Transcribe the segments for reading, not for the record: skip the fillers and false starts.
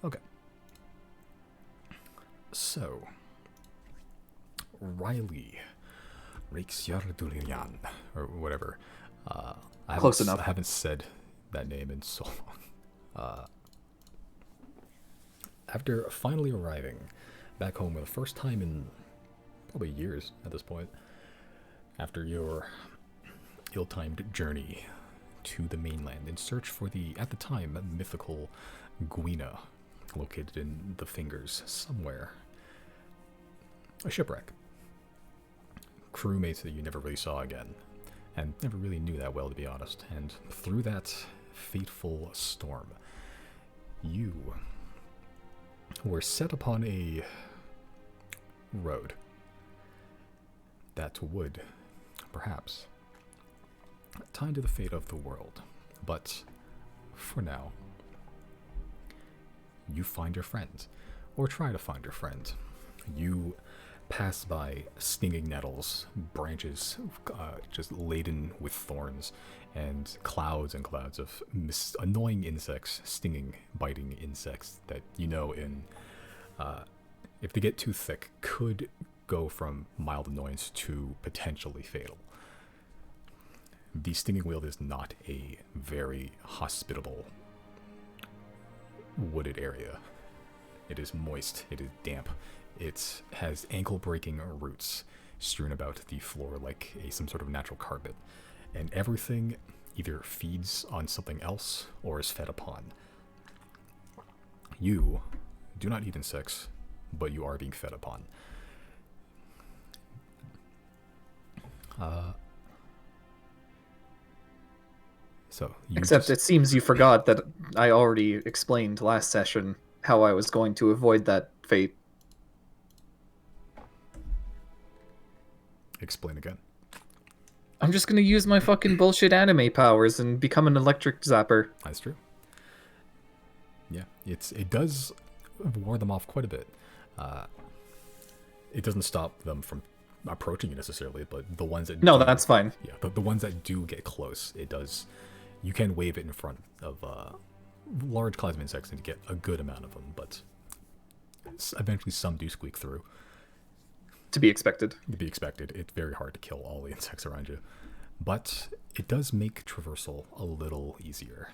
Okay. So, Reilly, Reiksjardurian, or whatever. Close enough. I haven't said that name in so long. After finally arriving back home for the first time in probably years at this point, after your ill-timed journey to the mainland in search for the, at the time, mythical Guina, located in the Fingers somewhere. A shipwreck. Crewmates that you never really saw again, and never really knew that well, to be honest. And through that fateful storm, you were set upon a road that would, perhaps, tie to the fate of the world. But for now, you find your friend, or try to find your friend. You pass by stinging nettles, branches just laden with thorns, and clouds of annoying insects, stinging, biting insects that you know if they get too thick, could go from mild annoyance to potentially fatal. The stinging weald is not a very hospitable wooded area. It is moist, it is damp, it has ankle-breaking roots strewn about the floor like some sort of natural carpet, and everything either feeds on something else or is fed upon. You do not eat insects, but you are being fed upon. Except it seems you forgot that I already explained last session how I was going to avoid that fate. Explain again. I'm just gonna use my fucking bullshit anime powers and become an electric zapper. That's true. Yeah, it does ward them off quite a bit. It doesn't stop them from approaching you necessarily, but the ones that that's fine. Yeah, the ones that do get close, it does. You can wave it in front of large clouds of insects and get a good amount of them, but eventually some do squeak through. To be expected. To be expected. It's very hard to kill all the insects around you, but it does make traversal a little easier.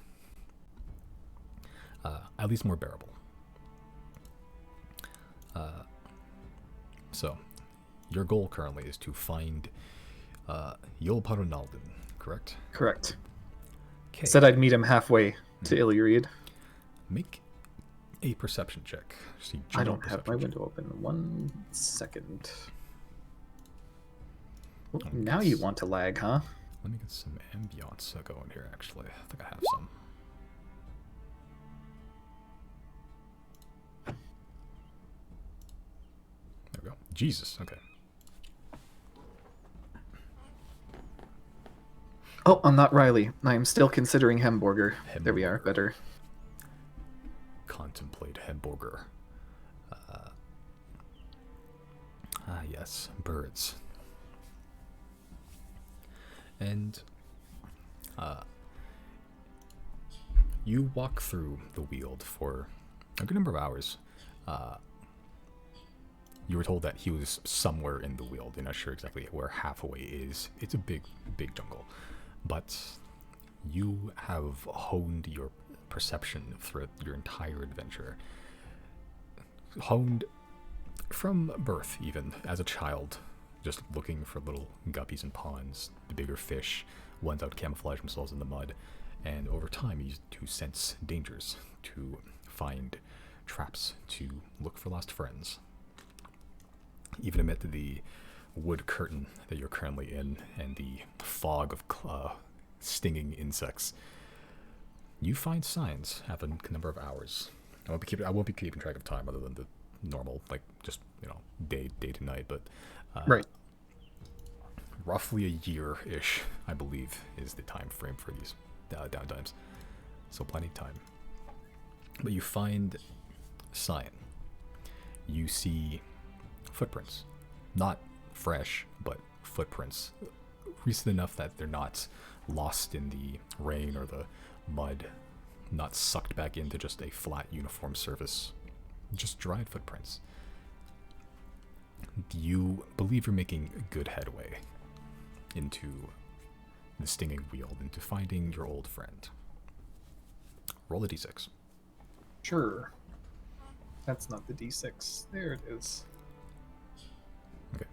At least more bearable. So, your goal currently is to find Yolparonaldin, correct? Correct. Okay. Said I'd meet him halfway to Illyried. Make a perception check. I don't have my window open. 1 second. Oh, now you want to lag, huh? Let me get some ambiance going here, actually. I think I have some. There we go. Jesus, okay. Oh, I'm not Reilly. I am still considering Hamburger. There we are. Better. Contemplate Hamburger. Yes, birds. And you walk through the weald for a good number of hours. You were told that he was somewhere in the weald. You're not sure exactly where halfway is. It's a big, big jungle. But you have honed your perception throughout your entire adventure. Honed from birth, even, as a child, just looking for little guppies and ponds, the bigger fish, ones that would camouflage themselves in the mud. And over time, you used to sense dangers, to find traps, to look for lost friends. Even amid the wood curtain that you're currently in and the fog of stinging insects, you find signs after a number of hours. I won't be keeping track of time other than the normal, like, just, day to night, but right. Roughly a year-ish, I believe, is the time frame for these downtimes. So plenty of time. But you find sign. You see footprints. Not fresh, but footprints. Recent enough that they're not lost in the rain or the mud not sucked back into just a flat uniform surface, just dried footprints. You believe you're making good headway into the stinging weald, into finding your old friend. Roll a d6. Sure. That's not the d6. There it is. Okay.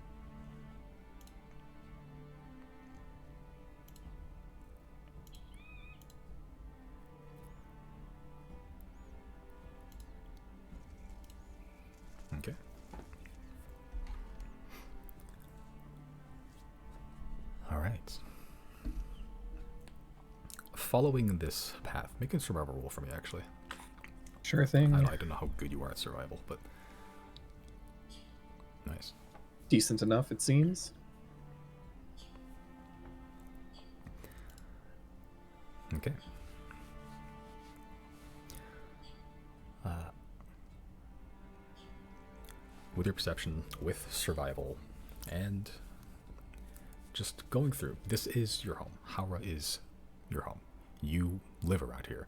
Okay. All right. Following this path, make a survival roll for me, actually. Sure thing. I don't know how good you are at survival, but nice. Decent enough, it seems. Okay. With your perception, with survival, and just going through, this is your home. Haura is your home. You live around here.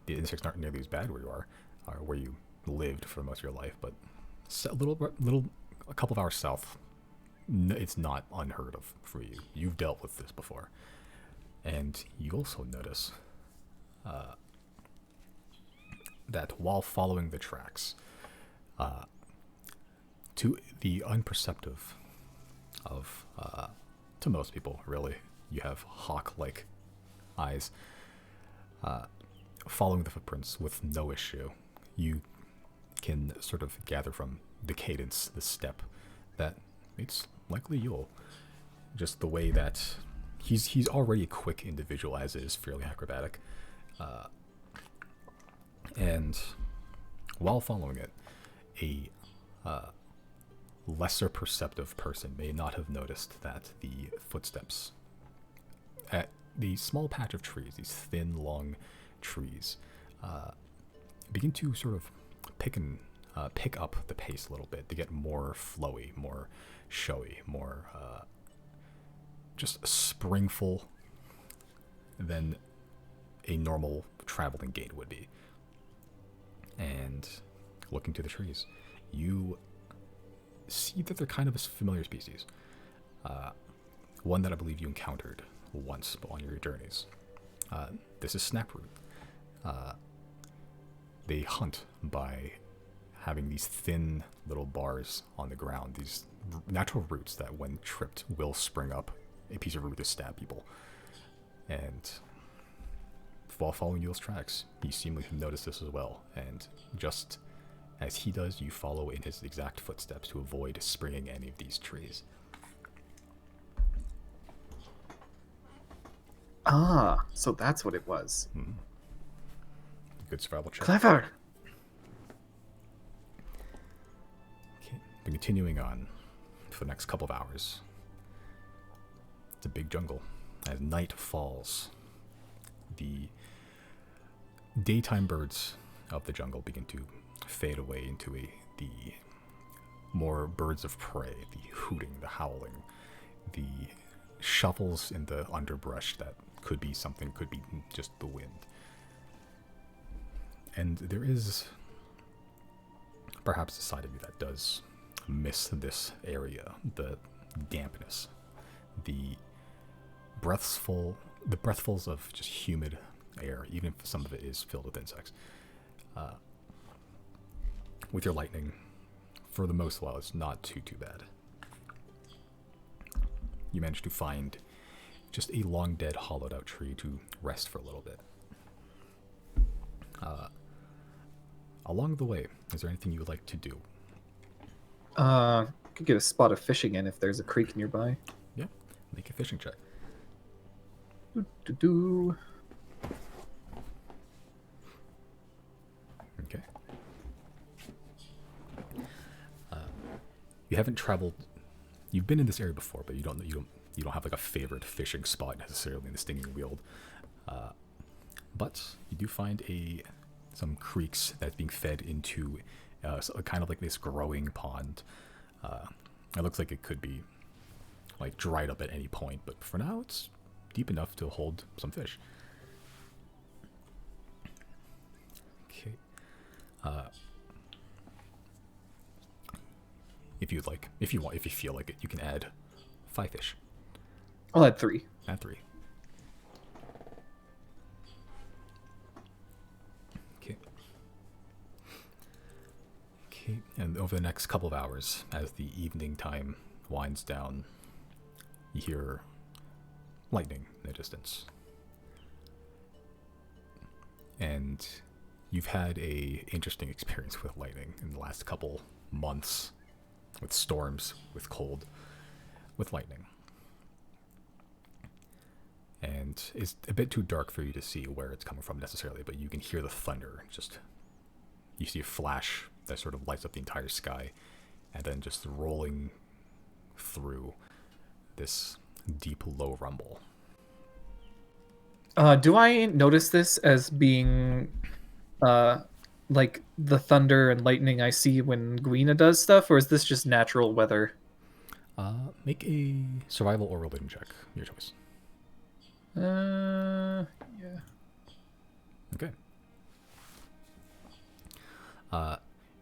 The insects aren't nearly as bad where you are, or where you lived for most of your life, but a couple of hours south, it's not unheard of for you. You've dealt with this before. And you also notice that while following the tracks, to the unperceptive of, to most people, really, you have hawk-like eyes, following the footprints with no issue, you can sort of gather from the cadence, the step, that it's likely Yule. Just the way that he's already a quick individual, as is fairly acrobatic, and while following it, a lesser perceptive person may not have noticed that the footsteps at the small patch of trees, these thin, long trees, begin to sort of pick up the pace a little bit to get more flowy, more showy, more just springful than a normal traveling gait would be. And looking to the trees, you see that they're kind of a familiar species. One that I believe you encountered once on your journeys. This is snaproot. They hunt by having these thin little bars on the ground, these natural roots that when tripped will spring up a piece of root to stab people. And while following Yule's tracks, you seemingly have noticed this as well, and just as he does, you follow in his exact footsteps to avoid springing any of these trees. Ah, so that's what it was. Mm-hmm. Good survival check. Clever! Okay, but continuing on for the next couple of hours. It's a big jungle. As night falls, the daytime birds of the jungle begin to fade away into the more birds of prey, the hooting, the howling, the shuffles in the underbrush that could be something, could be just the wind. And there is perhaps a side of you that does miss this area, the dampness, the breathfuls of just humid air, even if some of it is filled with insects. With your lightning, for the most while, it's not too bad. You manage to find just a long dead, hollowed out tree to rest for a little bit. Along the way, is there anything you would like to do? Could get a spot of fishing in if there's a creek nearby. Yeah, make a fishing check. Do-do-do. Okay. You haven't traveled. You've been in this area before, but you don't have like a favorite fishing spot necessarily in the Stinging Weald. But you do find some creeks that's being fed into kind of like this growing pond. It looks like it could be like dried up at any point, but for now it's deep enough to hold some fish. If you'd like, if you want, if you feel like it, you can add 5 fish. I'll add 3. Add 3. Okay. Okay, and over the next couple of hours, as the evening time winds down, you hear lightning in the distance. And you've had a interesting experience with lightning in the last couple months, with storms, with cold, with lightning. And it's a bit too dark for you to see where it's coming from necessarily, but you can hear the thunder. Just, you see a flash that sort of lights up the entire sky, and then just rolling through this deep, low rumble. Do I notice this as being like the thunder and lightning I see when Gwina does stuff, or is this just natural weather? Make a survival or religion check. Your choice. Yeah. Okay.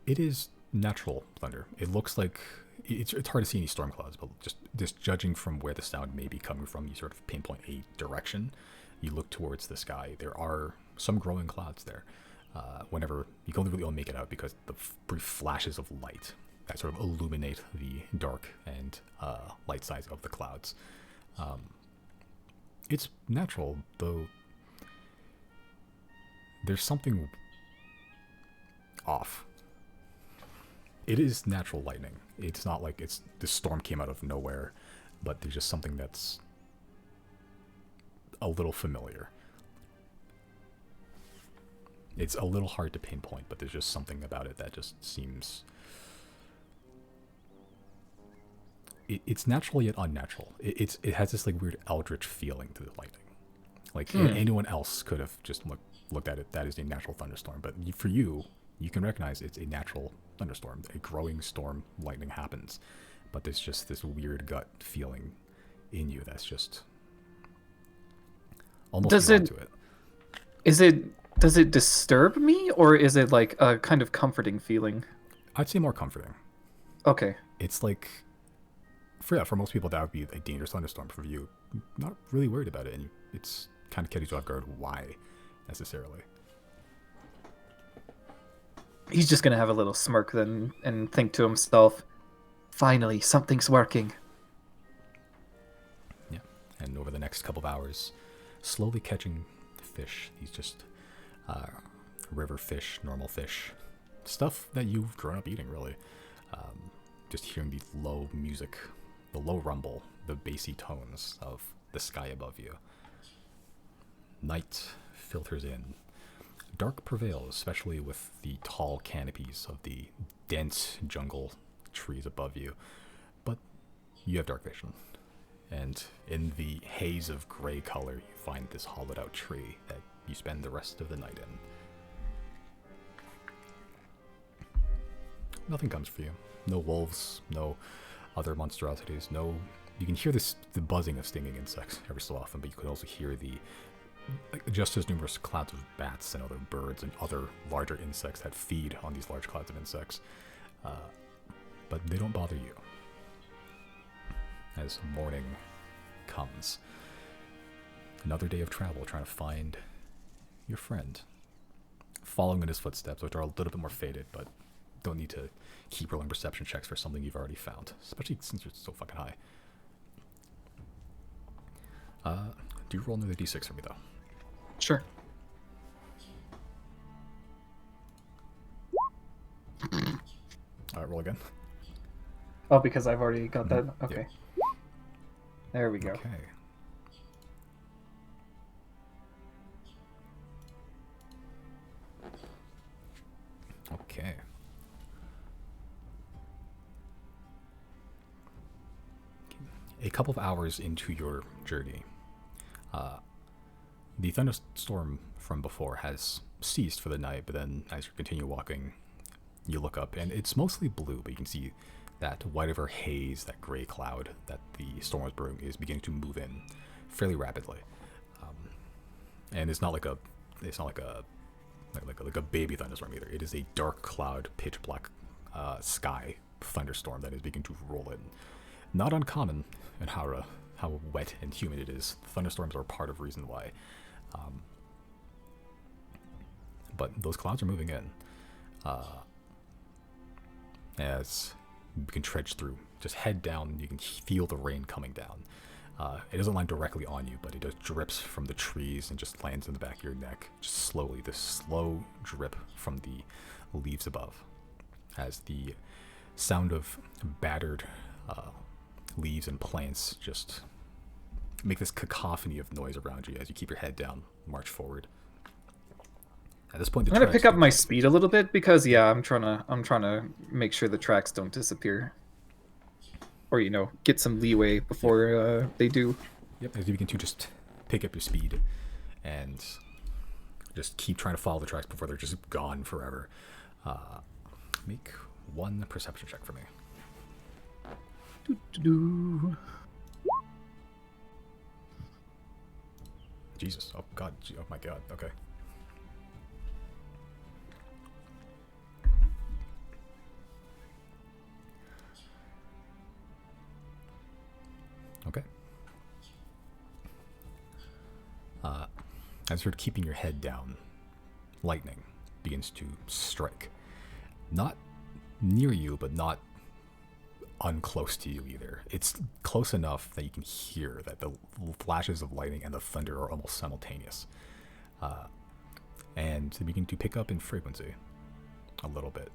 It is natural thunder. It looks like it's hard to see any storm clouds, but just judging from where the sound may be coming from, you sort of pinpoint a direction. You look towards the sky. There are some growing clouds there. Whenever you can only really make it out because the brief flashes of light that sort of illuminate the dark and light sides of the clouds. It's natural, though. There's something off. It is natural lightning. It's not like the storm came out of nowhere, but there's just something that's a little familiar. It's a little hard to pinpoint, but there's just something about it that just seems... It's natural yet unnatural. It has this like weird eldritch feeling to the lightning. Like anyone else could have just looked at it. That is a natural thunderstorm, but for you, you can recognize it's a natural thunderstorm. A growing storm, lightning happens, but there's just this weird gut feeling in you that's just almost drawn to it. Does it disturb me, or is it like a kind of comforting feeling? I'd say more comforting. Okay. It's like, for most people, that would be a dangerous thunderstorm. For you, not really worried about it, and it's kind of catches you off guard. Why, necessarily? He's just gonna have a little smirk then and think to himself, finally, something's working. Yeah, and over the next couple of hours, slowly catching fish. These just river fish, normal fish, stuff that you've grown up eating, really. Just hearing the low music, the low rumble, the bassy tones of the sky above you. Night filters in. Dark prevails, especially with the tall canopies of the dense jungle trees above you. But you have dark vision. And in the haze of gray color, you find this hollowed out tree that you spend the rest of the night in. Nothing comes for you. No wolves, no other monstrosities, no... You can hear the buzzing of stinging insects every so often, but you can also hear just as numerous clouds of bats and other birds and other larger insects that feed on these large clouds of insects. But they don't bother you. As morning comes, another day of travel trying to find your friend. Following in his footsteps, which are a little bit more faded, but don't need to keep rolling perception checks for something you've already found, especially since it's so fucking high. Do roll another d6 for me, though. Sure. Alright, roll again. Oh, because I've already got that? Okay. Yeah. There we go. Okay. Okay. A couple of hours into your journey, the thunderstorm from before has ceased for the night, but then as you continue walking, you look up, and it's mostly blue, but you can see that whatever haze, that gray cloud that the storm was brewing is beginning to move in fairly rapidly. And it's not like a like a baby thunderstorm either. It is a dark cloud, pitch black sky thunderstorm that is beginning to roll in. Not uncommon in how wet and humid it is. Thunderstorms are part of the reason why. But those clouds are moving in as you can trudge through. Just head down, you can feel the rain coming down. It doesn't land directly on you, but it just drips from the trees and just lands in the back of your neck. Just slowly, this slow drip from the leaves above. As the sound of battered leaves and plants just make this cacophony of noise around you as you keep your head down, march forward. At this point, I'm gonna pick up my speed a little bit because I'm trying to make sure the tracks don't disappear, or get some leeway before they do. Yep, as you begin to just pick up your speed and just keep trying to follow the tracks before they're just gone forever. Make one perception check for me. Jesus. Oh god. Oh my god. Okay. Okay. As you're keeping your head down, lightning begins to strike. Not near you, but not unclose to you either. It's close enough that you can hear that the flashes of lightning and the thunder are almost simultaneous. And they begin to pick up in frequency a little bit.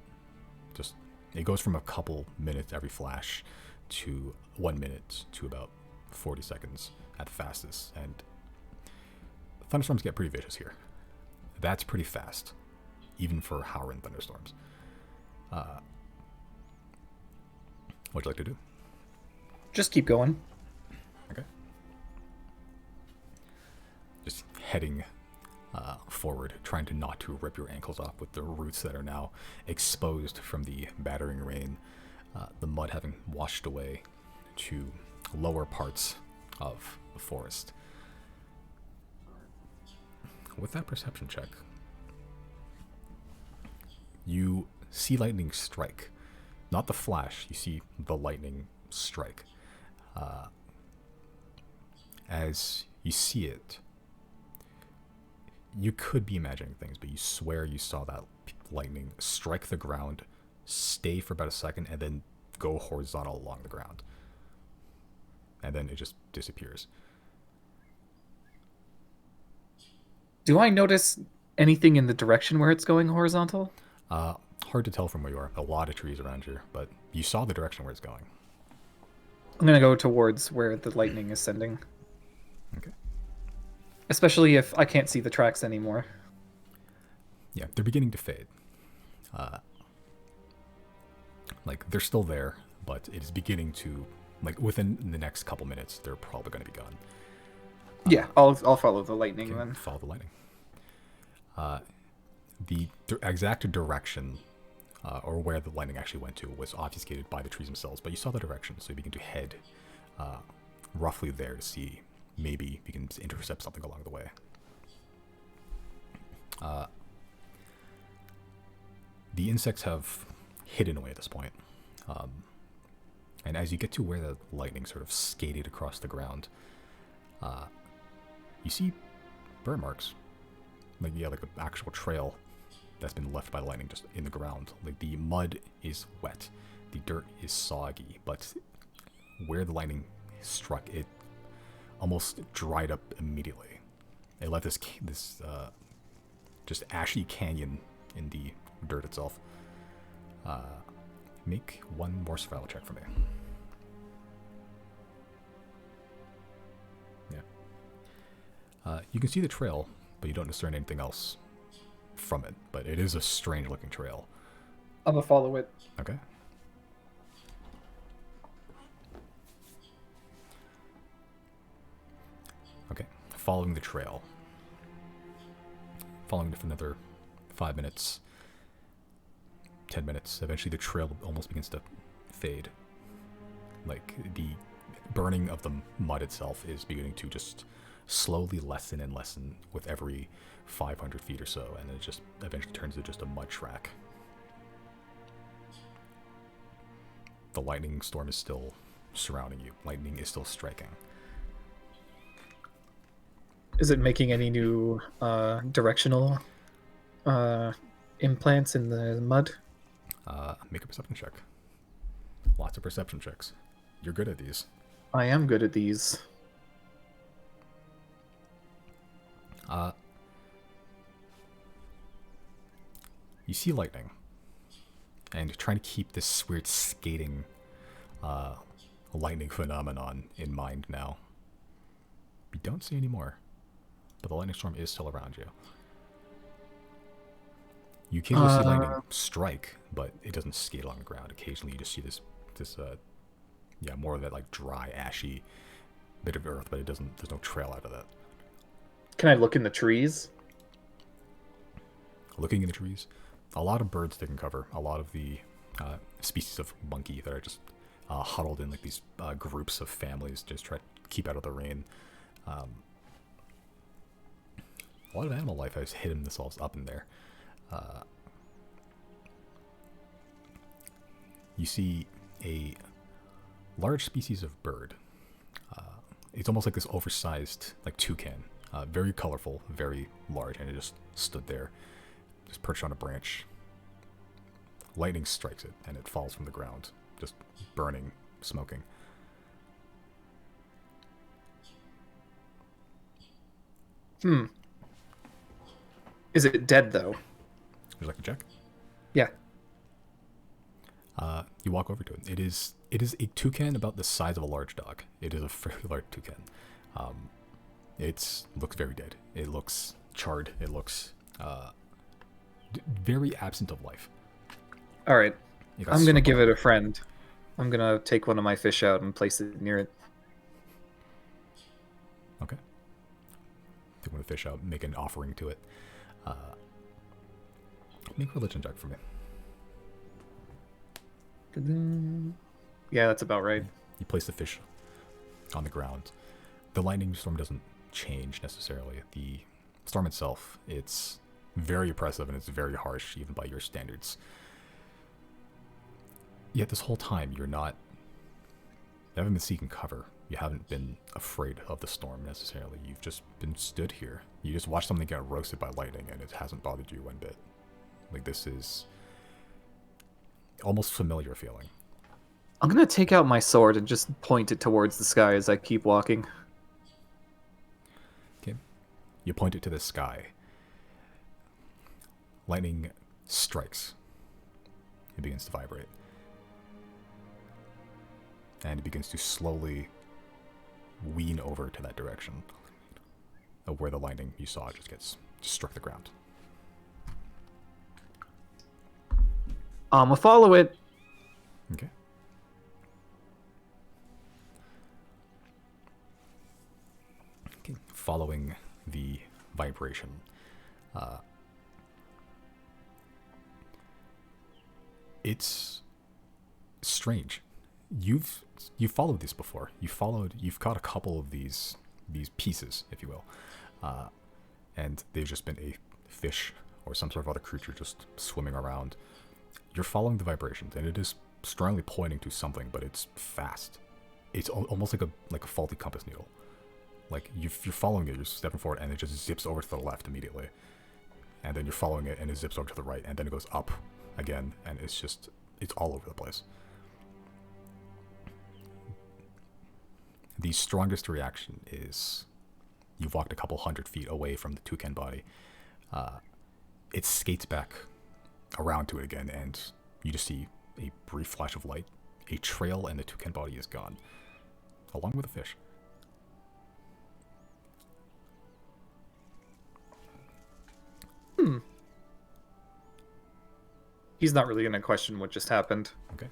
Just it goes from a couple minutes every flash to 1 minute to about 40 seconds at the fastest. And thunderstorms get pretty vicious here. That's pretty fast, even for Howrah thunderstorms. What'd you like to do? Just keep going. Okay. Just heading forward, trying to not to rip your ankles off with the roots that are now exposed from the battering rain, the mud having washed away to lower parts of the forest. With that perception check, you see lightning strike. Not the flash, you see the lightning strike. As you see it, you could be imagining things, but you swear you saw that lightning strike the ground, stay for about a second, and then go horizontal along the ground. And then it just disappears. Do I notice anything in the direction where it's going horizontal? Hard to tell from where you are. A lot of trees around here, but you saw the direction where it's going. I'm going to go towards where the lightning is sending. Okay. Especially if I can't see the tracks anymore. Yeah, they're beginning to fade. Like, they're still there, but it is beginning to, like, within the next couple minutes, they're probably going to be gone. Yeah, I'll follow the lightning then. Follow the lightning. The exact direction, or where the lightning actually went to, was obfuscated by the trees themselves, but you saw the direction, so you begin to head roughly there to see maybe you can intercept something along the way. The insects have hidden away at this point. And as you get to where the lightning sort of skated across the ground, you see burn marks. Like an actual trail that's been left by the lightning just in the ground. Like, the mud is wet, the dirt is soggy, but where the lightning struck, it almost dried up immediately. It left this just ashy canyon in the dirt itself. Make one more survival check for me. Yeah. You can see the trail, but you don't discern anything else from it. But it is a strange looking trail. I'm gonna follow it. Okay. Okay. Following the trail. Following it for another 5 minutes, 10 minutes. Eventually the trail almost begins to fade. Like, the burning of the mud itself is beginning to just slowly lessen and lessen with every 500 feet or so, and it just eventually turns into just a mud track. The lightning storm is still surrounding you. Lightning is still striking. Is it making any new directional implants in the mud? Make a perception check. Lots of perception checks. You're good at these. I am good at these. You see lightning, and trying to keep this weird skating lightning phenomenon in mind now. You don't see any more, but the lightning storm is still around you. You can just see lightning strike, but it doesn't skate along the ground. Occasionally, you just see this more of that like dry, ashy bit of earth, but it doesn't. There's no trail out of that. Can I look in the trees? Looking in the trees, a lot of birds taking cover. A lot of the species of monkey that are just huddled in like these groups of families, just try to keep out of the rain. A lot of animal life has hidden themselves up in there. You see a large species of bird. It's almost like this oversized, like toucan. Very colorful, very large, and it just stood there, just perched on a branch. Lightning strikes it, and it falls from the ground, just burning, smoking. Is it dead, though? Would you like to check? Yeah. You walk over to it. It is a toucan about the size of a large dog. It is a fairly large toucan. It looks very dead. It looks charred. It looks very absent of life. All right. I'm going to give it a friend. I'm going to take one of my fish out and place it near it. Okay. Take one of the fish out, make an offering to it. Make a religion check for me. Yeah, that's about right. You place the fish on the ground. The lightning storm doesn't change necessarily. The storm itself, it's very oppressive and it's very harsh, even by your standards. Yet this whole time, you haven't been seeking cover. You haven't been afraid of the storm necessarily. You've just been stood here. You just watched something get roasted by lightning, and it hasn't bothered you one bit. Like, this is almost familiar feeling. I'm going to take out my sword and just point it towards the sky as I keep walking. Okay. You point it to the sky. Lightning strikes. It begins to vibrate. And it begins to slowly wean over to that direction of where the lightning you saw just struck the ground. I'll follow it. Okay. Okay. Following the vibration, it's strange. You've followed this before. You've caught a couple of these pieces, if you will, and they've just been a fish or some sort of other creature just swimming around. You're following the vibrations, and it is strongly pointing to something, but it's fast. It's almost like a faulty compass needle. Like you're following it, you're stepping forward, and it just zips over to the left immediately, and then you're following it, and it zips over to the right, and then it goes up again, and it's all over the place. The strongest reaction is you've walked a couple 100 feet away from the toucan body. It skates back around to it again, and you just see a brief flash of light, a trail, and the toucan body is gone, along with the fish. He's not really going to question what just happened. Okay.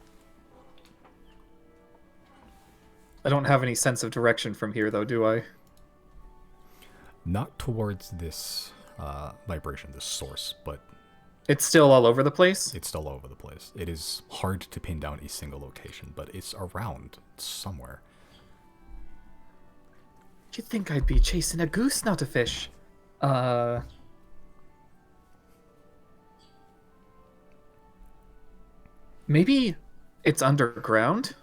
I don't have any sense of direction from here, though, do I? Not towards this vibration, this source, but it's still all over the place? It's still all over the place. It is hard to pin down a single location, but it's around somewhere. You'd think I'd be chasing a goose, not a fish. Uh... Maybe it's underground?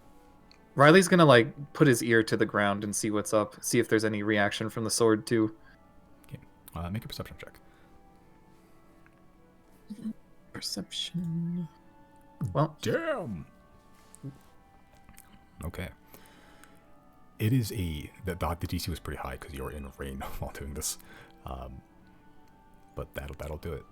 Riley's gonna, like, put his ear to the ground and see what's up. See if there's any reaction from the sword, too. Okay. Make a perception check. Perception. Well, damn. Okay. It is the DC was pretty high because you were in rain while doing this, but that'll do it.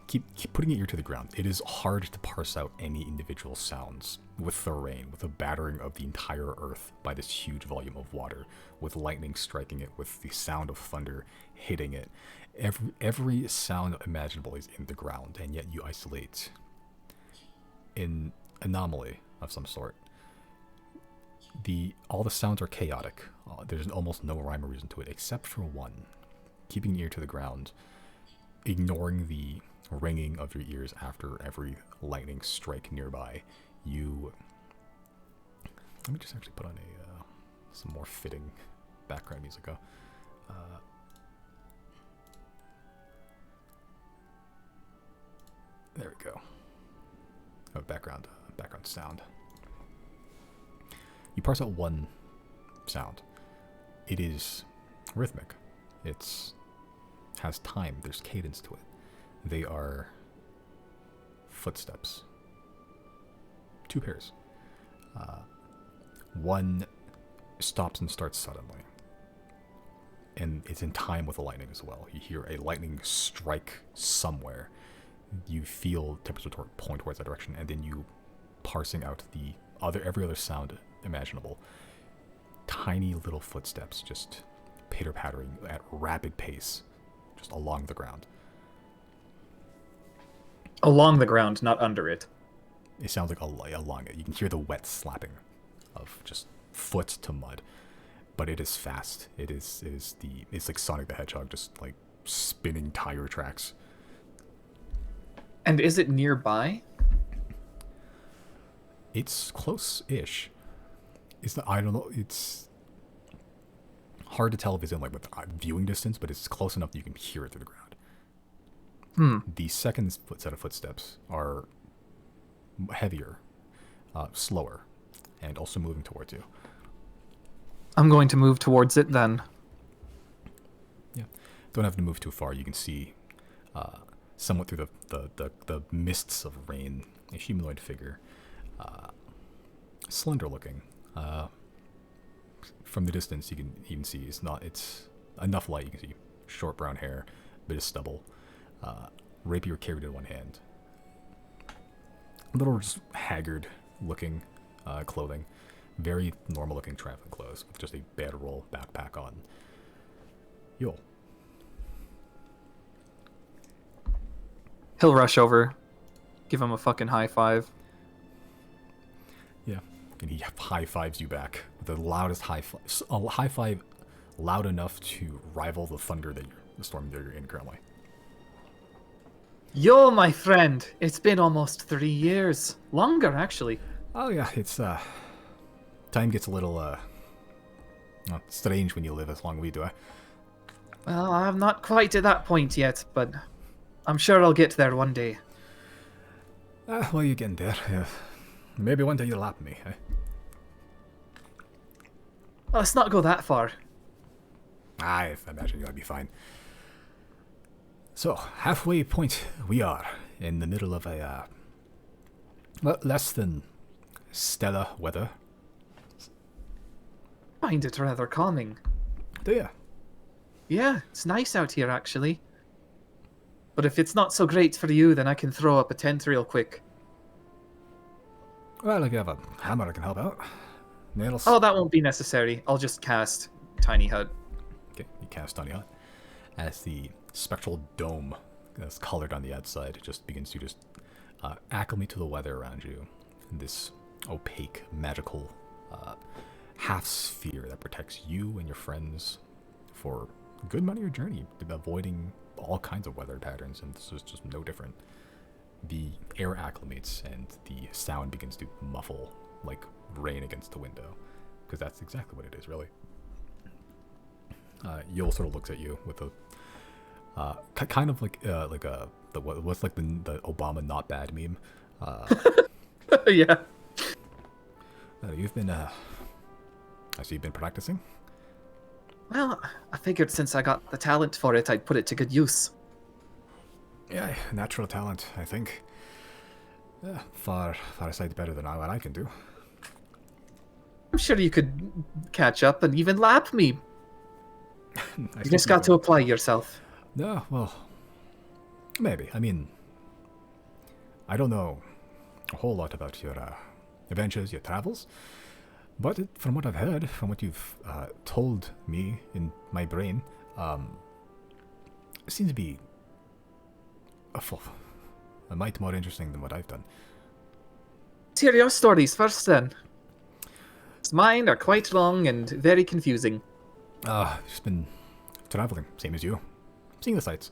Keep putting your ear to the ground. It is hard to parse out any individual sounds with the rain, with the battering of the entire earth by this huge volume of water, with lightning striking it, with the sound of thunder hitting it. Every sound imaginable is in the ground, and yet you isolate an anomaly of some sort. All the sounds are chaotic. There's almost no rhyme or reason to it, except for one. Keeping your ear to the ground, ignoring the ringing of your ears after every lightning strike nearby, you... Let me just actually put on some more fitting background music. There we go. Oh, background sound. You parse out one sound. It is rhythmic. It has time. There's cadence to it. They are footsteps. Two pairs. One stops and starts suddenly. And it's in time with the lightning as well. You hear a lightning strike somewhere. You feel temperature point towards that direction, and then you parsing out every other sound imaginable. Tiny little footsteps just pitter-pattering at rapid pace just along the ground. Along the ground, not under it. It sounds like along it. You can hear the wet slapping of just foot to mud, but it is fast. It's like Sonic the Hedgehog, just like spinning tire tracks. And is it nearby? It's close-ish. I don't know. It's hard to tell if it's in like with viewing distance, but it's close enough that you can hear it through the ground. The second set of footsteps are heavier, slower, and also moving towards you. I'm going to move towards it then. Yeah, don't have to move too far. You can see, somewhat through the mists of rain, a humanoid figure, slender looking. From the distance, you can see it's enough light. You can see short brown hair, bit of stubble, rapier carried in one hand. A little just haggard looking clothing, very normal looking traveling clothes with just a bedroll backpack on. Yo. He'll rush over, give him a fucking high five. Yeah, and he high fives you back with the loudest high five, loud enough to rival the thunder the storm that you're in currently. Yo, my friend, it's been almost 3 years. Longer, actually. Oh yeah, it's time gets a little strange when you live as long as we do. Well, I'm not quite at that point yet, but I'm sure I'll get there one day. Well, you're getting there. Maybe one day you'll lap me. Well, let's not go that far. I imagine you'll be fine. So, halfway point we are, in the middle of a, less than stellar weather. Find it rather calming. Do ya? Yeah, it's nice out here, actually. But if it's not so great for you, then I can throw up a tent real quick. Well, if you have a hammer, I can help out. Nails. Oh, that won't be necessary. I'll just cast Tiny Hut. Okay, you cast Tiny Hut. As the spectral dome that's colored on the outside just begins to acclimate to the weather around you. This opaque, magical half sphere that protects you and your friends for a good amount of your journey, avoiding all kinds of weather patterns, and this is just no different. The air acclimates and the sound begins to muffle like rain against the window, because that's exactly what it is, really. Yule sort of looks at you with a kind of like what's like the Obama not bad meme. Yeah. You've been I see you've been practicing. Well, I figured since I got the talent for it, I'd put it to good use. Yeah, natural talent, I think. Yeah, far a sight better than what I can do. I'm sure you could catch up and even lap me. I You just got to apply yourself. No, well, maybe. I mean, I don't know a whole lot about your adventures, your travels, but from what I've heard, from what you've told me in my brain, it seems to be a mite more interesting than what I've done. Let's hear your stories first, then. Mine are quite long and very confusing. Just been traveling, same as you. Seeing the sights.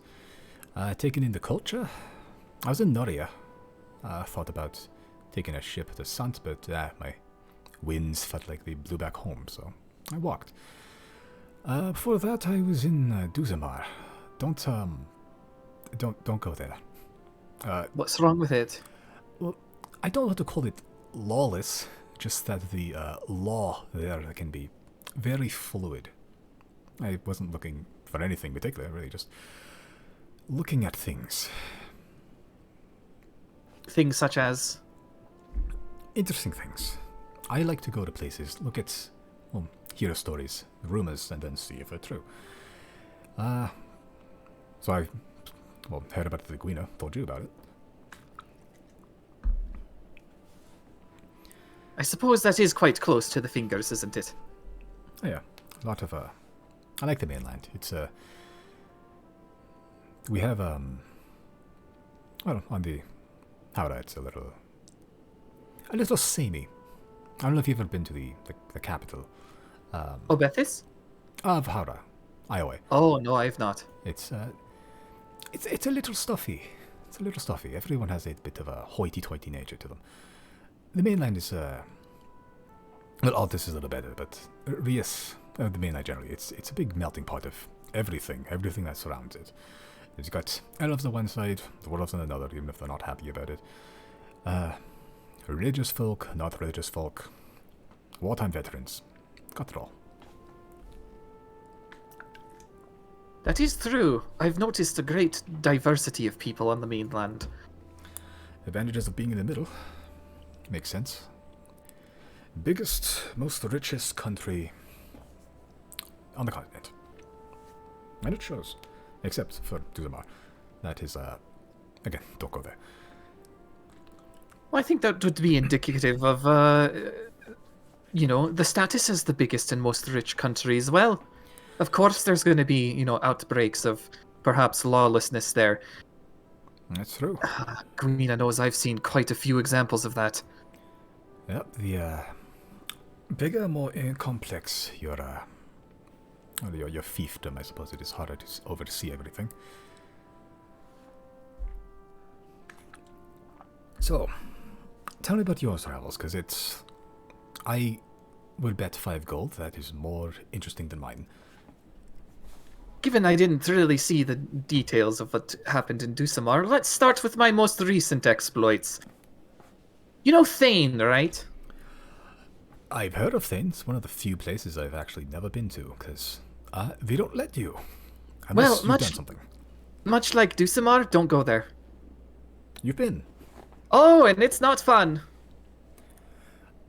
Taking in the culture. I was in Noria. Thought about taking a ship to Sant, but my winds felt like they blew back home, so I walked. Before that, I was in Duzamar. Don't go there. What's wrong with it? Well, I don't know how to call it lawless, just that the law there can be very fluid. I wasn't looking for anything particular, really, just looking at things. Things such as? Interesting things. I like to go to places, look at, well, hear stories, rumors, and then see if they're true. So I, heard about the Guina, told you about it. I suppose that is quite close to the fingers, isn't it? Oh, yeah, a lot of, I like the mainland. It's, we have, well, on the Howrah, it's a little samey. I don't know if you've ever been to the capital. Obethis? Of Howrah, Iowa. Oh, no, I've not. It's a little stuffy. It's a little stuffy. Everyone has a bit of a hoity-toity nature to them. The mainland is, well, Altus is a little better, but Rias, the mainland generally, it's a big melting pot of everything that surrounds it. It's got elves on one side, the dwarves on another, even if they're not happy about it. Religious folk, not religious folk, wartime veterans, got it all. That is true. I've noticed a great diversity of people on the mainland. Advantages of being in the middle. Makes sense. Biggest, most richest country on the continent. And it shows. Except for Duzamar. That is, again, don't go there. Well, I think that would be indicative of, the status as the biggest and most rich country as well. Of course, there's going to be, outbreaks of perhaps lawlessness there. That's true. Greenina knows I've seen quite a few examples of that. Yep, the bigger, more complex your fiefdom, I suppose it is harder to oversee everything. So, tell me about your travels, because I would bet 5 gold that is more interesting than mine. Given I didn't really see the details of what happened in Duzamar, let's start with my most recent exploits. You know Thane, right? I've heard of Thane. It's one of the few places I've actually never been to, because they don't let you. Unless you've done something. Much like Duzamar, don't go there. You've been? Oh, and it's not fun.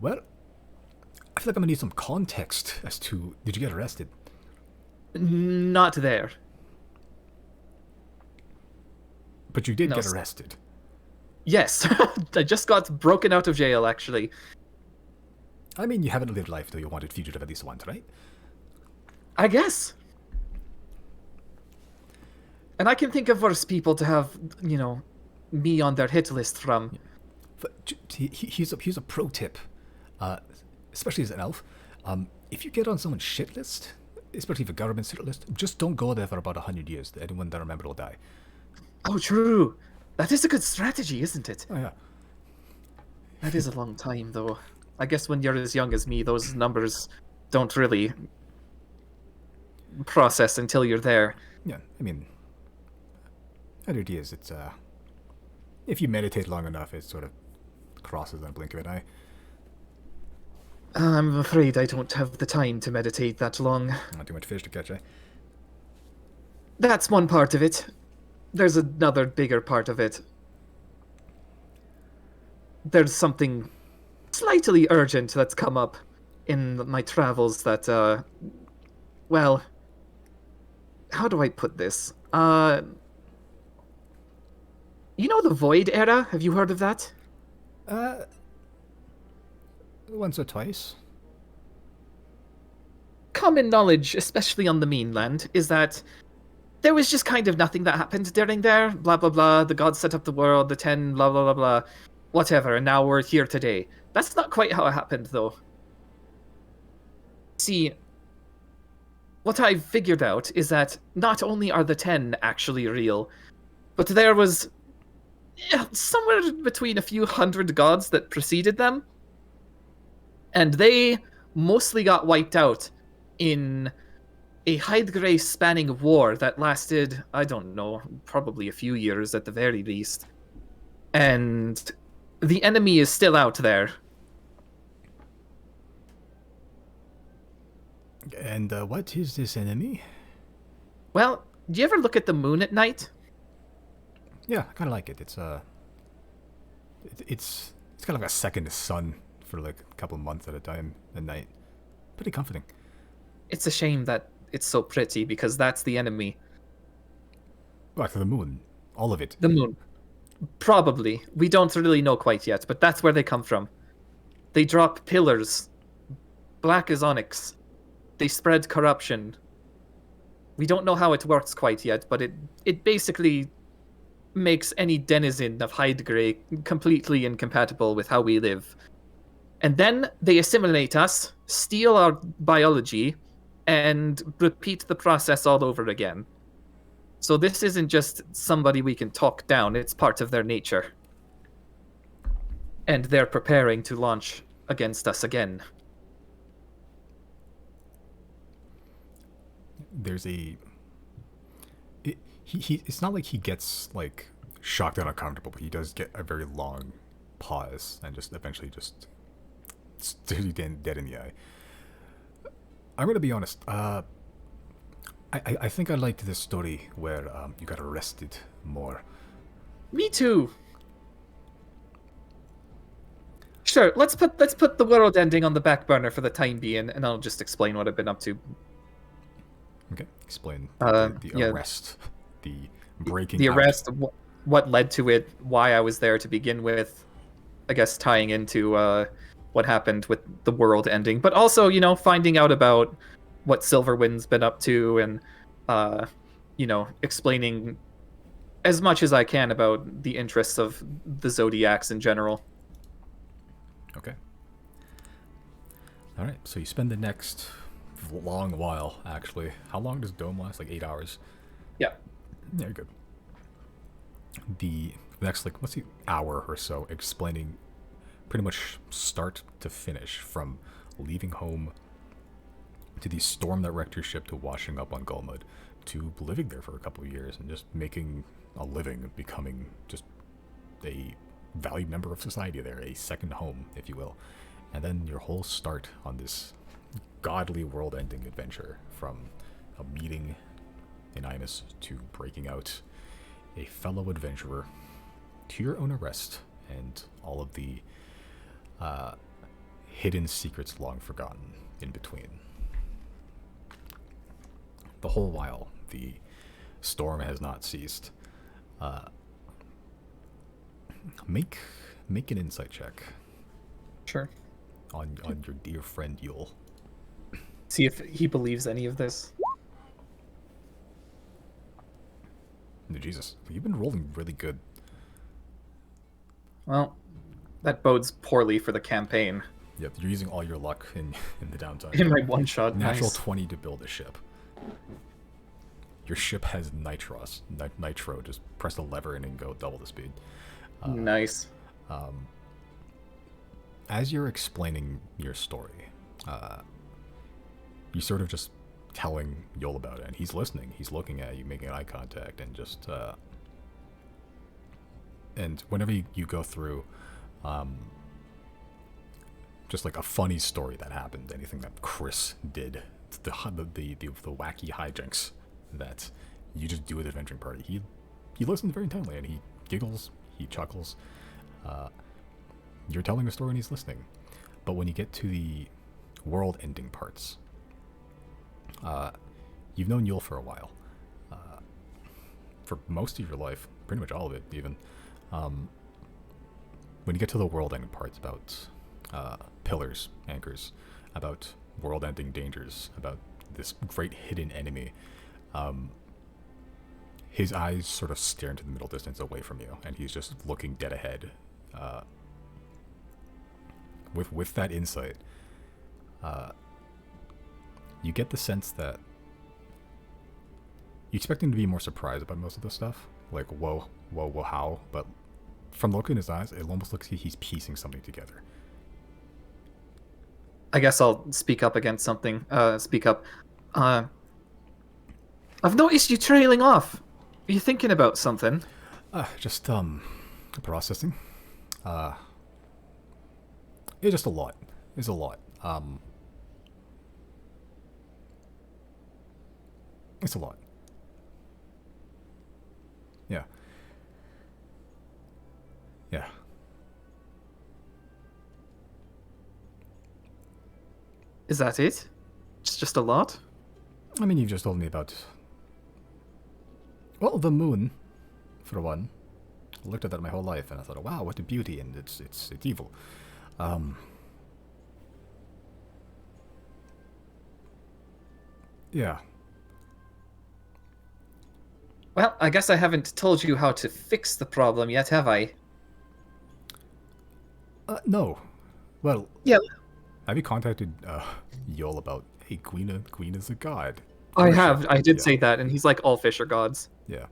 Well, I feel like I'm gonna need some context as to, did you get arrested? Not there. But you did get arrested. Yes, I just got broken out of jail, actually. I mean, you haven't lived life though you wanted fugitive at least once, right? I guess. And I can think of worse people to have, me on their hit list from. Yeah. But here's a pro tip, especially as an elf. If you get on someone's shit list, especially the government's shit list, just don't go there for about 100 years. Anyone that remember will die. Oh, true. That is a good strategy, isn't it? Oh, yeah. That is a long time, though. I guess when you're as young as me, those numbers don't really process until you're there. Yeah, I mean, the idea is it's if you meditate long enough, it sort of crosses in a blink of an eye. I'm afraid I don't have the time to meditate that long. Not too much fish to catch, eh? That's one part of it. There's another bigger part of it. There's something slightly urgent that's come up in my travels that, well, how do I put this? You know the Void Era? Have you heard of that? Uh, Once or twice. Common knowledge, especially on the mainland, is that there was just kind of nothing that happened during there. Blah, blah, blah. The gods set up the world, the 10, blah, blah, blah, blah. Whatever, and now we're here today. That's not quite how it happened, though. See, what I've figured out is that not only are the 10 actually real, but there was somewhere between a few hundred gods that preceded them, and they mostly got wiped out in a Hyde spanning war that lasted, I don't know, probably a few years at the very least. And the enemy is still out there. And what is this enemy? Well, do you ever look at the moon at night? Yeah, I kind of like it. It's kind of like a second sun for like a couple of months at a time at night. Pretty comforting. It's a shame that it's so pretty because that's the enemy. Back to the moon. All of it. The moon. Probably. We don't really know quite yet, but that's where they come from. They drop pillars, black as onyx. They spread corruption. We don't know how it works quite yet, but it basically makes any denizen of Hyde completely incompatible with how we live. And then they assimilate us, steal our biology, and repeat the process all over again. So this isn't just somebody we can talk down, it's part of their nature. And they're preparing to launch against us again. There's it's not like he gets like shocked and uncomfortable, but he does get a very long pause and just eventually just stares you dead in the eye. I'm gonna be honest. I think I liked this story where you got arrested more. Me too. Sure, let's put the world ending on the back burner for the time being, and I'll just explain what I've been up to. Okay, explain yeah. arrest, the breaking. The out. arrest, what led to it, why I was there to begin with. I guess tying into what happened with the world ending, but also, finding out about what Silverwind's been up to, and explaining as much as I can about the interests of the Zodiacs in general. Okay. All right. So you spend the next long while, actually. How long does Dome last? Like 8 hours. Yeah. Yeah, you're good. The next, like, let's see, hour or so explaining pretty much start to finish, from leaving home to the storm that wrecked your ship, to washing up on Gulmud, to living there for a couple of years and just making a living, becoming just a valued member of society there, a second home, if you will. And then your whole start on this godly world-ending adventure, from a meeting in Imus to breaking out a fellow adventurer, to your own arrest, and all of the hidden secrets long forgotten in between. The whole while, the storm has not ceased. Make an insight check. Sure. On your dear friend Yule. See if he believes any of this. Jesus, you've been rolling really good. Well, that bodes poorly for the campaign. Yep, you're using all your luck in the downtime. In my one shot, Natural nice. 20 to build a ship. Your ship has nitro. Just press the lever and then go double the speed. Nice. As you're explaining your story, you sort of just telling Yol about it, and he's listening. He's looking at you, making eye contact, and just and whenever you go through, just like a funny story that happened, anything that Chris did, the wacky hijinks that you just do with adventuring party, he listens very intently, and he giggles, he chuckles. You're telling a story and he's listening. But when you get to the world-ending parts, you've known Yule for a while. For most of your life, pretty much all of it, even. When you get to the world-ending parts about pillars, anchors, about world-ending dangers, about this great hidden enemy, his eyes sort of stare into the middle distance away from you, and he's just looking dead ahead. With that insight, you get the sense that you expect him to be more surprised about most of this stuff, like whoa, how, but from the look in his eyes, it almost looks like he's piecing something together. I guess I'll speak up against something. Speak up. I've noticed you trailing off. Are you thinking about something? Just processing. It's just a lot. It's a lot. It's a lot. Yeah. Yeah. Is that it? It's just a lot? I mean, you've just told me about... Well, the moon, for one. I looked at that my whole life, and I thought, wow, what a beauty, and it's evil. Yeah. Well, I guess I haven't told you how to fix the problem yet, have I? No. Well... Yeah. Have you contacted Yol about, hey, Queen is a god? I have. I did say that, and he's like, all fish are gods. Yeah.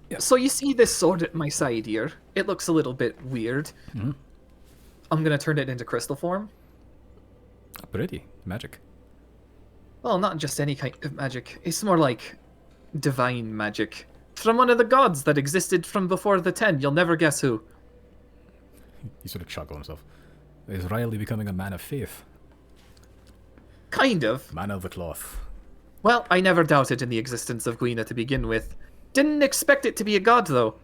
Yeah. So you see this sword at my side here? It looks a little bit weird. Mm-hmm. I'm gonna turn it into crystal form. Pretty. Magic. Well, not just any kind of magic. It's more like divine magic. From one of the gods that existed from before the 10. You'll never guess who. He sort of chuckled himself. Is Reilly becoming a man of faith? Kind of. Man of the cloth. Well, I never doubted in the existence of Gwina to begin with. Didn't expect it to be a god, though.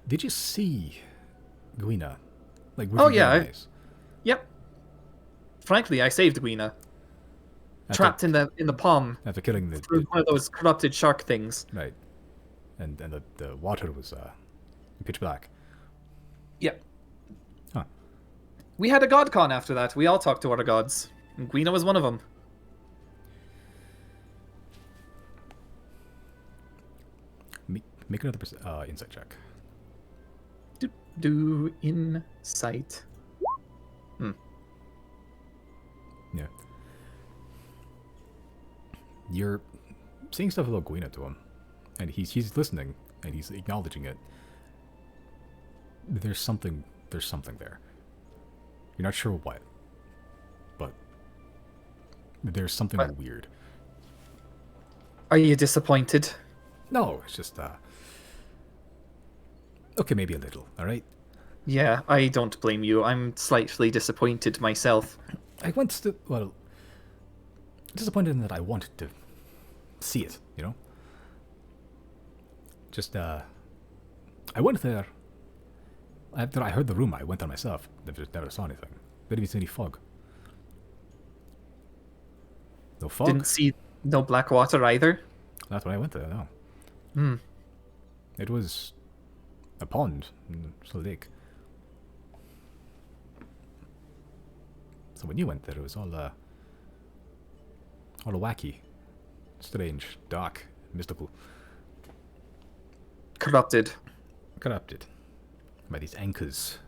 Did you see Gwina? Like, oh, yeah. Yep. Frankly, I saved Gwina. Trapped in the palm. After killing one of those corrupted shark things. Right. And the water was pitch black. Yep. Huh. We had a god con after that. We all talked to our gods. And Gwina was one of them. Make another insight check. Do insight. Yeah. You're saying stuff about Gwina to him, and he's listening, and he's acknowledging it. There's something there. You're not sure what, but there's something weird. Are you disappointed? No, it's just okay, maybe a little. All right. Yeah, I don't blame you. I'm slightly disappointed myself. I went to disappointed in that I wanted to see it, you know? Just, I went there. After I heard the rumor, I went there myself. Never saw anything. Didn't even see any fog. No fog? Didn't see no black water either? That's when I went there, no. Hmm. It was a pond, a lake. So when you went there, it was all wacky, strange, dark, mystical. Corrupted By these anchors.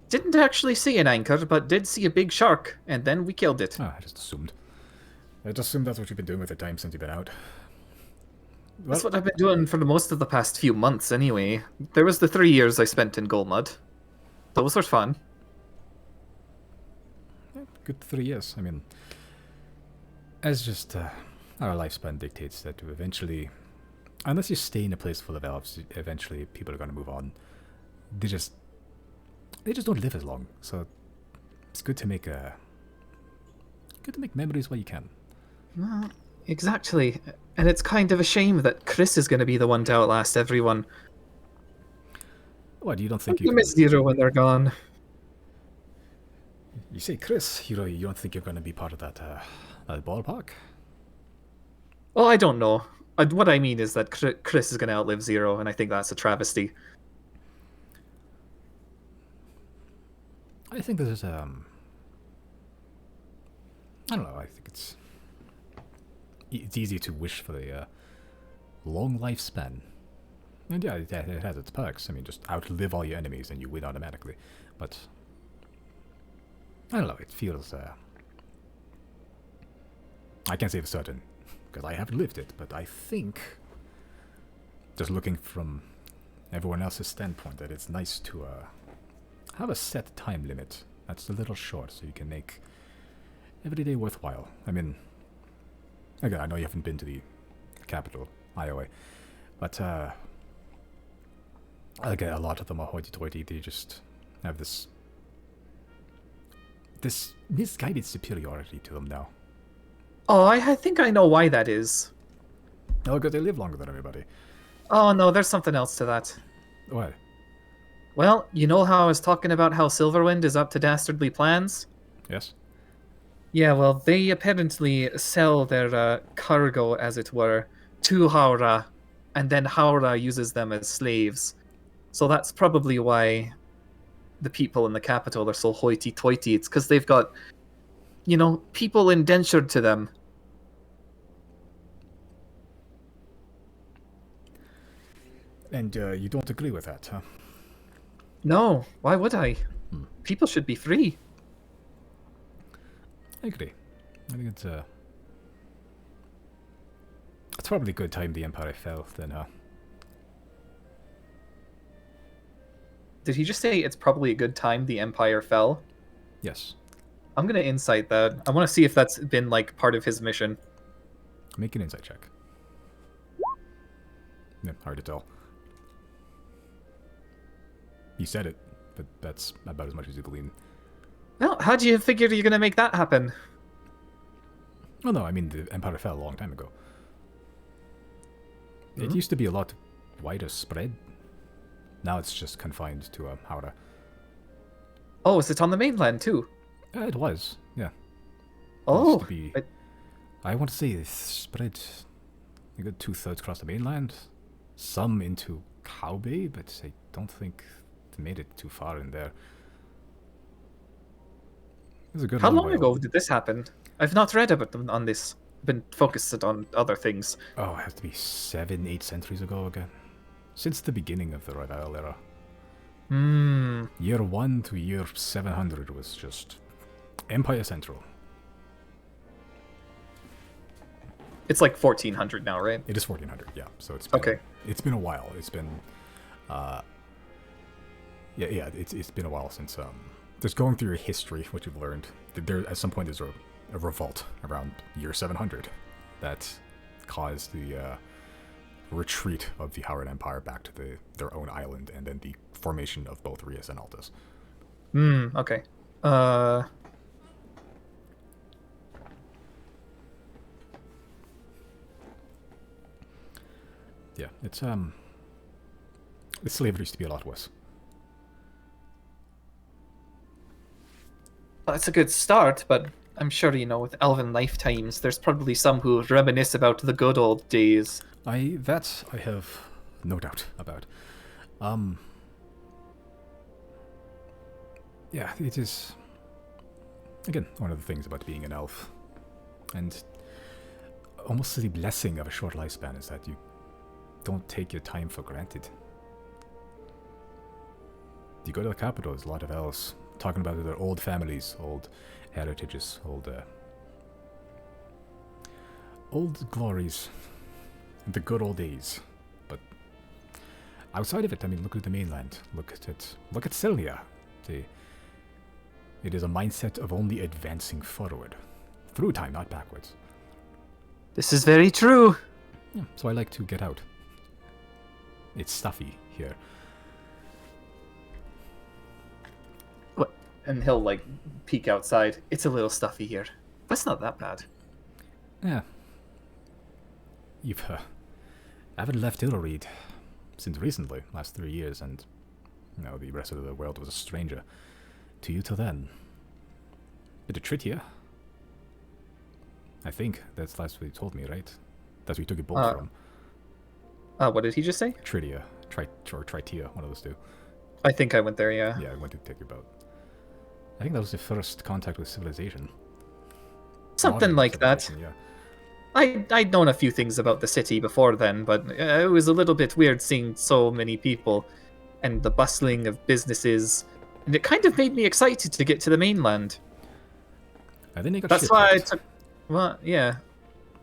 Didn't actually see an anchor, but did see a big shark, and then we killed it. I just assumed. That's what you've been doing with the time since you've been out. Well, That's what I've been doing for the most of the past few months, anyway. There was the 3 years I spent in Golmud. Those were fun. Yeah, good 3 years. I mean, as just our lifespan dictates that eventually, unless you stay in a place full of elves, eventually people are going to move on. They just don't live as long. So it's good to make memories while you can. Well, exactly. And it's kind of a shame that Chris is going to be the one to outlast everyone. What, you don't think You miss Zero when they're gone. You say Chris, you don't think you're going to be part of that ballpark? Well, I don't know. What I mean is that Chris is going to outlive Zero, and I think that's a travesty. I think this is I don't know. I think it's easy to wish for a long lifespan, and yeah, it has its perks. I mean, just outlive all your enemies and you win automatically. But I don't know. It feels I can't say for certain because I haven't lived it, but I think just looking from everyone else's standpoint that it's nice to have a set time limit that's a little short so you can make every day worthwhile. I mean, again, I know you haven't been to the capital, Iowa, but again, a lot of them are hoity-toity. They just have this misguided superiority to them now. Oh, I think I know why that is. Oh, because they live longer than everybody. Oh, no, there's something else to that. What? Well, you know how I was talking about how Silverwind is up to dastardly plans? Yes? Yeah, well, they apparently sell their cargo, as it were, to Haura, and then Haura uses them as slaves. So that's probably why the people in the capital are so hoity-toity. It's because they've got, people indentured to them. And you don't agree with that, huh? No, why would I? People should be free. I agree. I think it's probably a good time the Empire fell, then, huh? Did he just say it's probably a good time the Empire fell? Yes. I'm gonna insight that. I want to see if that's been, like, part of his mission. Make an insight check. Yeah, hard to tell. He said it, but that's about as much as you glean. Well, how do you figure you're gonna make that happen? Oh no, I mean the Empire fell a long time ago. It used to be a lot wider spread. Now it's just confined to Haura. Oh, is it on the mainland too? It was, yeah. Oh, It used to be, I want to say it spread a good 2/3 across the mainland, some into Cow Bay, but I don't think they made it too far in there. It was a good how long while. ago did this happen? I've not read about them on this. I've been focused on other things. Oh, it has to be 7, 8 centuries ago again. Since the beginning of the Red Isle era. Year 1 to year 700 was just Empire Central. It's like 1400 now, right? It is 1400, yeah. So it's been Okay. It's been a while. It's been, it's been a while since just going through your history, what you've learned. There at some point there's a revolt around year 700 that caused the retreat of the Howard Empire back to their own island, and then the formation of both Rias and Altus. Okay. Yeah, it's the slavery used to be a lot worse. That's a good start, but I'm sure, with elven lifetimes, there's probably some who reminisce about the good old days. I have no doubt about. Yeah, it is, again, one of the things about being an elf. And almost the blessing of a short lifespan is that you don't take your time for granted. You go to the capital, there's a lot of elves talking about their old families, old heritages, old glories, the good old days. But outside of it, I mean, look at the mainland. Look at Sylvia. It is a mindset of only advancing forward. Through time, not backwards. This is very true. Yeah, so I like to get out. It's stuffy here. What? And he'll, like, peek outside. It's a little stuffy here. That's not that bad. Yeah. I haven't left Ilreed since recently, last 3 years, and the rest of the world was a stranger to you till then. Bit of Tritia. I think that's last what you told me, right? That's where you took your bolt from. What did he just say? Tritia. Or Tritia, one of those two. I think I went there, yeah. Yeah, I went to take your boat. I think that was the first contact with civilization. Something Modern like that. civilization, yeah. I'd known a few things about the city before then, but it was a little bit weird seeing so many people and the bustling of businesses, and it kind of made me excited to get to the mainland. I think they got That's why I took. Well, yeah,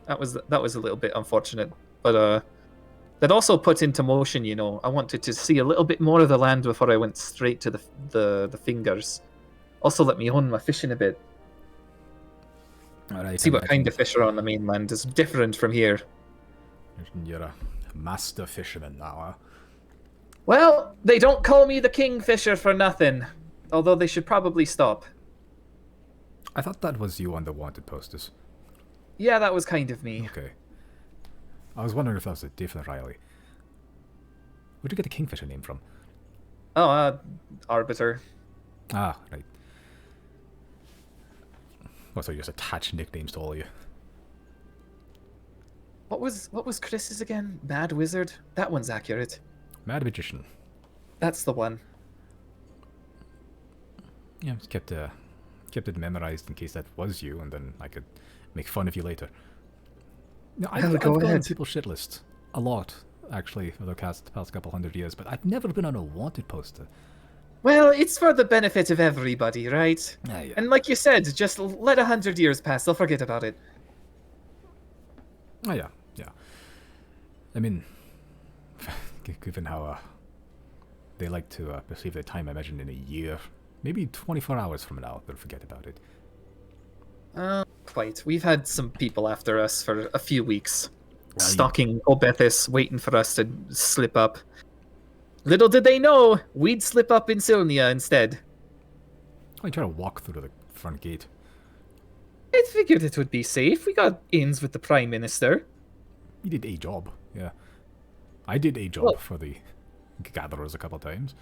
that was a little bit unfortunate, but that also put into motion. I wanted to see a little bit more of the land before I went straight to the fingers. Also, let me hone my fishing a bit. Right, See what kind of fish are on the mainland is different from here. You're a master fisherman now, huh? Well, they don't call me the kingfisher for nothing, although they should probably stop. I thought that was you on the wanted posters. Yeah, that was kind of me. Okay. I was wondering if that was a different Reilly. Where'd you get the kingfisher name from? Oh, Arbiter. Ah, right. Well, so you just attach nicknames to all of you. What was Chris's again? Mad Wizard? That one's accurate. Mad Magician. That's the one. Yeah, just kept it memorized in case that was you, and then I could make fun of you later. No, I've gone on people's shit lists a lot, actually, over the past couple 100 years, but I've never been on a wanted poster. Well, it's for the benefit of everybody, right? Yeah. And like you said, just let 100 years pass, they'll forget about it. Oh, yeah. I mean, given how they like to perceive their time, I imagine in a year, maybe 24 hours from now, they'll forget about it. Quite. We've had some people after us for a few weeks. Well, stalking Obethis, waiting for us to slip up. Little did they know, we'd slip up in Sylnia instead. I try to walk through the front gate. I figured it would be safe. We got ins with the Prime Minister. You did a job, yeah. I did a job for the gatherers a couple times.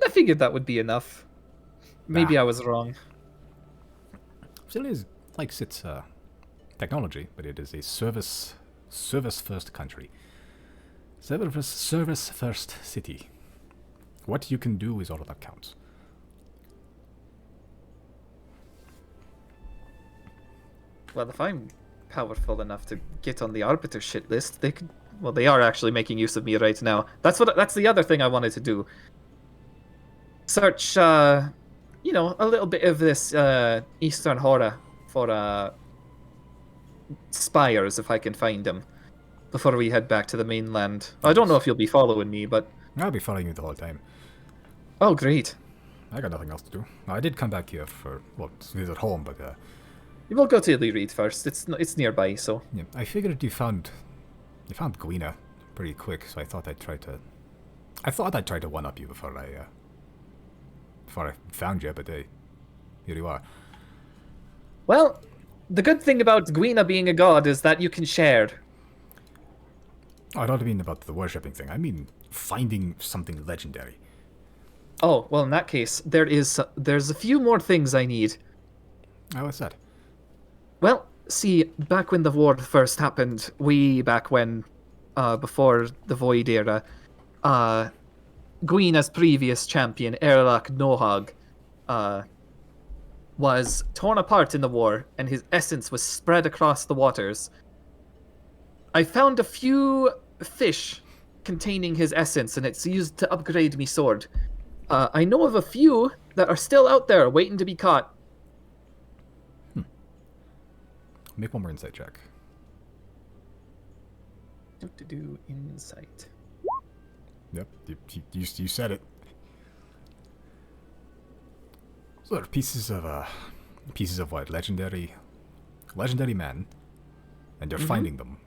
I figured that would be enough. Maybe I was wrong. Sylnia likes its technology, but it is a service-first country. Service-first city. What you can do is all that counts. Well, if I'm powerful enough to get on the Arbiter shit list, they could. Well, they are actually making use of me right now. That's the other thing I wanted to do. Search, a little bit of this Eastern Horror for spires, if I can find them, before we head back to the mainland. I don't know if you'll be following me, but I'll be following you the whole time. Oh, great. I got nothing else to do. I did come back here for, visit home, but We'll go to Illyreed first. It's nearby, so. yeah, I figured you found Gwina pretty quick, so I thought I'd try to one up you before I found you, but here you are. Well, the good thing about Gwina being a god is that you can share. Oh, I don't mean about the worshipping thing. I mean finding something legendary. Oh, well, in that case, there's a few more things I need. Oh, what's that? Well, see, back when the war first happened, back when, before the Void era, Gwina's previous champion, Erlach Nohag, was torn apart in the war, and his essence was spread across the waters. I found a few fish containing his essence, and it's used to upgrade me sword. I know of a few that are still out there waiting to be caught. Make one more insight check. Do insight. Yep, you said it. So they're pieces of what legendary men, and you're finding them.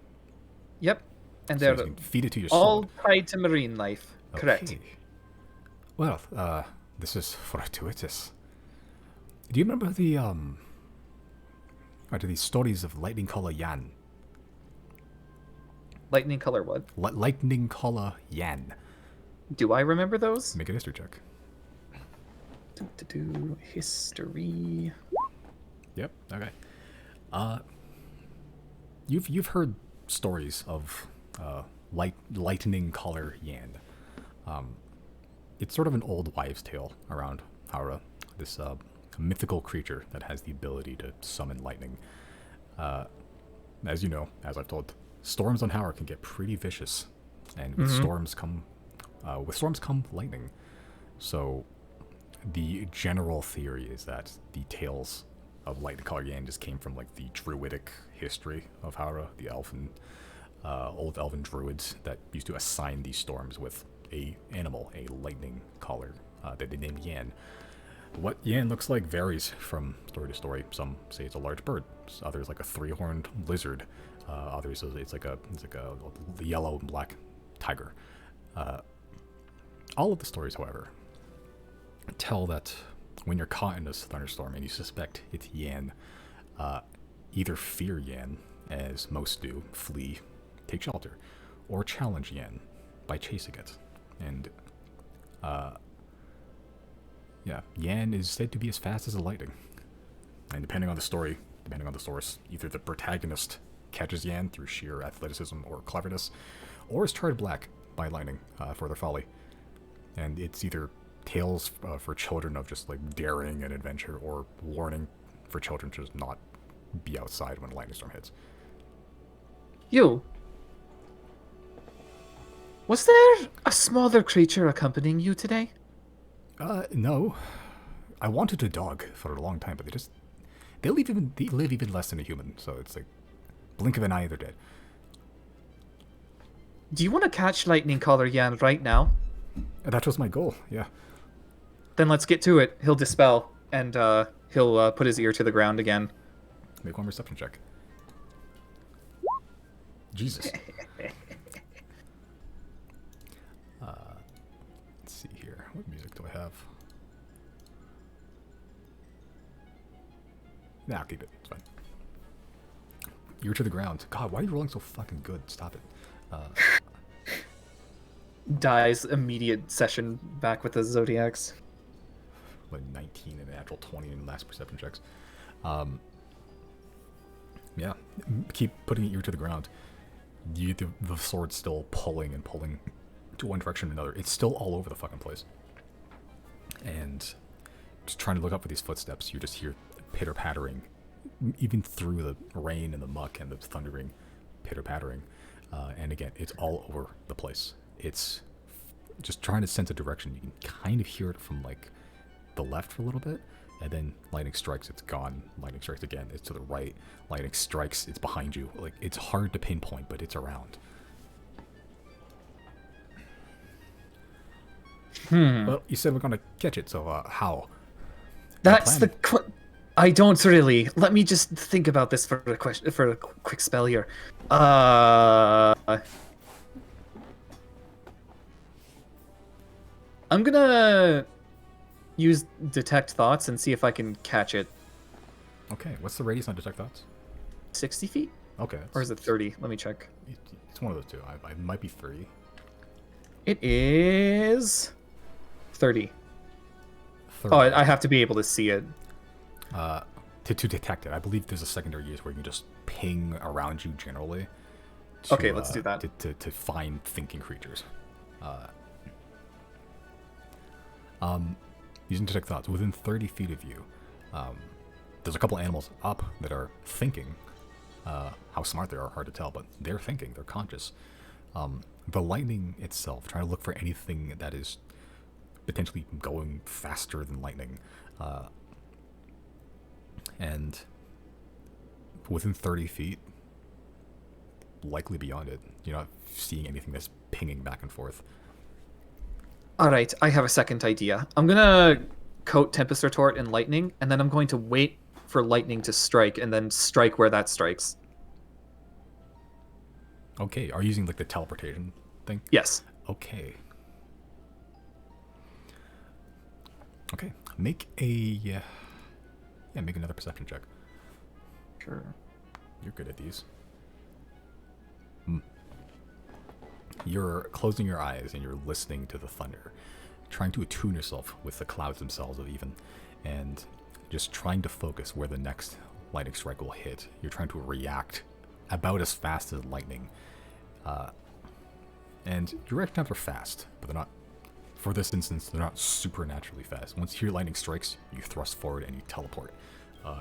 Yep. And So you they're can feed it to your all sword. tied to marine life. Correct. Okay. Well, this is fortuitous. Do you remember the stories of Lightning Color Yan? Lightning color what? Lightning Color Yan. Do I remember those? Make a history check. History. Yep. Okay. You've heard stories of lightning color Yan. It's sort of an old wives' tale around Haura, this mythical creature that has the ability to summon lightning. As you know, as I've told, storms on Haura can get pretty vicious, and with storms come lightning. So the general theory is that the tales of Lightning Color Yan just came from like the druidic history of Haura, the old elven druids that used to assign these storms with a animal, a lightning color that they named Yan. What Yan looks like varies from story to story. Some say it's a large bird, others like a three-horned lizard, others it's like a yellow and black tiger. All of the stories, however, tell that when you're caught in this thunderstorm and you suspect it's Yan, either fear Yan, as most do, flee, take shelter, or challenge Yan by chasing it. And Yan is said to be as fast as the lightning. And depending on the story, depending on the source, either the protagonist catches Yan through sheer athleticism or cleverness, or is charred black by lightning for their folly. And it's either tales for children of just like daring and adventure, or warning for children to just not be outside when a lightning storm hits. Was there a smaller creature accompanying you today? No. I wanted a dog for a long time, but they live even less than a human, so it's like blink of an eye, they're dead. Do you want to catch Lightning Color Yan right now? That was my goal, yeah. Then let's get to it. He'll dispel, and he'll put his ear to the ground again. Make one perception check. Jesus. Let's see here. What music do I have? Nah, I'll keep it. It's fine. Ear to the ground. God, why are you rolling so fucking good? Stop it. Dies immediate session back with the Zodiacs. Like 19 and a natural 20 in last perception checks. Yeah, keep putting your ear to the ground. The sword's still pulling and pulling to one direction or another. It's still all over the fucking place. And just trying to look up for these footsteps, you just hear pitter-pattering, even through the rain and the muck and the thundering pitter-pattering. And again, it's all over the place. It's just trying to sense a direction. You can kind of hear it from like the left for a little bit, and then lightning strikes, it's gone. Lightning strikes again, it's to the right. Lightning strikes, it's behind you. Like, it's hard to pinpoint, but it's around. Well, you said we're gonna catch it, so how? That's the. I don't really. Let me just think about this for a quick spell here. I'm gonna use detect thoughts and see if I can catch it. Okay, what's the radius on detect thoughts? 60 feet? Okay. Or is it 30? Let me check. It's one of those two. I might be 30. It is 30. 30. Oh, I have to be able to see it. To detect it, I believe there's a secondary use where you can just ping around you generally. Okay, let's do that. To find thinking creatures. Using detect thoughts within 30 feet of you, there's a couple animals up that are thinking. How smart they are, hard to tell, but they're thinking, they're conscious. The lightning itself, trying to look for anything that is potentially going faster than lightning. And within 30 feet, likely beyond it, you're not seeing anything that's pinging back and forth. All right, I have a second idea. I'm gonna coat Tempest Retort in lightning, and then I'm going to wait for lightning to strike, and then strike where that strikes. Okay, are you using like the teleportation thing? Yes. Okay. Okay, make a make another perception check. Sure. You're good at these. You're closing your eyes and you're listening to the thunder, trying to attune yourself with the clouds themselves of even, and just trying to focus where the next lightning strike will hit. You're trying to react about as fast as lightning. And your reaction times are fast, but they're not, for this instance, they're not supernaturally fast. Once you hear lightning strikes, you thrust forward and you teleport.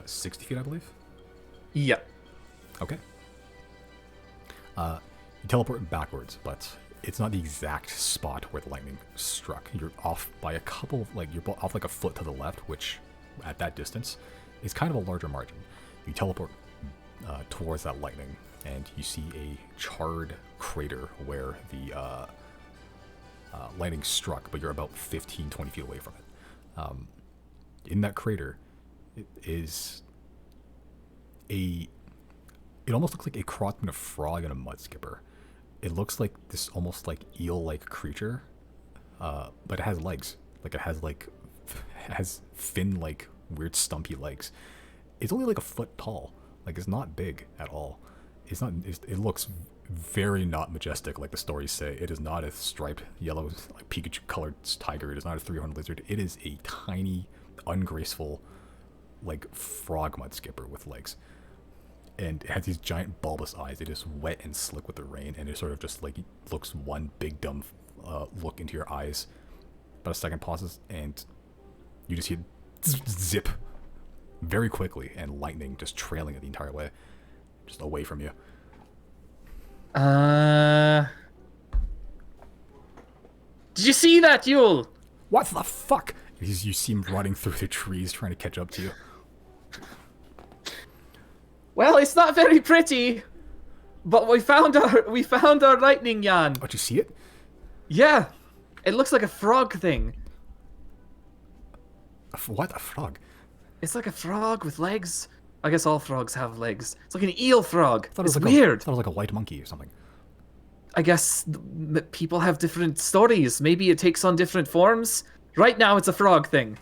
60 feet, I believe? Yeah. Okay. You teleport backwards, but it's not the exact spot where the lightning struck. You're off by a couple, you're off like a foot to the left, which at that distance is kind of a larger margin. You teleport towards that lightning, and you see a charred crater where the lightning struck, but you're about 15, 20 feet away from it. In that crater, it is it almost looks like a cross between a frog and a mud skipper. It looks like this almost like eel-like creature, but it has legs. It has fin-like weird stumpy legs. It's only like a foot tall. It's not big at all. It looks very not majestic, like the stories say. It is not a striped yellow, Pikachu-colored tiger. It is not a three-horned lizard. It is a tiny, ungraceful, frog mud skipper with legs. And it has these giant bulbous eyes. It is wet and slick with the rain, and it sort of just looks one big dumb look into your eyes. About a second pauses, and you just hear zip very quickly, and lightning just trailing it the entire way, just away from you. Did you see that, Yule? What the fuck? You see him running through the trees trying to catch up to you. Well, it's not very pretty, but we found our lightning yarn. Oh, did you see it? Yeah, it looks like a frog thing. What? A frog? It's like a frog with legs. I guess all frogs have legs. It's like an eel frog. It's I weird. thought it was like a white monkey or something. I guess people have different stories. Maybe it takes on different forms. Right now, it's a frog thing.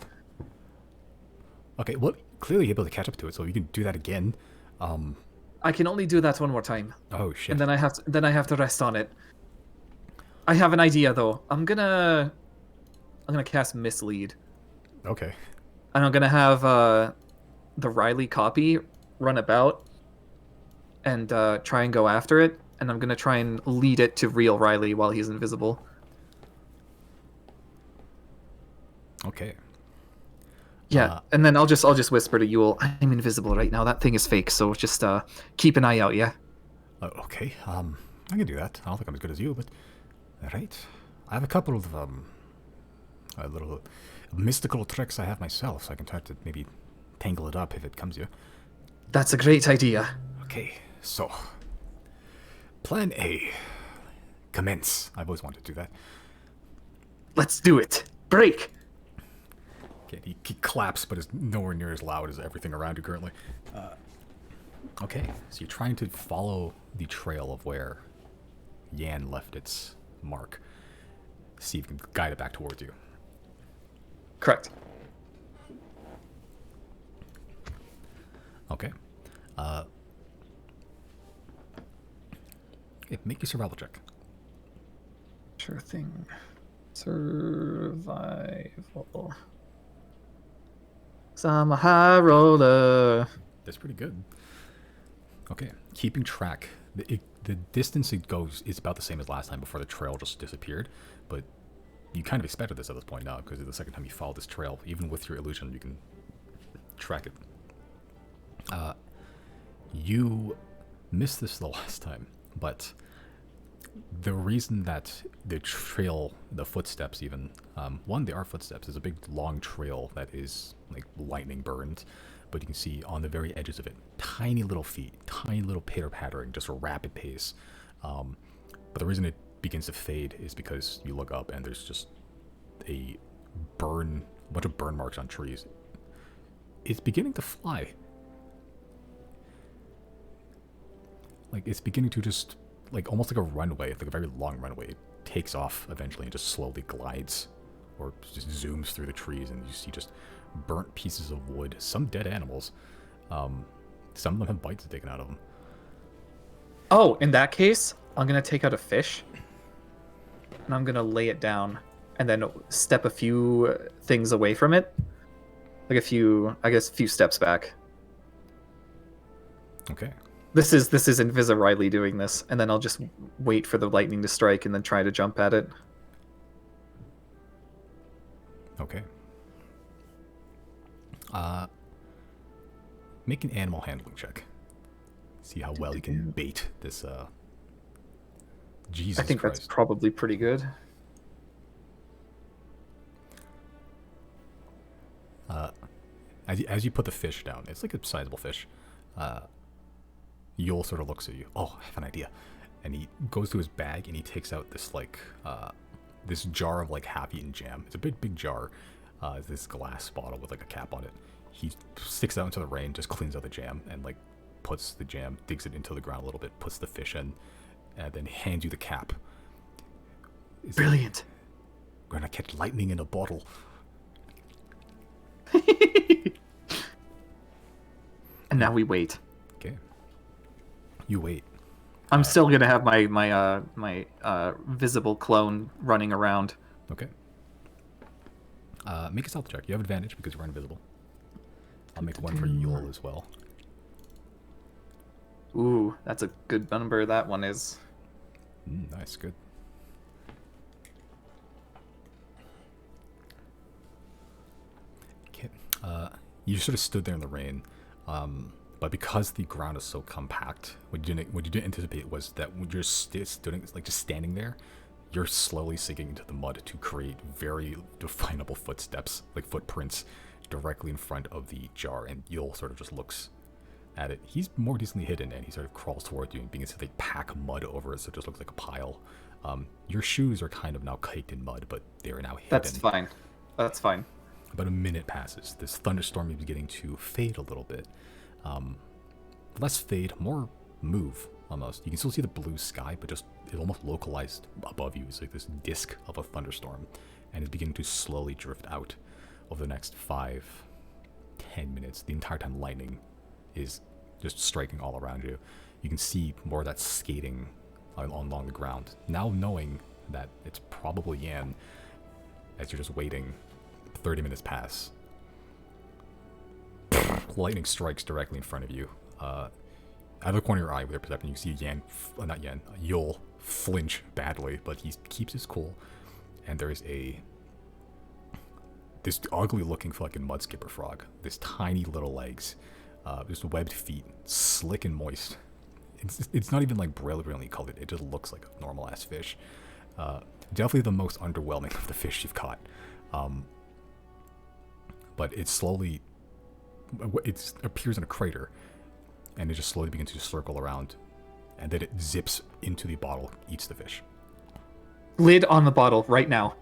Okay, well, clearly you're able to catch up to it, so you can do that again. I can only do that one more time. Oh shit! And then I have to rest on it. I have an idea though. I'm gonna cast Mislead. Okay. And I'm gonna have the Reilly copy run about and try and go after it. And I'm gonna try and lead it to real Reilly while he's invisible. Okay. Yeah, and then I'll just whisper to Yule, I'm invisible right now. That thing is fake, so just keep an eye out, yeah? Okay, I can do that. I don't think I'm as good as you, but... Alright. I have a couple of, little mystical tricks I have myself, so I can try to maybe tangle it up if it comes to you. That's a great idea. Okay, so... Plan A. Commence. I've always wanted to do that. Let's do it. Break! Okay, he claps, but is nowhere near as loud as everything around you currently. Okay, so you're trying to follow the trail of where Yan left its mark. See if you can guide it back towards you. Correct. Okay. Make a survival check. Sure thing. Survival. I'm a high roller. That's pretty good. Okay, keeping track. The distance it goes is about the same as last time before the trail just disappeared, but you kind of expected this at this point now because the second time you follow this trail, even with your illusion, you can track it. You missed this the last time, but the reason that the trail, the footsteps even, one, they are footsteps. There's a big long trail that is lightning burned, but you can see on the very edges of it, tiny little feet, tiny little pitter-pattering, just a rapid pace. But the reason it begins to fade is because you look up and there's just a burn a bunch of burn marks on trees. It's beginning to fly. Like, it's beginning to just, like, almost like a runway, like a very long runway. It takes off eventually and just slowly glides, or just zooms through the trees, and you see just burnt pieces of wood, some dead animals. Some of them have bites taken out of them. Oh, in that case, I'm gonna take out a fish, and I'm gonna lay it down, and then step a few things away from it, like a few steps back. Okay. This is Invisa Reilly doing this, and then I'll just wait for the lightning to strike and then try to jump at it. Okay. Make an animal handling check. See how well you can bait this, Jesus I think Christ. that's probably pretty good. As you put the fish down, it's like a sizable fish. Yule sort of looks at you. Oh, I have an idea. And he goes to his bag and he takes out this, like, this jar of, like, half-eaten jam. It's a big jar. This glass bottle with, like, a cap on it. He sticks it out into the rain, just cleans out the jam, and, like, puts the jam, digs it into the ground a little bit, puts the fish in, and then hands you the cap. Brilliant. We're gonna catch lightning in a bottle. And now we wait. Okay. You wait. I'm still gonna have my visible clone running around. Okay. Make a stealth check. You have advantage because you are invisible. I'll make one for Yule as well. Ooh, that's a good number. That one is. Nice, good. Okay. You sort of stood there in the rain, but because the ground is so compact, what you didn't anticipate was that when you're just standing there, you're slowly sinking into the mud to create very definable footsteps, like footprints, directly in front of the jar. And Yule sort of just looks at it. He's more decently hidden, and he sort of crawls towards you and begins to like pack mud over it, so it just looks like a pile. Your shoes are kind of now caked in mud, but they're now hidden. That's fine. That's fine. About a minute passes. This thunderstorm is beginning to fade a little bit. Less fade, more move, almost. You can still see the blue sky, but just it almost localized above you. It's like this disc of a thunderstorm, and it's beginning to slowly drift out over the next 5-10 minutes. The entire time lightning is just striking all around you. You can see more of that skating along the ground. Now knowing that it's probably Yan, as you're just waiting, 30 minutes pass. Lightning strikes directly in front of you. Out of the corner of your eye with your perception, you see Yule flinch badly, but he keeps his cool. And there's this ugly-looking fucking mudskipper frog. This tiny little legs, just webbed feet, slick and moist. It's not even like brilliantly colored. It just looks like a normal-ass fish. Definitely the most underwhelming of the fish you've caught. But it appears in a crater, and it just slowly begins to circle around, and then it zips into the bottle, eats the fish. Lid on the bottle right now.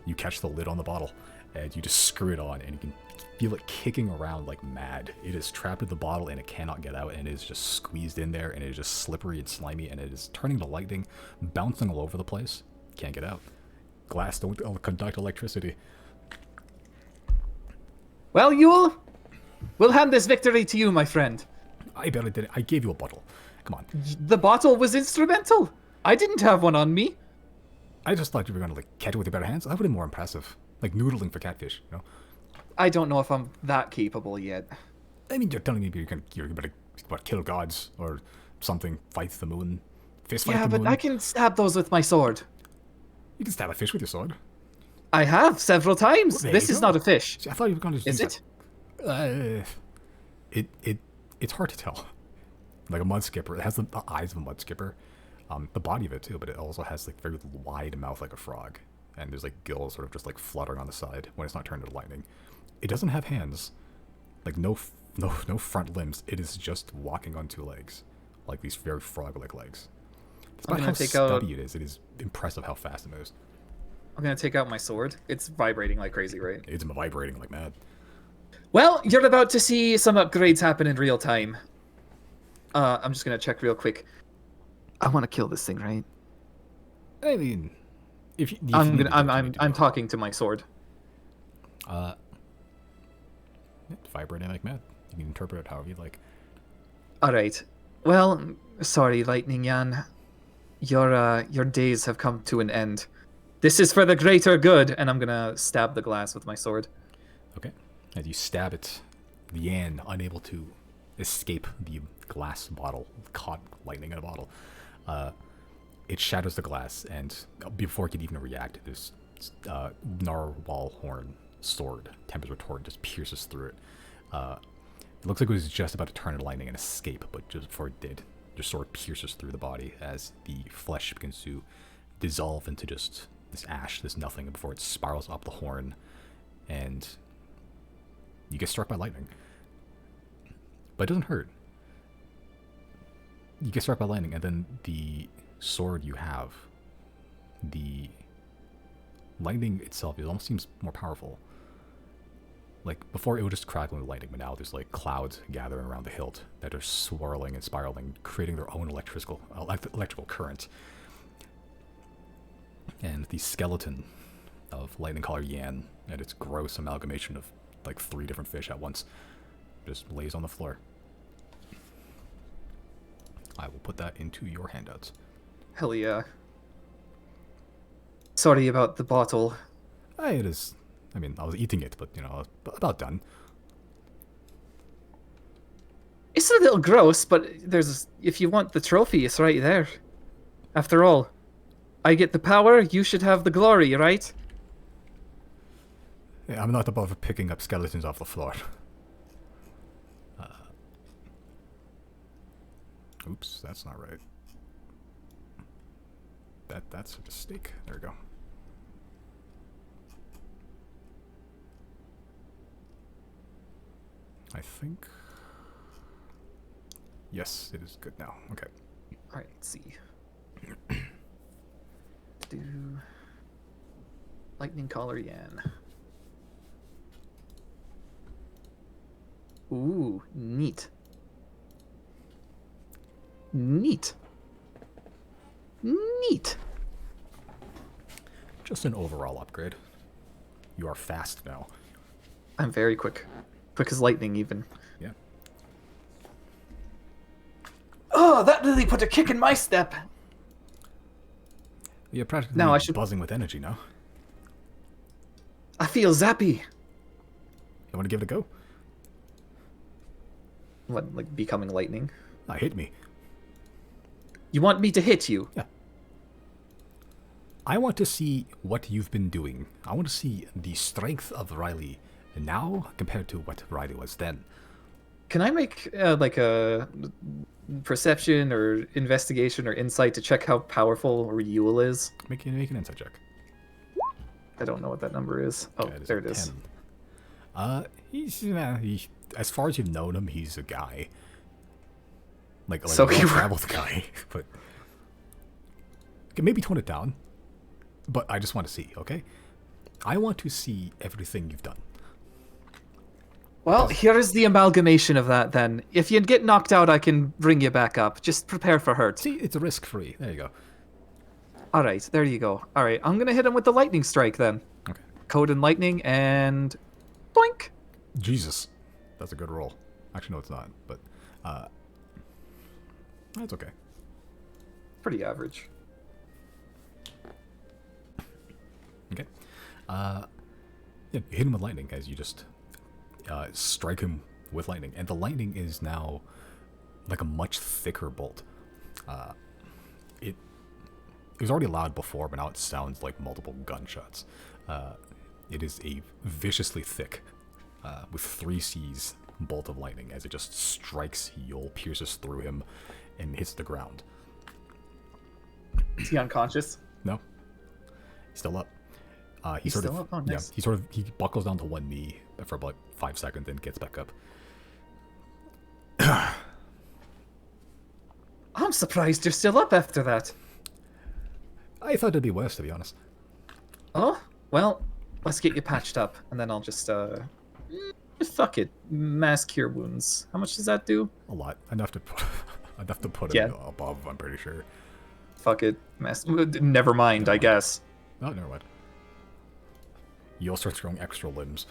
You catch the lid on the bottle, and you just screw it on, and you can feel it kicking around like mad. It is trapped in the bottle, and it cannot get out, and it is just squeezed in there, and it is just slippery and slimy, and it is turning to lightning, bouncing all over the place. Can't get out. Glass don't conduct electricity. Well, Yule, we'll hand this victory to you, my friend. I barely did it. I gave you a bottle. Come on. The bottle was instrumental. I didn't have one on me. I just thought you were going to like catch it with your bare hands. That would have been more impressive. Like noodling for catfish, you know? I don't know if I'm that capable yet. I mean, you're telling me you're going to kill gods or something, fight the moon, fist fight the moon. Yeah, but I can stab those with my sword. You can stab a fish with your sword. I have several times. Well, this is not a fish. See, I thought you were going to. Is it? It's hard to tell. Like a mud skipper, it has the eyes of a mud skipper, the body of it too, but it also has like very wide mouth like a frog, and there's like gills sort of just like fluttering on the side when it's not turned into lightning. It doesn't have hands, like no front limbs. It is just walking on two legs, like these very frog-like legs. Despite how stubby it is impressive how fast it moves. I'm gonna take out my sword. It's vibrating like crazy, right? It's vibrating like mad. Well, you're about to see some upgrades happen in real time. I'm just gonna check real quick. I want to kill this thing, right? I mean, if you I'm talking to my sword. It's vibrating like mad. You can interpret it however you like. All right. Well, sorry, Lightning Yan. Your days have come to an end. This is for the greater good, and I'm gonna stab the glass with my sword. Okay. As you stab it, the Yan, unable to escape the glass bottle, caught lightning in a bottle, it shatters the glass, and before it can even react, this narwhal horn sword, Tempest Retort, just pierces through it. It looks like it was just about to turn into lightning and escape, but just before it did, the sword pierces through the body as the flesh begins to dissolve into just this ash, this nothing, before it spirals up the horn, and you get struck by lightning. But it doesn't hurt. You get struck by lightning, and then the sword you have, the lightning itself, it almost seems more powerful. Like, before it was just crackling with lightning, but now there's like clouds gathering around the hilt that are swirling and spiraling, creating their own electrical current. And the skeleton of Lightning Collar Yan and its gross amalgamation of like 3 different fish at once just lays on the floor. I will put that into your handouts. Hell yeah. Sorry about the bottle. It is. I mean, I was eating it, but, you know, I was about done. It's a little gross, but if you want the trophy, it's right there. After all, I get the power, you should have the glory, right? Yeah, I'm not above picking up skeletons off the floor. Oops, that's not right. That's a mistake. There we go. I think. Yes, it is good now. Okay. All right, let's see. Do Lightning Collar Yan. Ooh, neat. Neat. Neat. Just an overall upgrade. You are fast now. I'm very quick. Quick as lightning, even. Yeah. Oh, that really put a kick in my step. You're practically now I should... buzzing with energy now. I feel zappy. You want to give it a go? What, like becoming lightning? Hit me. You want me to hit you? Yeah. I want to see what you've been doing. I want to see the strength of Reilly now compared to what Reilly was then. Can I make like a perception or investigation or insight to check how powerful Reilly is? Make an insight check. I don't know what that number is. Oh, yeah, there it is. 10. He's as far as you've known him, he's a guy. Like so a well-traveled guy, but okay, maybe tone it down. But I just want to see, okay? I want to see everything you've done. Well, here is the amalgamation of that, then. If you get knocked out, I can bring you back up. Just prepare for hurt. See, it's risk-free. There you go. All right, there you go. All right, I'm going to hit him with the lightning strike, then. Okay. Code and lightning, and... boink! Jesus. That's a good roll. Actually, no, it's not, but... that's okay. Pretty average. Okay. Yeah, you hit him with lightning as you just strike him with lightning. And the lightning is now like a much thicker bolt. It was already loud before, but now it sounds like multiple gunshots. It is a viciously thick, with 3 C's bolt of lightning as it just strikes Yul, pierces through him, and hits the ground. Is he unconscious? No. He's still up. He's still up? Oh, nice. Yeah, he buckles down to one knee for about 5 seconds, then gets back up. I'm surprised you're still up after that. I thought it'd be worse, to be honest. Oh, well, let's get you patched up, and then I'll just fuck it. Mass cure wounds. How much does that do? A lot. Enough to put, enough to put Yeah. him above, I'm pretty sure. Fuck it. Mass. Never mind, I guess. Oh, never mind. You'll start growing extra limbs.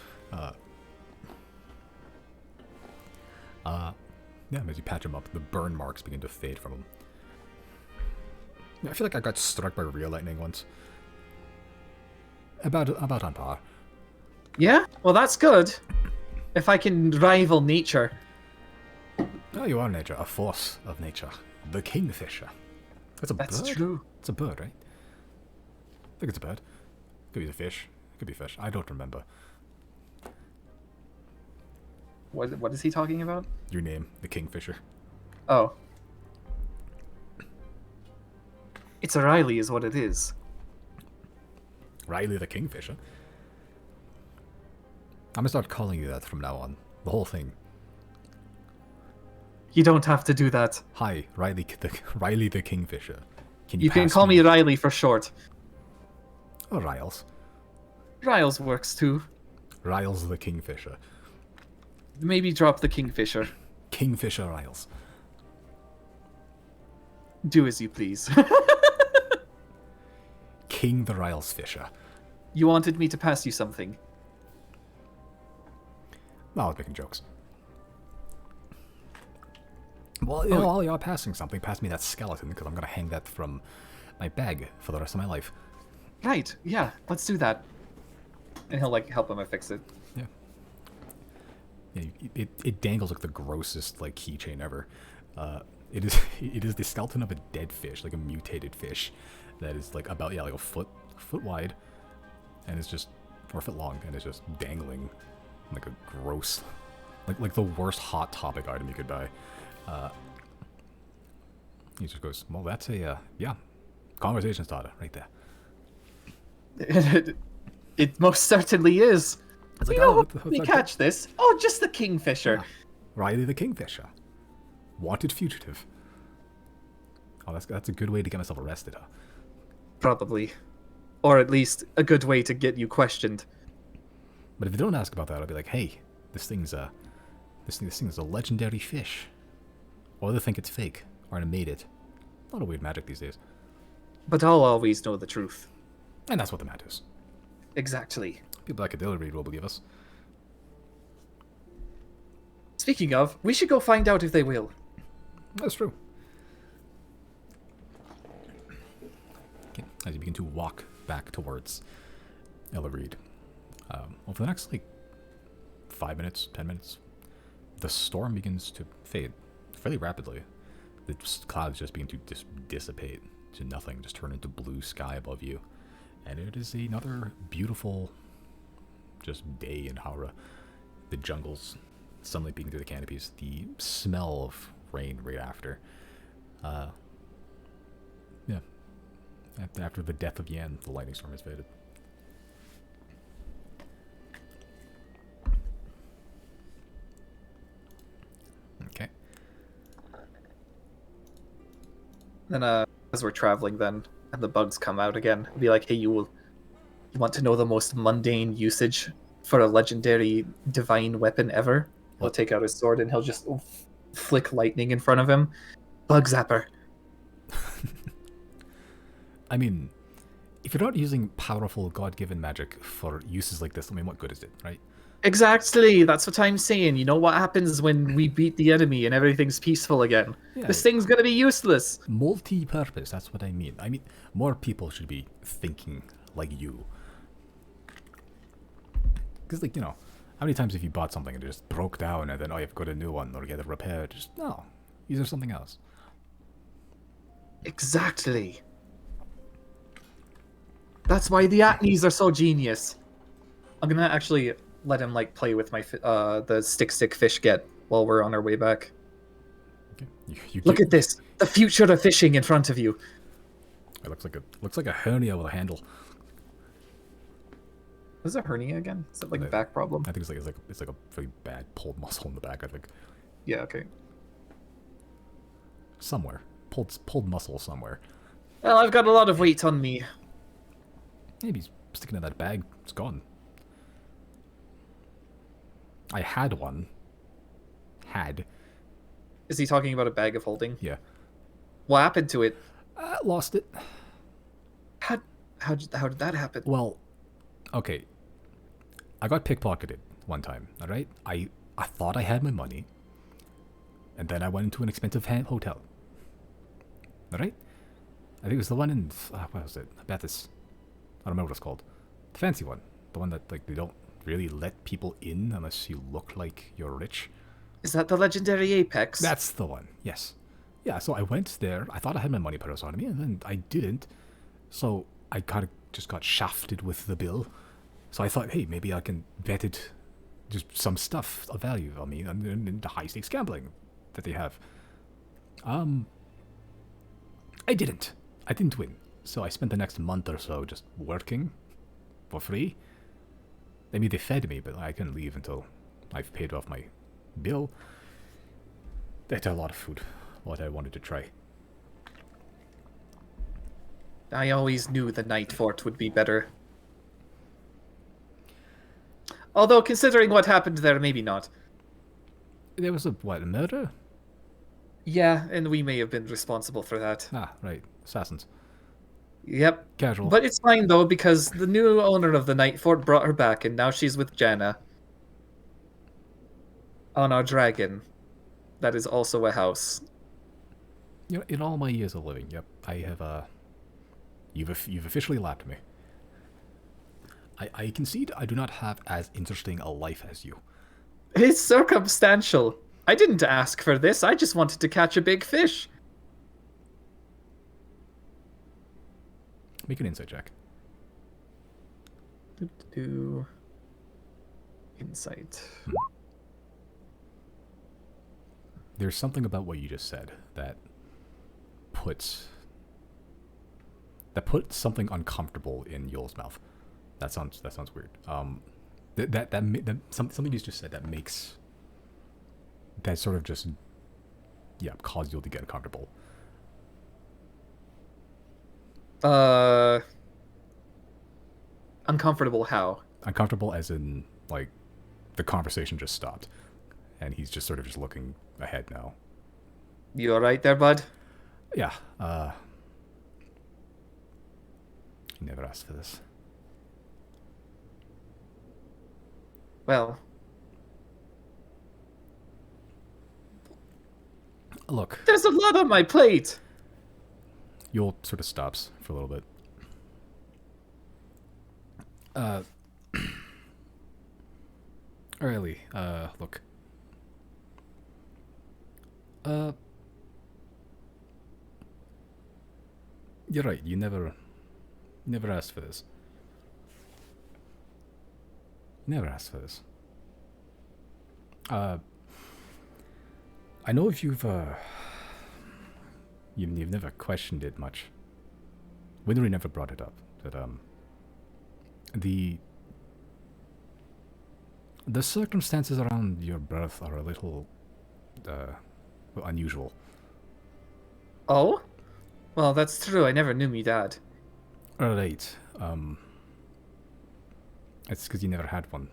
Yeah, as you patch him up, the burn marks begin to fade from him. Yeah, I feel like I got struck by real lightning once. About on par. Yeah? Well, that's good. If I can rival nature. Oh, you are nature, a force of nature. The kingfisher. That's a bird? That's true. It's a bird, right? I think it's a bird. Could be a fish. Could be a fish. I don't remember. What is he talking about? Your name, the kingfisher. Oh. It's a Reilly is what it is. Reilly the kingfisher? I'm gonna start calling you that from now on. The whole thing. You don't have to do that. Hi, Reilly the kingfisher. You can call me Reilly for short. Oh, Riles. Riles works too. Riles the kingfisher. Maybe drop the kingfisher. Kingfisher Riles. Do as you please. King the Riles Fisher. You wanted me to pass you something. No, I was making jokes. Well, you know, while you're passing something, pass me that skeleton, because I'm going to hang that from my bag for the rest of my life. Right, yeah, let's do that. And he'll, like, help him fix it. Yeah. Yeah, it dangles like the grossest, like, keychain ever. It is the skeleton of a dead fish, like a mutated fish, that is, like, about, yeah, like a foot wide, and it's just, or a foot long, and it's just dangling like a gross, like the worst Hot Topic item you could buy. He just goes, well, that's a, yeah, conversation starter right there. It most certainly is. It's like, You know, oh, let me catch this. Oh, just the kingfisher. Yeah. Reilly the kingfisher. Wanted fugitive. Oh, that's a good way to get myself arrested, huh? Probably. Or at least a good way to get you questioned. But if you don't ask about that, I'll be like, hey, this thing's a legendary fish. Or they think it's fake, or I made it. A lot of weird magic these days. But I'll always know the truth. And that's what the matters. Exactly. People like a Diller Reed will believe us. Speaking of, we should go find out if they will. That's true. Okay, as you begin to walk back towards Ella Reed. Well, for the next, like, 5 minutes, 10 minutes, the storm begins to fade fairly rapidly. The clouds just begin to dissipate to nothing, just turn into blue sky above you. And it is another beautiful, just day in Howrah. The jungles, sunlight beating through the canopies, the smell of rain right after. Yeah. After the death of Yan, the lightning storm has faded. Okay. Then, as we're traveling, then, and the bugs come out again, be like, hey, you want to know the most mundane usage for a legendary divine weapon ever? He'll take out his sword and he'll just flick lightning in front of him. Bug zapper. I mean, if you're not using powerful God-given magic for uses like this, I mean, what good is it, right? Exactly, that's what I'm saying. You know what happens when we beat the enemy and everything's peaceful again? Yeah. This thing's gonna be useless. Multi-purpose, that's what I mean. I mean, more people should be thinking like you. Because, like, you know, how many times have you bought something and it just broke down and then, oh, you've got a new one or get it repaired? Just, no, use it for something else. Exactly. That's why the Acnes are so genius. I'm gonna actually let him, like, play with my the stick fish get while we're on our way back. Okay. Look at this, the future of fishing in front of you. It looks like a hernia with a handle. Is it a hernia again? Is it like a back problem? I think it's like a very bad pulled muscle in the back. I think. Yeah. Okay. Somewhere pulled muscle somewhere. Well, I've got a lot of weight on me. Maybe sticking in that bag. It's gone. I had one. Is he talking about a bag of holding? Yeah. What happened to it? Lost it. How did that happen? Well, okay. I got pickpocketed one time, alright? I thought I had my money. And then I went into an expensive hotel. Alright? I think it was the one in... what was it? Bethis. I don't remember what it's called. The fancy one. The one that, like, they don't really let people in unless you look like you're rich. Is that the legendary Apex? That's the one, yes. Yeah, so I went there. I thought I had my money purse on me, and then I didn't. So I kind of just got shafted with the bill. So I thought, hey, maybe I can bet it just some stuff of value on me in the high stakes gambling that they have. I didn't. I didn't win. So I spent the next month or so just working for free. I mean, they fed me, but I couldn't leave until I've paid off my bill. They had a lot of food, what I wanted to try. I always knew the night fort would be better. Although, considering what happened there, maybe not. There was a murder? Yeah, and we may have been responsible for that. Ah, right. Assassins. Yep. Casual. But it's fine, though, because the new owner of the night fort brought her back, and now she's with Janna. On our dragon. That is also a house. You know, in all my years of living, yep, I have, you've officially lapped me. I concede I do not have as interesting a life as you. It's circumstantial. I didn't ask for this. I just wanted to catch a big fish. Make an insight check. Insight. There's something about what you just said that put something uncomfortable in Yoel's mouth. That sounds weird. Something you just said that makes that sort of just cause Yoel to get uncomfortable. Uncomfortable how? Uncomfortable as in, like, the conversation just stopped. And he's just sort of just looking ahead now. You alright there, bud? Yeah, you never asked for this. Well. Look. There's a lot on my plate! Yoel sort of stops for a little bit. Reilly, look. You're right, you never asked for this. Never asked for this. I know if you've never questioned it much. Winry never brought it up, but the circumstances around your birth are a little unusual. Oh? Well, that's true. I never knew me dad. Right. It's because you never had one.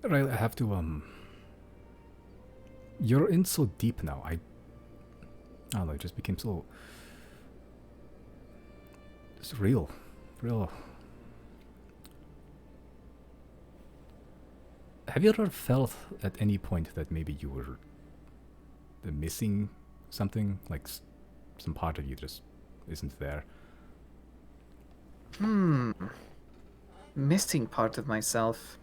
Right, I have to, you're in so deep now. I don't know, it just became so... It's real. Have you ever felt at any point that maybe you were missing something? Like some part of you just isn't there? Missing part of myself.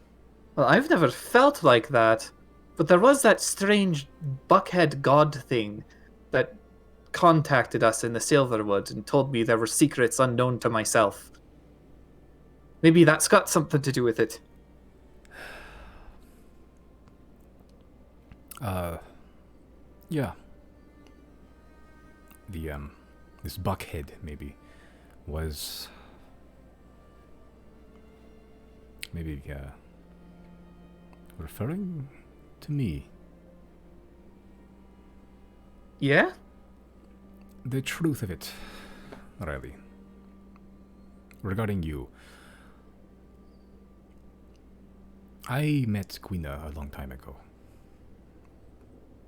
Well, I've never felt like that. But there was that strange buckhead god thing that contacted us in the Silverwood and told me there were secrets unknown to myself. Maybe that's got something to do with it. Yeah. This buckhead, maybe, was... Maybe, referring to me. Yeah? The truth of it, Reilly, regarding you, I met Gwina a long time ago.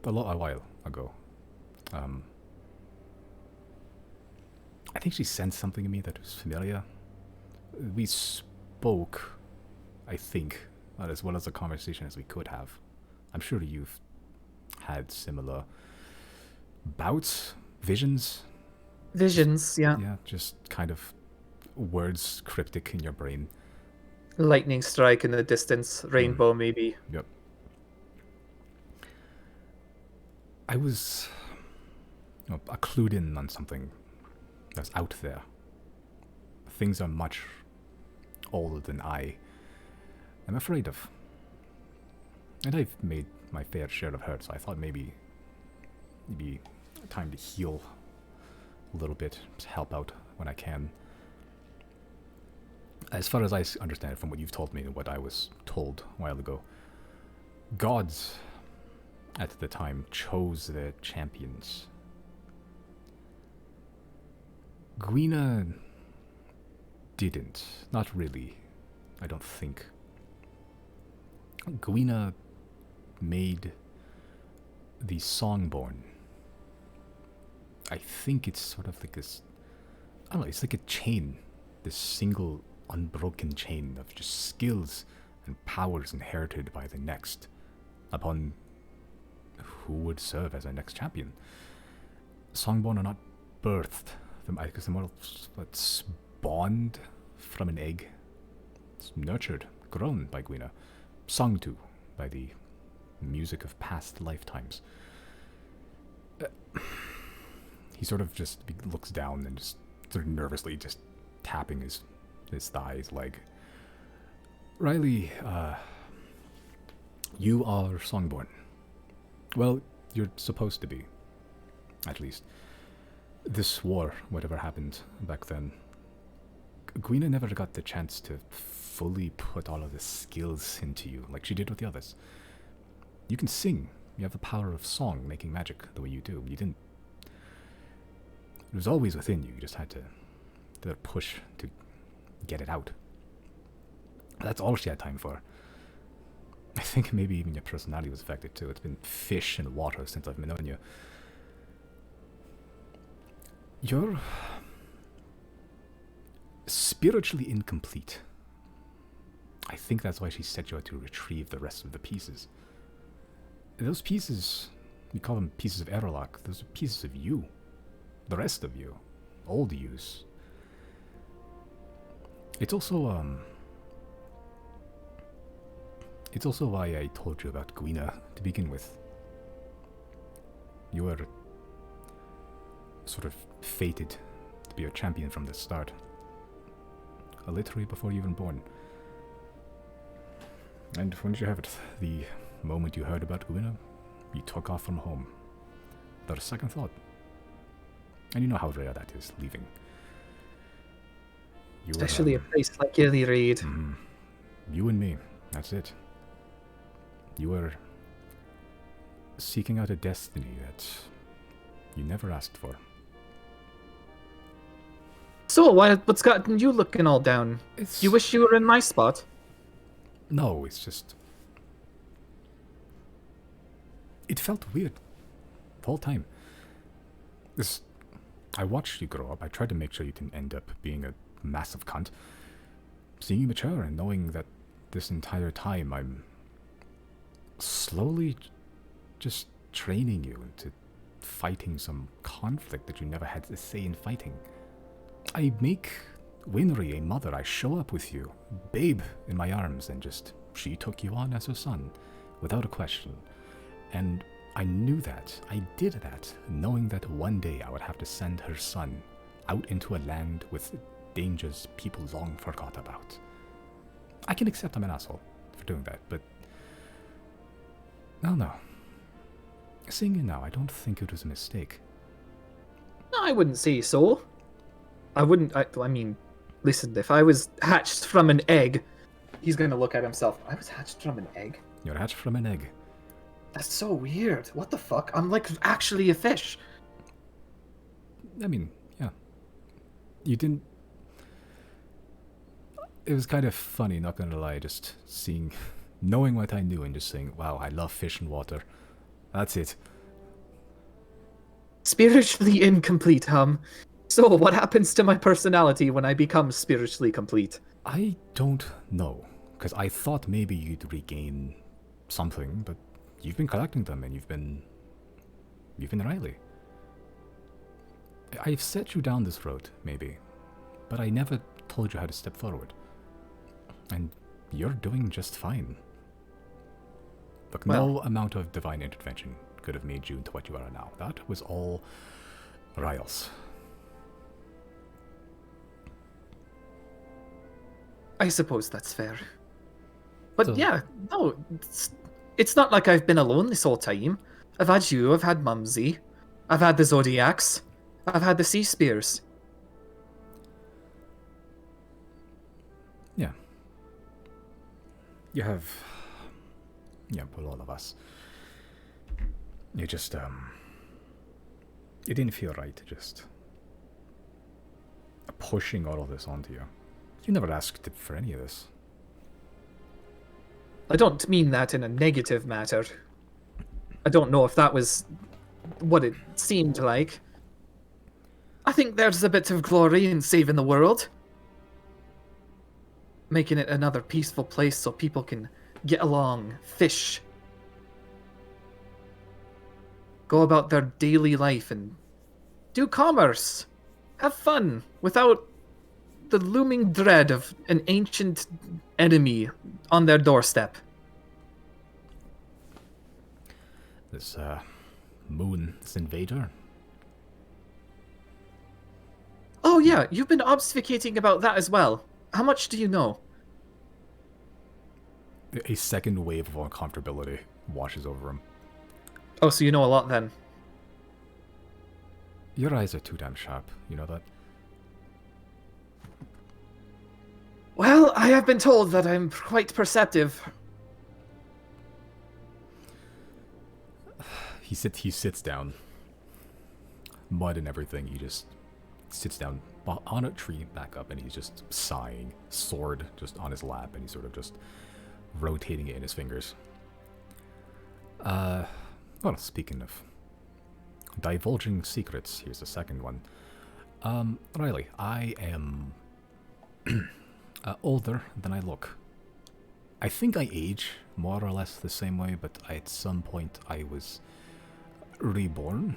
A while ago. I think she sensed something in me that was familiar. We spoke, I think, as well as a conversation as we could have. I'm sure you've had similar bouts, visions. Visions, yeah. Yeah, just kind of words cryptic in your brain. Lightning strike in the distance, rainbow maybe. Yep. I was clued in on something that's out there. Things are much older than I am afraid of. And I've made my fair share of hurt, so I thought maybe it'd be time to heal a little bit, to help out when I can. As far as I understand it from what you've told me and what I was told a while ago, gods at the time chose their champions. Gwina didn't. Not really. I don't think. Gwina made the Songborn. I think it's sort of like this... I don't know, it's like a chain. This single, unbroken chain of just skills and powers inherited by the next upon who would serve as our next champion. Songborn are not birthed. Because they're more spawned from an egg. It's nurtured, grown by Gwina, sung to by the music of past lifetimes. He sort of just looks down and just sort of nervously just tapping his thigh, his leg. Reilly, you are Songborn. Well, you're supposed to be, at least. This war, whatever happened back then, Gwina never got the chance to fully put all of the skills into you like she did with the others. You can sing. You have the power of song, making magic the way you do. You didn't... It was always within you. You just had to push to get it out. That's all she had time for. I think maybe even your personality was affected too. It's been fish and water since I've known you. You're spiritually incomplete. I think that's why she set you out to retrieve the rest of the pieces. Those pieces, we call them pieces of Erlach, those are pieces of you. The rest of you. Old yous. It's also why I told you about Gwina to begin with. You were sort of fated to be a champion from the start. Literally before you were even born. And when did you have it? The moment you heard about Gwina, you took off from home. Without a second thought. And you know how rare that is, leaving. Especially a place like Reilly Reid. You and me, that's it. You were seeking out a destiny that you never asked for. So, what's gotten you looking all down? You wish you were in my spot? No, it's just... It felt weird the whole time. I watched you grow up. I tried to make sure you didn't end up being a massive cunt. Seeing you mature and knowing that this entire time I'm slowly just training you into fighting some conflict that you never had a say in fighting. I make Winry a mother. I show up with you, babe, in my arms, and just, she took you on as her son, without a question. And I knew that. I did that, knowing that one day I would have to send her son out into a land with dangers people long forgot about. I can accept I'm an asshole for doing that, but... No. Seeing it now, I don't think it was a mistake. No, I wouldn't say so. I mean, listen, if I was hatched from an egg... He's gonna look at himself. I was hatched from an egg? You're hatched from an egg. That's so weird. What the fuck? I'm like actually a fish. I mean, yeah. You didn't. It was kind of funny, not gonna lie, just seeing, knowing what I knew and just saying, wow, I love fish and water. That's it. Spiritually incomplete, So, what happens to my personality when I become spiritually complete? I don't know, because I thought maybe you'd regain something, but you've been collecting them and you've been Reilly. I've set you down this road, maybe, but I never told you how to step forward. And you're doing just fine. Look, no amount of divine intervention could have made you into what you are now. That was all Riles. I suppose that's fair. But So, yeah, no, it's not like I've been alone this whole time. I've had you, I've had Mumsy, I've had the Zodiacs, I've had the Sea Spears. yeah. You have... Yeah, but all of us. You just, it didn't feel right, just pushing all of this onto you. You never asked for any of this. I don't mean that in a negative matter. I don't know if that was what it seemed like. I think there's a bit of glory in saving the world. Making it another peaceful place so people can get along, fish, go about their daily life and do commerce, have fun without the looming dread of an ancient enemy on their doorstep. This, moon, this invader. Oh yeah, you've been obfuscating about that as well. How much do you know? A second wave of uncomfortability washes over him. Oh, so you know a lot then. Your eyes are too damn sharp, you know that? Well, I have been told that I'm quite perceptive. He sits down. Mud and everything, he just sits down on a tree back up and he's just sighing, sword just on his lap, and he's sort of just rotating it in his fingers. Well, speaking of divulging secrets, here's the second one. Reilly, I am older than I look. I think I age more or less the same way, but at some point I was reborn.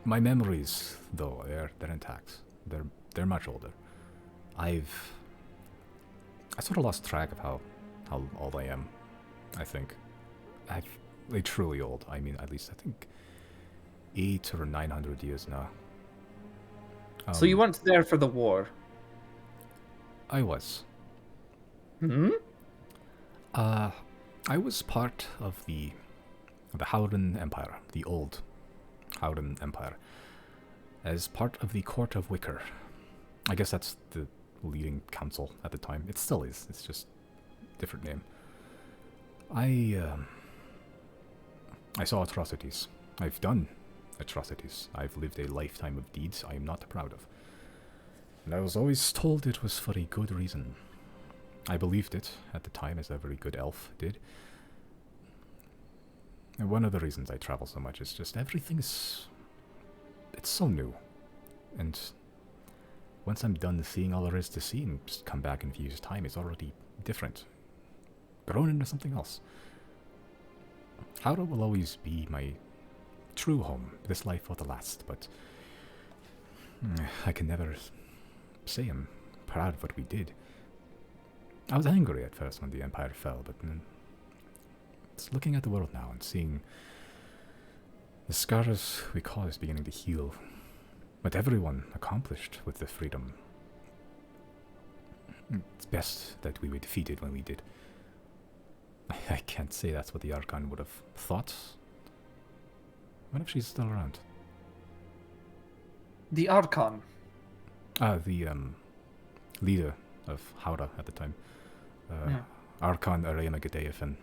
My memories, though, they're intact. They're much older. I sort of lost track of how old I am. I think like truly old. I mean, at least I think 800 or 900 years now. So you weren't there for the war? I was. Hmm? I was part of the Howden Empire, the old Howden Empire, as part of the Court of Wicker. I guess that's the leading council at the time. It still is. It's just a different name. I saw atrocities. I've done atrocities. I've lived a lifetime of deeds I am not proud of. And I was always told it was for a good reason. I believed it at the time, as every good elf did. And one of the reasons I travel so much is just everything's... It's so new. And once I'm done seeing all there is to see and just come back in a few years' time, it's already different. Grown into something else. Howrah will always be my true home, this life or the last, but I can never say I'm proud of what we did. I was angry at first when the Empire fell, but it's looking at the world now and seeing the scars we caused beginning to heal, what everyone accomplished with the freedom. It's best that we were defeated when we did. I can't say that's what the Archon would have thought. What if she's still around? The Archon? The leader of Howrah at the time. Archon Arema Gedeofen.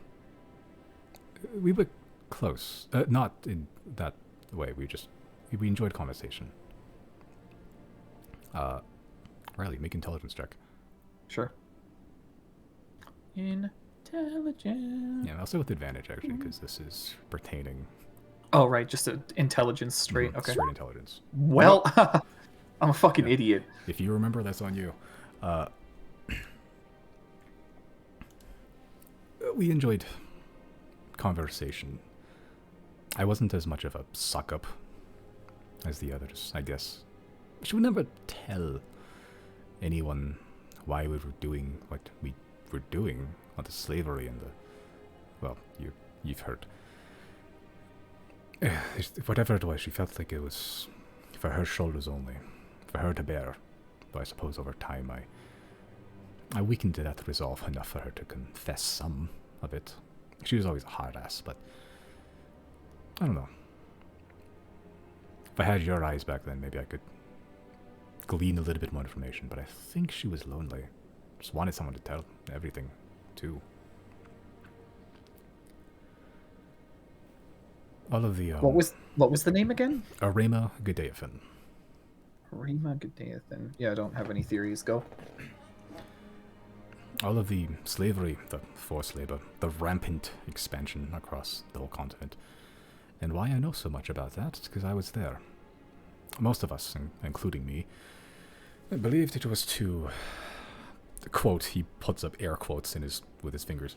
We were close. Not in that way. We enjoyed conversation. Reilly, make intelligence check. Sure. Intelligence. Yeah, I'll say with advantage, actually, because this is pertaining... Oh, right, just an intelligence straight. Okay. Straight intelligence. Well, I'm a fucking idiot. If you remember, that's on you. We enjoyed conversation. I wasn't as much of a suck-up as the others, I guess. She would never tell anyone why we were doing what we were doing on the slavery and the... Well, you've heard. Whatever it was, she felt like it was for her shoulders only, for her to bear. But I suppose over time I weakened that resolve enough for her to confess some of it. She was always a hard ass, but I don't know. If I had your eyes back then, maybe I could glean a little bit more information, but I think she was lonely. Just wanted someone to tell everything, too. All of the... What was the name again? Arema Gudayafin. Rima Gudayathan. Yeah, I don't have any theories. Go. All of the slavery, the forced labor, the rampant expansion across the whole continent. And why I know so much about that is because I was there. Most of us, including me, believed it was to... Quote, he puts up air quotes with his fingers.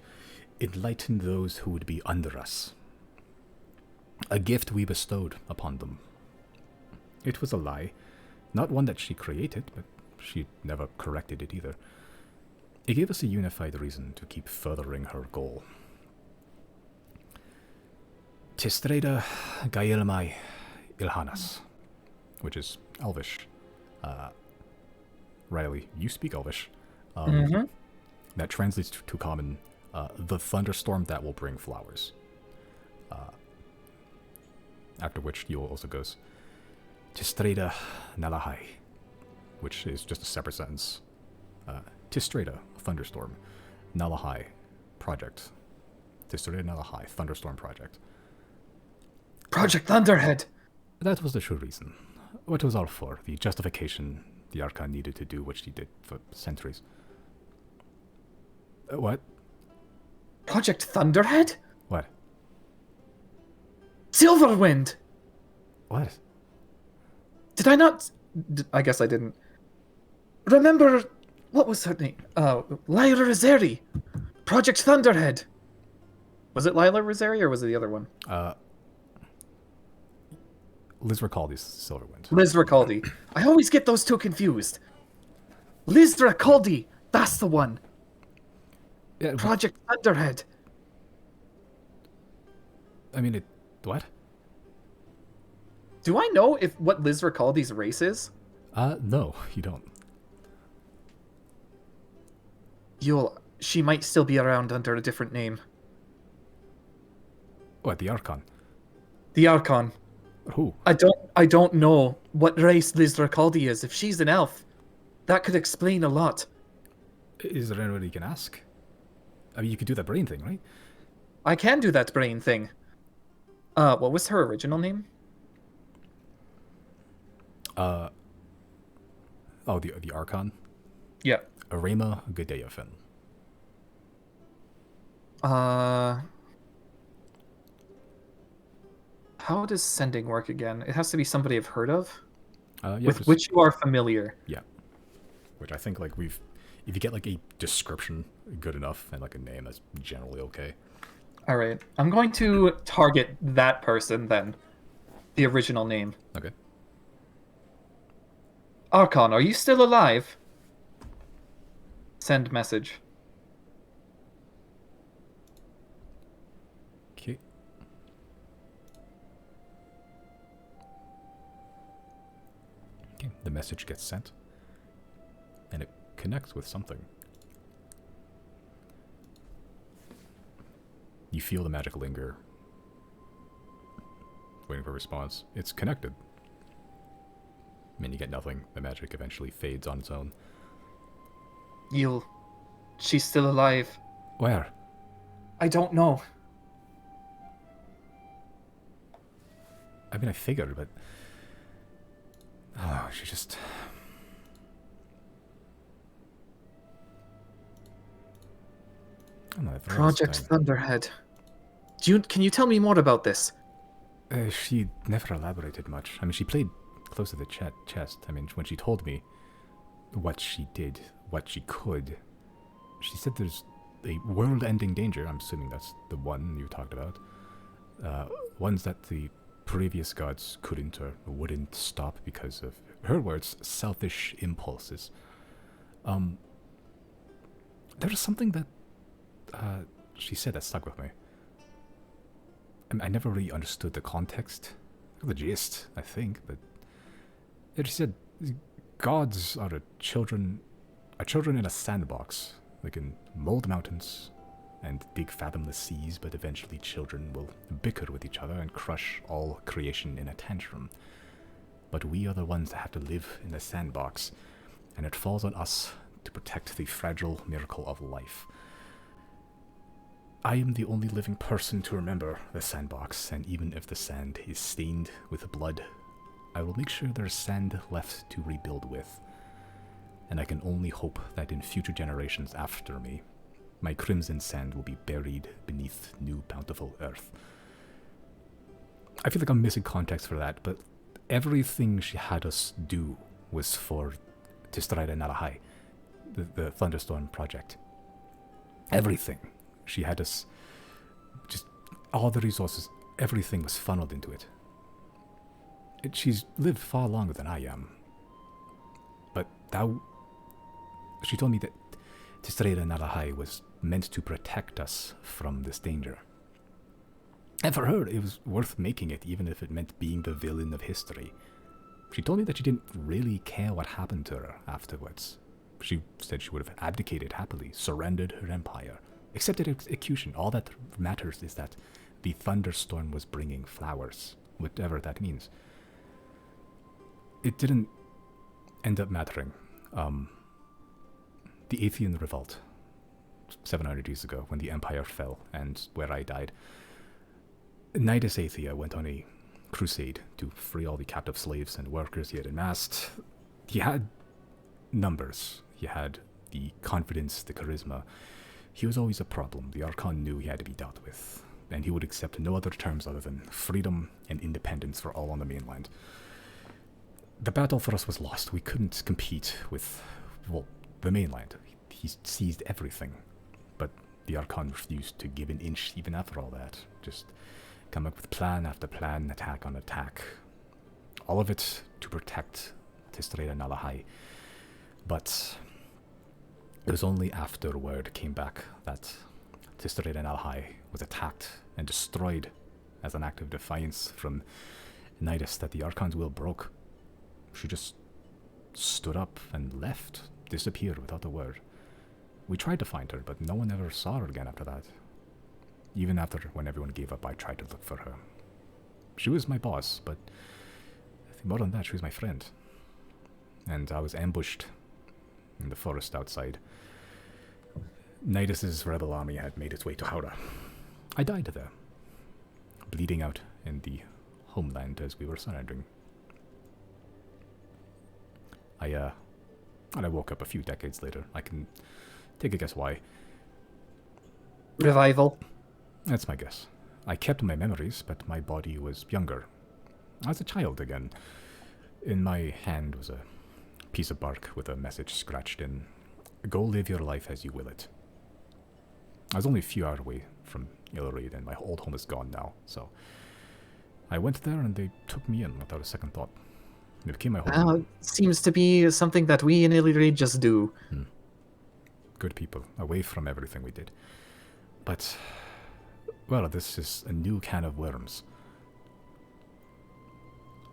Enlighten those who would be under us. A gift we bestowed upon them. It was a lie. Not one that she created, but she never corrected it either. It gave us a unified reason to keep furthering her goal. Tistreda Gaelmai Ilhanas, which is Elvish. Reilly, you speak Elvish. That translates to common, the thunderstorm that will bring flowers. After which Yule also goes, Tistreda Nalahai, which is just a separate sentence. Tistreda, thunderstorm. Nalahai, project. Tistreda Nalahai, thunderstorm project. Project Thunderhead! That was the true reason. What it was all for, the justification the Archon needed to do what she did for centuries. What? Project Thunderhead? What? Silverwind! What? Did I not... I guess I didn't. Remember... What was her name? Lila Roseri. Project Thunderhead. Was it Lila Roseri or was it the other one? Liz Ricaldi's Silverwind. Liz Ricaldi. I always get those two confused. Liz Ricaldi. That's the one. Yeah, Project Thunderhead. I mean, what? Do I know what Liz Ricaldi's race is? No, you don't. She might still be around under a different name. What, the Archon? The Archon. Who? I don't know what race Liz Ricaldi is. If she's an elf, that could explain a lot. Is there anybody you can ask? I mean, you could do that brain thing, right? I can do that brain thing. What was her original name? Oh, the Archon? Yeah. Arema Gudayafin. How does sending work again? It has to be somebody I've heard of, Yeah, with which you are familiar. Yeah. Which I think, like, if you get, like, a description good enough and, like, a name, that's generally okay. All right. I'm going to target that person then. The original name. Okay. Archon, are you still alive? Send message. Okay. Okay, the message gets sent. And it connects with something. You feel the magic linger. Waiting for a response. It's connected. And you get nothing. The magic eventually fades on its own. She's still alive. Where? I don't know. I mean, I figured, but... Oh, she just... don't know. Project Thunderhead. Can you tell me more about this? She never elaborated much. I mean, she played close to the chest. I mean, when she told me what she did, what she could, she said there's a world-ending danger. I'm assuming that's the one you talked about. Ones that the previous gods couldn't or wouldn't stop because of, her words, selfish impulses. There was something that she said that stuck with me. I mean, I never really understood the context, the gist, I think, but she said gods are children in a sandbox. They can mold mountains and dig fathomless seas, but eventually children will bicker with each other and crush all creation in a tantrum. But we are the ones that have to live in the sandbox, and it falls on us to protect the fragile miracle of life. I am the only living person to remember the sandbox, and even if the sand is stained with blood, I will make sure there's sand left to rebuild with. And I can only hope that in future generations after me, my crimson sand will be buried beneath new bountiful earth. I feel like I'm missing context for that, but everything she had us do was for Tistraida Nalahai, the Thunderstorm project. Everything. She had us, just all the resources, everything was funneled into it. She's lived far longer than I am. But she told me that Tistraida Nalahai was meant to protect us from this danger. And for her, it was worth making it, even if it meant being the villain of history. She told me that she didn't really care what happened to her afterwards. She said she would have abdicated happily, surrendered her empire, accepted execution. All that matters is that the thunderstorm was bringing flowers, whatever that means. It didn't end up mattering. The Athean Revolt, 700 years ago, when the empire fell and where I died, Nidus Aethia went on a crusade to free all the captive slaves and workers he had amassed. He had numbers. He had the confidence, the charisma. He was always a problem. The Archon knew he had to be dealt with, and he would accept no other terms other than freedom and independence for all on the mainland. The battle for us was lost. We couldn't compete with, well, the mainland. He seized everything, but the Archon refused to give an inch even after all that. Just come up with plan after plan, attack on attack. All of it to protect Tistraida Nalahai. But it was only after word came back that Tistraida Nalahai was attacked and destroyed as an act of defiance from Nidus that the Archon's will broke. She just stood up and left, disappeared without a word. We tried to find her, but no one ever saw her again after that. Even after, when everyone gave up, I tried to look for her. She was my boss, but I think more than that, she was my friend. And I was ambushed in the forest outside. Nidus's rebel army had made its way to Haura. I died there, bleeding out in the homeland as we were surrendering. And I woke up a few decades later. I can take a guess why. Revival. That's my guess. I kept my memories, but my body was younger. I was a child again. In my hand was a piece of bark with a message scratched in. Go live your life as you will it. I was only a few hours away from Illurid, and my old home is gone now, so I went there and they took me in without a second thought. It became my home. Seems to be something that we in Illurid just do. Good people, away from everything we did. But, well, this is a new can of worms.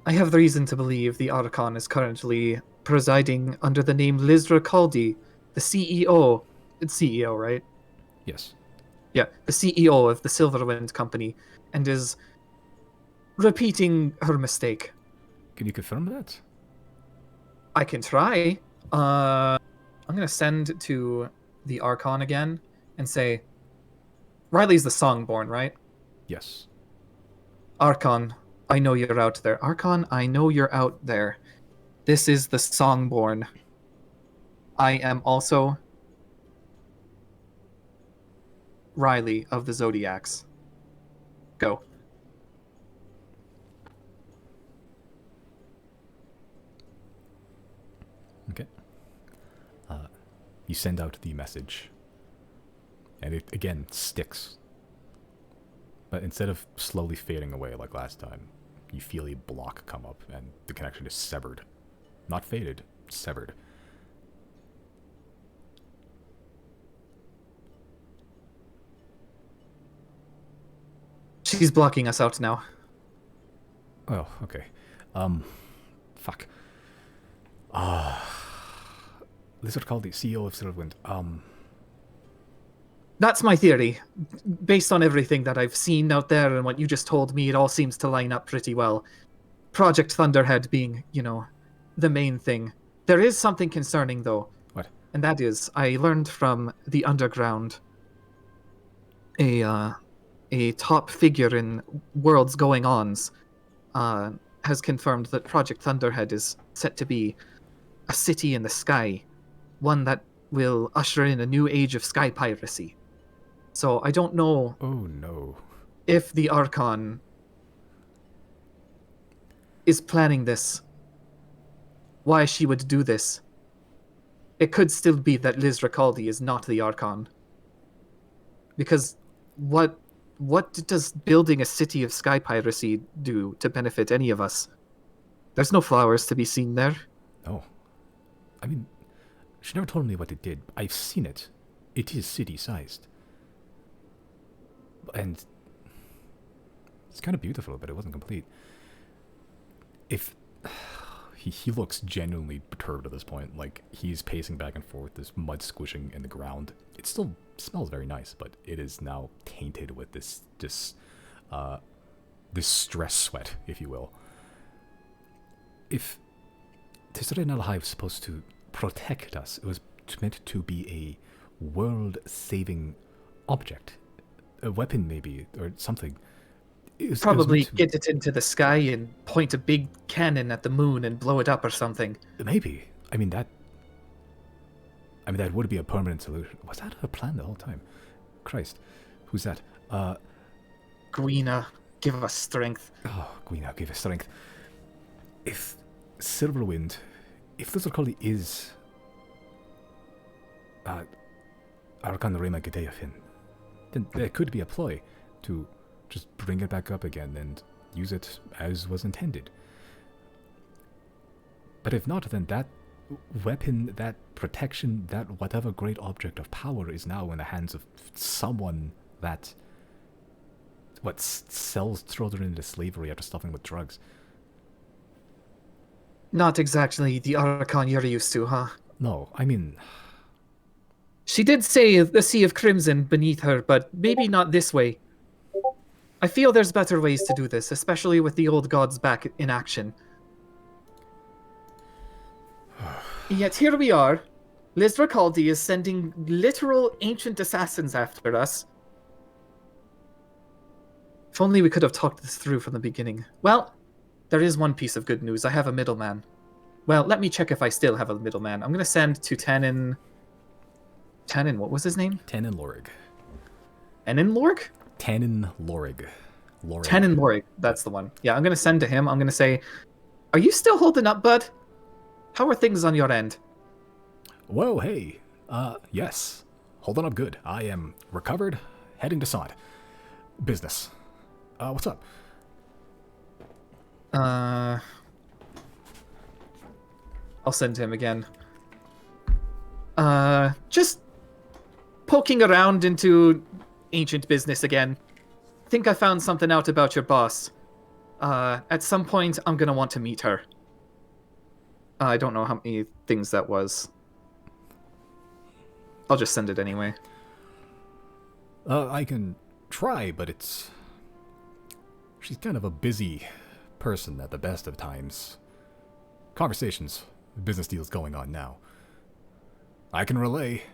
I have the reason to believe the Archon is currently presiding under the name Lizra Kaldi, the CEO. It's CEO, right? Yes. Yeah, the CEO of the Silverwind Company, and is repeating her mistake. Can you confirm that? I can try. I'm going to send to the Archon again and say, Reilly's the Songborn, right? Yes. Archon, I know you're out there. Archon, I know you're out there. This is the Songborn. I am also Reilly of the Zodiacs. Go. Okay. You send out the message, and it again sticks. But instead of slowly fading away like last time, you feel a block come up, and the connection is severed. Not faded, severed. She's blocking us out now. Oh, okay. Fuck. Lizard called the CEO of Silverwind. That's my theory. Based on everything that I've seen out there and what you just told me, it all seems to line up pretty well. Project Thunderhead being, the main thing. There is something concerning, though. What? And that is, I learned from the underground, a top figure in Worlds Going Ons has confirmed that Project Thunderhead is set to be a city in the sky, one that will usher in a new age of sky piracy. So I don't know. Oh no. If the Archon is planning this, why she would do this. It could still be that Liz Ricaldi is not the Archon. Because what does building a city of sky piracy do to benefit any of us? There's no flowers to be seen there. No. I mean, she never told me what it did. I've seen it. It is city-sized. And it's kind of beautiful, but it wasn't complete. If he looks genuinely perturbed at this point, like he's pacing back and forth, this mud squishing in the ground. It still smells very nice, but it is now tainted with this stress sweat, if you will. If Tisseré Nalhai was supposed to protect us, it was meant to be a world-saving object. A weapon, maybe, or something. Probably get it into the sky and point a big cannon at the moon and blow it up or something. Maybe. I mean, that would be a permanent solution. Was that her plan the whole time? Christ. Who's that? Gwina, give us strength. Oh, Gwina, give us strength. If Silverwind, if this Ricaldi is Arkan Rema Gedeyafin, then there could be a ploy to just bring it back up again and use it as was intended. But if not, then that weapon, that protection, that whatever great object of power is now in the hands of someone that sells children into slavery after stuffing with drugs. Not exactly the Archon you're used to, huh? No, I mean... She did say the Sea of Crimson beneath her, but maybe not this way. I feel there's better ways to do this, especially with the old gods back in action. Yet here we are. Liz Ricaldi is sending literal ancient assassins after us. If only we could have talked this through from the beginning. Well, there is one piece of good news. I have a middleman. Well, let me check if I still have a middleman. I'm going to send to Tannen, what was his name? Tannen Lorig. Tannen Lorg? Tannen Lorig. Tannen Lorig, that's the one. Yeah, I'm going to send to him. I'm going to say, are you still holding up, bud? How are things on your end? Whoa, hey. Yes. Holding up good. I am recovered, heading to Sod. Business. What's up? I'll send to him again. Just poking around into ancient business again. Think I found something out about your boss. At some point, I'm gonna want to meet her. I don't know how many things that was. I'll just send it anyway. I can try, but it's... She's kind of a busy person at the best of times. Conversations, business deals going on now. I can relay.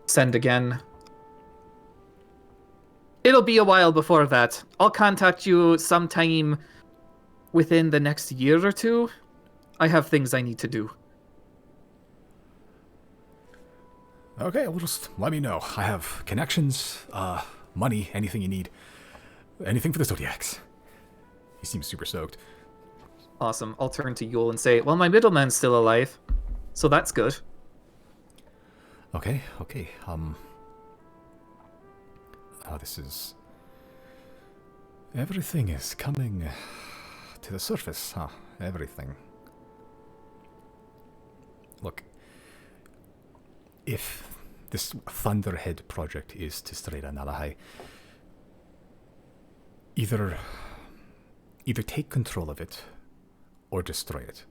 Send again. It'll be a while before that. I'll contact you sometime within the next year or two. I have things I need to do. Okay, well, just let me know. I have connections, money, anything you need. Anything for the Zodiacs. He seems super stoked. Awesome. I'll turn to Yule and say, well, my middleman's still alive, so that's good. Okay. This is... Everything is coming to the surface, huh? Everything. Look, if this Thunderhead project is to straight Nalahai, either take control of it or destroy it.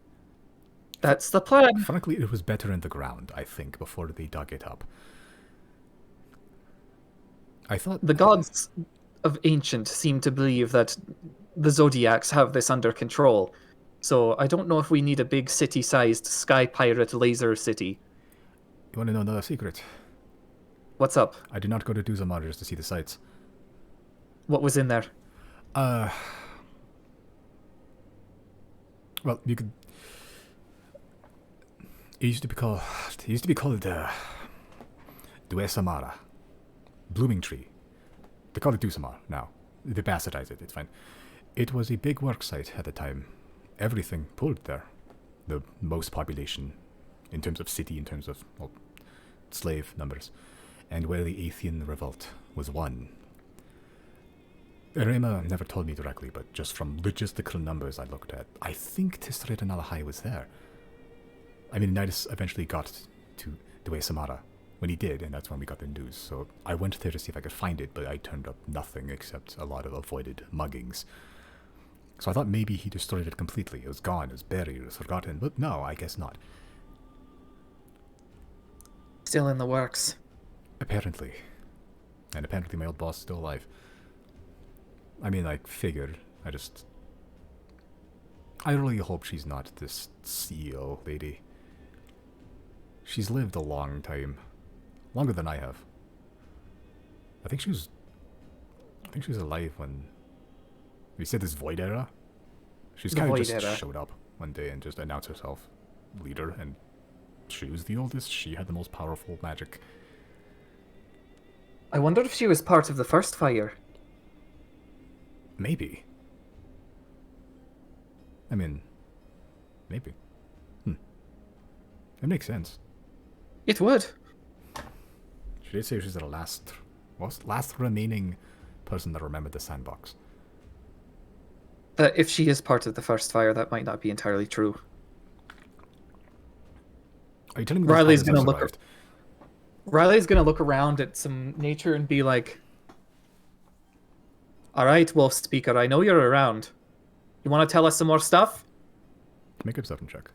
That's the plan. Frankly, it was better in the ground, I think, before they dug it up. I thought... The gods of Ancient seem to believe that the Zodiacs have this under control. So I don't know if we need a big city-sized sky pirate laser city. You want to know another secret? What's up? I did not go to Duzamar just to see the sights. What was in there? Well, you could... It used to be called... Duesamara. Blooming tree. They call it Dusamar now. They bastardize it, it's fine. It was a big work site at the time. Everything pulled there. The most population, in terms of city, in terms of, well, slave numbers. And where the Athean revolt was won. Erema never told me directly, but just from logistical numbers I looked at, I think Tisret and Alahai was there. I mean, Nidus eventually got to Due Samara when he did, and that's when we got the news. So I went there to see if I could find it, but I turned up nothing except a lot of avoided muggings. So I thought maybe he destroyed it completely. It was gone, it was buried, it was forgotten, but no, I guess not. Still in the works. Apparently. And apparently my old boss is still alive. I mean, I figured. I really hope she's not this CEO lady. She's lived a long time. Longer than I have. I think she was alive when we said this Void Era. She's kind of just showed up one day and just announced herself leader, and she was the oldest. She had the most powerful magic. I wonder if she was part of the first fire. Maybe. I mean, maybe. It makes sense. It would. She did say she's the last remaining person that remembered the sandbox. If she is part of the first fire, that might not be entirely true. Are you telling me Reilly's gonna look? Reilly's gonna look around at some nature and be like, "All right, Wolf Speaker, I know you're around. You want to tell us some more stuff?" Make a perception check.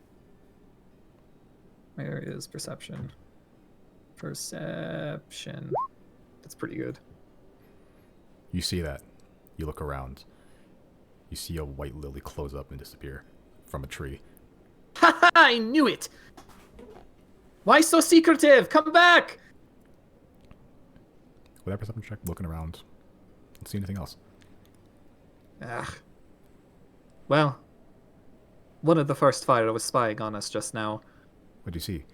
Where is perception? Perception. That's pretty good. You see that. You look around. You see a white lily close up and disappear from a tree. Ha ha! I knew it! Why so secretive? Come back! With that perception check, looking around, don't see anything else. Ugh. Well, one of the first fire was spying on us just now. What do you see?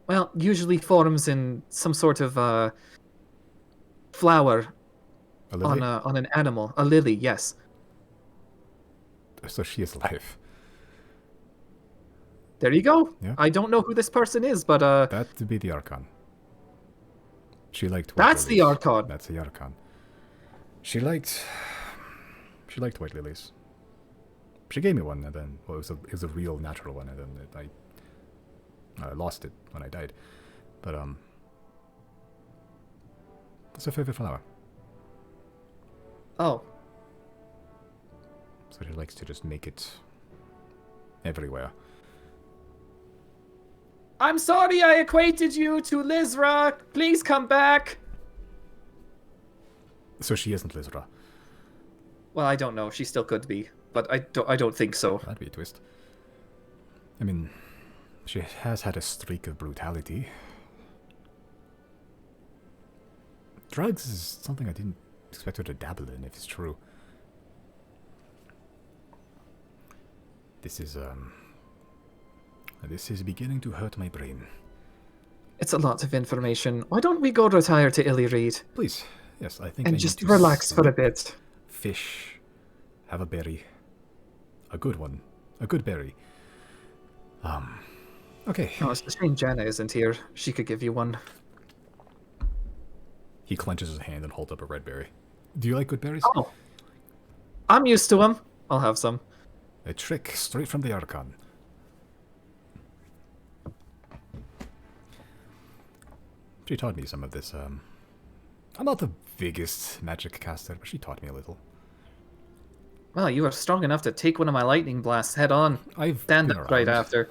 Well, usually forms in some sort of flower A lily? on an animal. A lily, yes. So she is alive. There you go. Yeah. I don't know who this person is, but That would be the Archon. She liked white that's lilies. the Archon. That's the Archon. She liked white lilies. She gave me one, and then it was a real natural one, and then I lost it when I died. But it's her favorite flower. Oh. So she likes to just make it everywhere. I'm sorry I equated you to Lizra. Please come back. So she isn't Lizra. Well, I don't know. She still could be, but I don't think so. That'd be a twist. I mean, she has had a streak of brutality. Drugs is something I didn't expect her to dabble in, if it's true. This is beginning to hurt my brain. It's a lot of information. Why don't we go retire to Illyreed Please. Yes, I think I and need just to relax for a sleep, bit? fish, have a berry. A good one. A good berry. Okay. Oh, it's a shame Jana isn't here. She could give you one. He clenches his hand and holds up a red berry. Do you like good berries? Oh, I'm used to them. I'll have some. A trick straight from the Archon. She taught me some of this. I'm not the biggest magic caster, but she taught me a little. Well, you are strong enough to take one of my lightning blasts head on. I've Stand been up right around. after.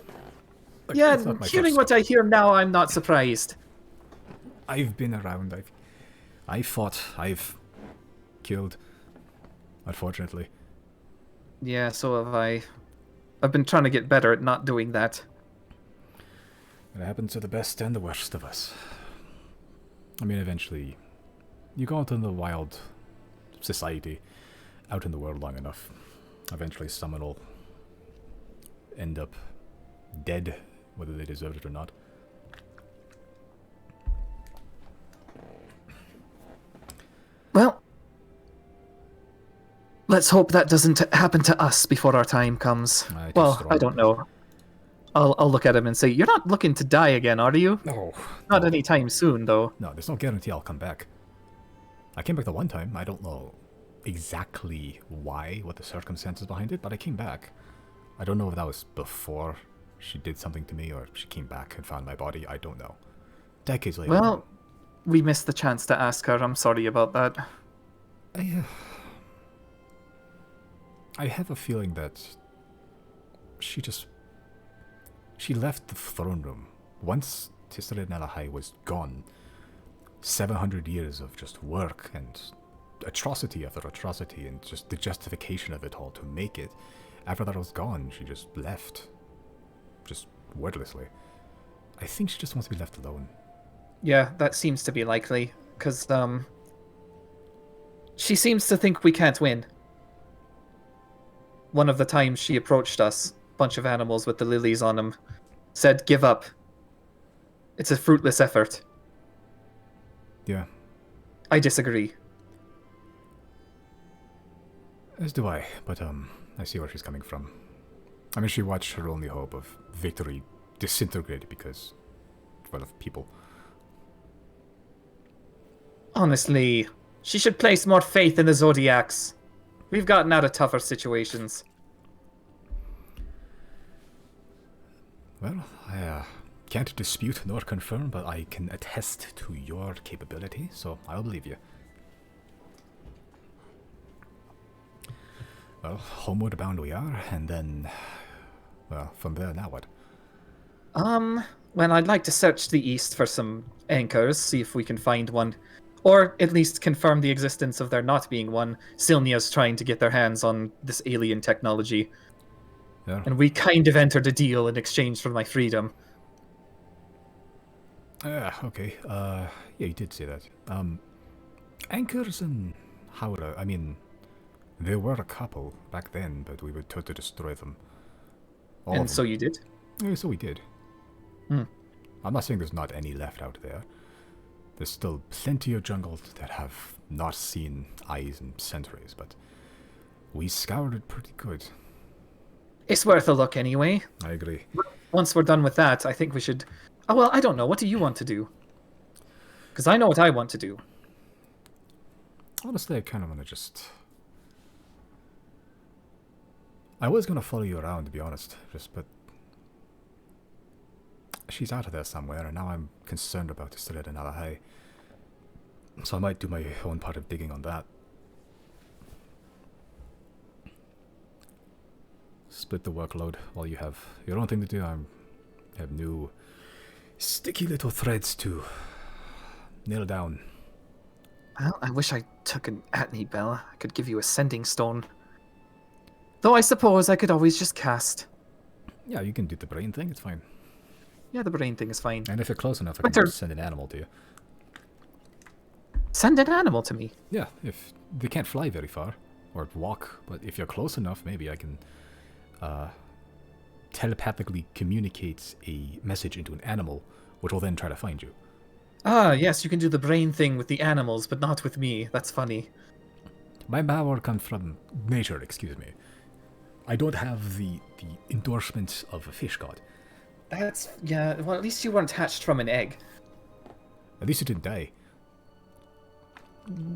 Look, Yeah, it's not my hearing first what I hear now, I'm not surprised. I've been around. I've fought. I've killed. Unfortunately. Yeah, so have I. I've been trying to get better at not doing that. It happens to the best and the worst of us. I mean, eventually, you go out in the wild society, out in the world long enough. Eventually, someone will end up dead, whether they deserved it or not. Well, let's hope that doesn't happen to us before our time comes. Well, I don't know. I'll look at him and say, "You're not looking to die again, are you?" No. Not anytime soon, though. No, there's no guarantee I'll come back. I came back the one time. I don't know exactly why, what the circumstances behind it, but I came back. I don't know if that was before she did something to me or she came back and found my body. I don't know. Decades later. Well, we missed the chance to ask her. I'm sorry about that. I have a feeling that she left the throne room. Once Tissered Nalahai was gone, 700 years of just work and atrocity after atrocity and just the justification of it all to make it. After that was gone, she just left. Just wordlessly. I think she just wants to be left alone. Yeah, that seems to be likely, because, she seems to think we can't win. One of the times she approached us, bunch of animals with the lilies on them, said, "Give up. It's a fruitless effort." Yeah. I disagree. As do I, but I see where she's coming from. I mean, she watched her only hope of victory disintegrate because, well, of people. Honestly, she should place more faith in the Zodiacs. We've gotten out of tougher situations. Well, I can't dispute nor confirm, but I can attest to your capability, so I'll believe you. Well, homeward bound we are, and then, well, from there, now what? Well, I'd like to search the east for some anchors, see if we can find one. Or at least confirm the existence of there not being one. Silnia's trying to get their hands on this alien technology. Yeah. And we kind of entered a deal in exchange for my freedom. Okay. Yeah, you did say that. Anchors and Haura, I mean, there were a couple back then, but we were told to destroy them. All And of them. so you did? Yeah, so we did. Hmm. I'm not saying there's not any left out there. There's still plenty of jungles that have not seen eyes in centuries, but we scoured it pretty good. It's worth a look anyway. I agree. Once we're done with that, I think we should... Oh, well, I don't know. What do you want to do? Because I know what I want to do. Honestly, I kind of want to just... I was going to follow you around, to be honest, but... She's out of there somewhere, and now I'm concerned about Tissered and Alahai. So I might do my own part of digging on that. Split the workload while you have your own thing to do. I have new sticky little threads to nail down. Well, I wish I took an Atney Bell. I could give you a sending stone. Though I suppose I could always just cast. Yeah, you can do the brain thing, it's fine. Yeah, the brain thing is fine. And if you're close enough, I But can they're- just send an animal to you. Send an animal to me. Yeah, if they can't fly very far or walk, but if you're close enough, maybe I can telepathically communicate a message into an animal which will then try to find you. Ah, yes, you can do the brain thing with the animals, but not with me. That's funny. My power comes from nature, excuse me. I don't have the endorsement of a fish god. Yeah, well, at least you weren't hatched from an egg. At least you didn't die.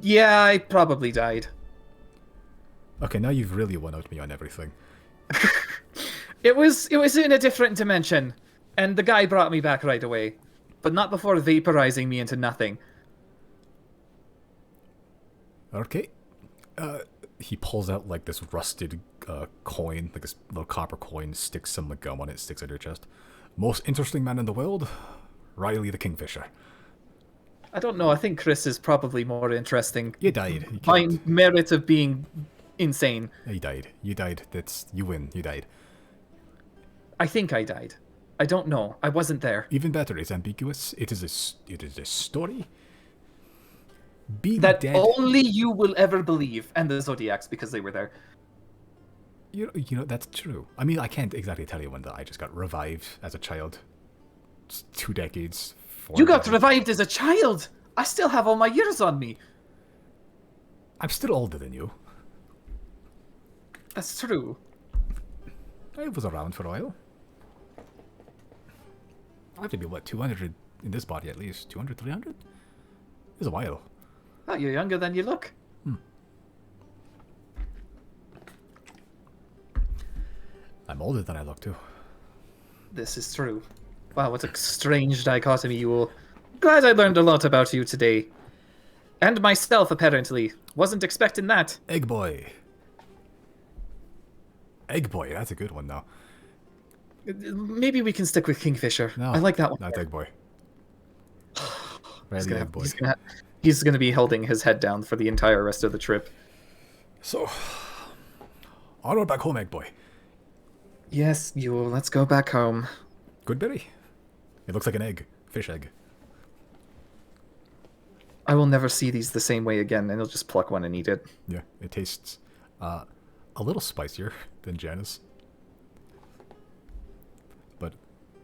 Yeah, I probably died. Okay, now you've really one-upped me on everything. It was in a different dimension, and the guy brought me back right away, but not before vaporizing me into nothing. Okay. He pulls out like this rusted coin, like this little copper coin, sticks some gum on it, sticks it to your chest. Most interesting man in the world, Reilly the Kingfisher. I don't know. I think Chris is probably more interesting. You died. You By killed. merit of being insane. You died. You died. You win. You died. I think I died. I don't know. I wasn't there. Even better, it's ambiguous. It is a story. Being That dead. only you will ever believe, and the Zodiacs, because they were there. You know that's true. I mean, I can't exactly tell you when I just got revived as a child. It's 2 decades. 4 You got decades. revived as a child! I still have all my years on me. I'm still older than you. That's true. I was around for a while. I have to be, what, 200 in this body at least? 200, 300? It was a while. Oh, you're younger than you look. I'm older than I look, too. This is true. Wow, what a strange dichotomy you will. Glad I learned a lot about you today. And myself, apparently. Wasn't expecting that. Egg Boy. Egg Boy, that's a good one, though. Maybe we can stick with Kingfisher. No, I like that one. Not Egg Boy. He's Reilly gonna, Egg Boy. he's gonna be holding his head down for the entire rest of the trip. So, onward back home, Egg Boy. Yes, Yule, let's go back home. Good berry. It looks like an egg. Fish egg. I will never see these the same way again, and he'll just pluck one and eat it. Yeah, it tastes a little spicier than Janice. But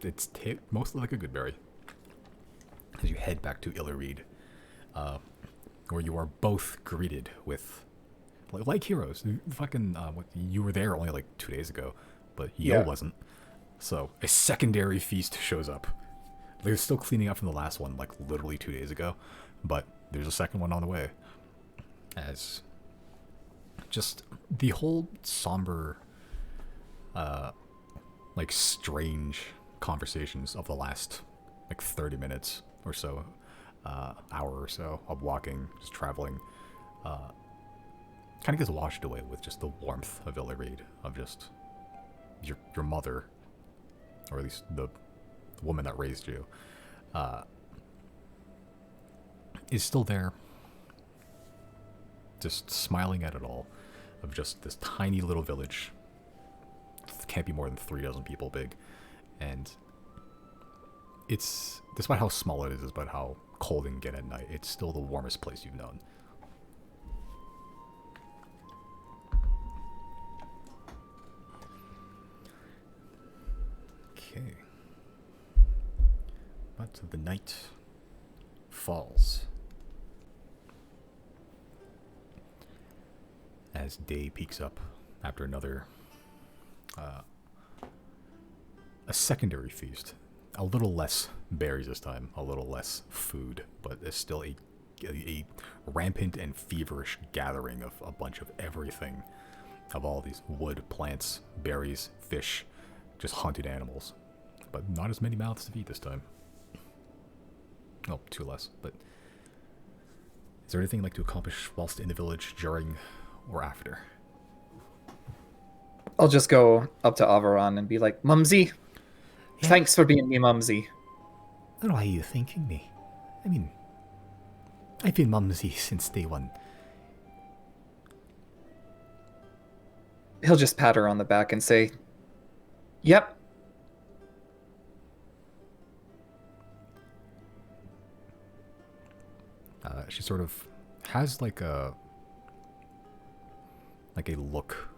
it's mostly like a good berry. As you head back to Illyreed, where you are both greeted with, like heroes. Fucking, you were there only like 2 days ago, but Yo wasn't. So a secondary feast shows up. They're still cleaning up from the last one, like literally 2 days ago, but there's a second one on the way. As just the whole somber, like strange conversations of the last like 30 minutes or so, hour or so of walking, just traveling, kind of gets washed away with just the warmth of Illyreed, of just your mother, or at least the woman that raised you, is still there, just smiling at it all, of just this tiny little village. It can't be more than 36 people big, and it's, despite how small it is, despite how cold it can get at night, it's still the warmest place you've known. Okay. But the night falls as day peaks up after another a secondary feast. A little less berries this time, a little less food, but it's still a rampant and feverish gathering of a bunch of everything, of all these wood, plants, berries, fish, just hunted animals, but not as many mouths to feed this time. Oh, 2 less, but is there anything you'd like to accomplish whilst in the village, during or after? I'll just go up to Averon and be like, Mumsy, thanks for being me Mumsy. I don't know why you're thanking me. I mean, I've been Mumsy since day one. He'll just pat her on the back and say, yep. She sort of has like a look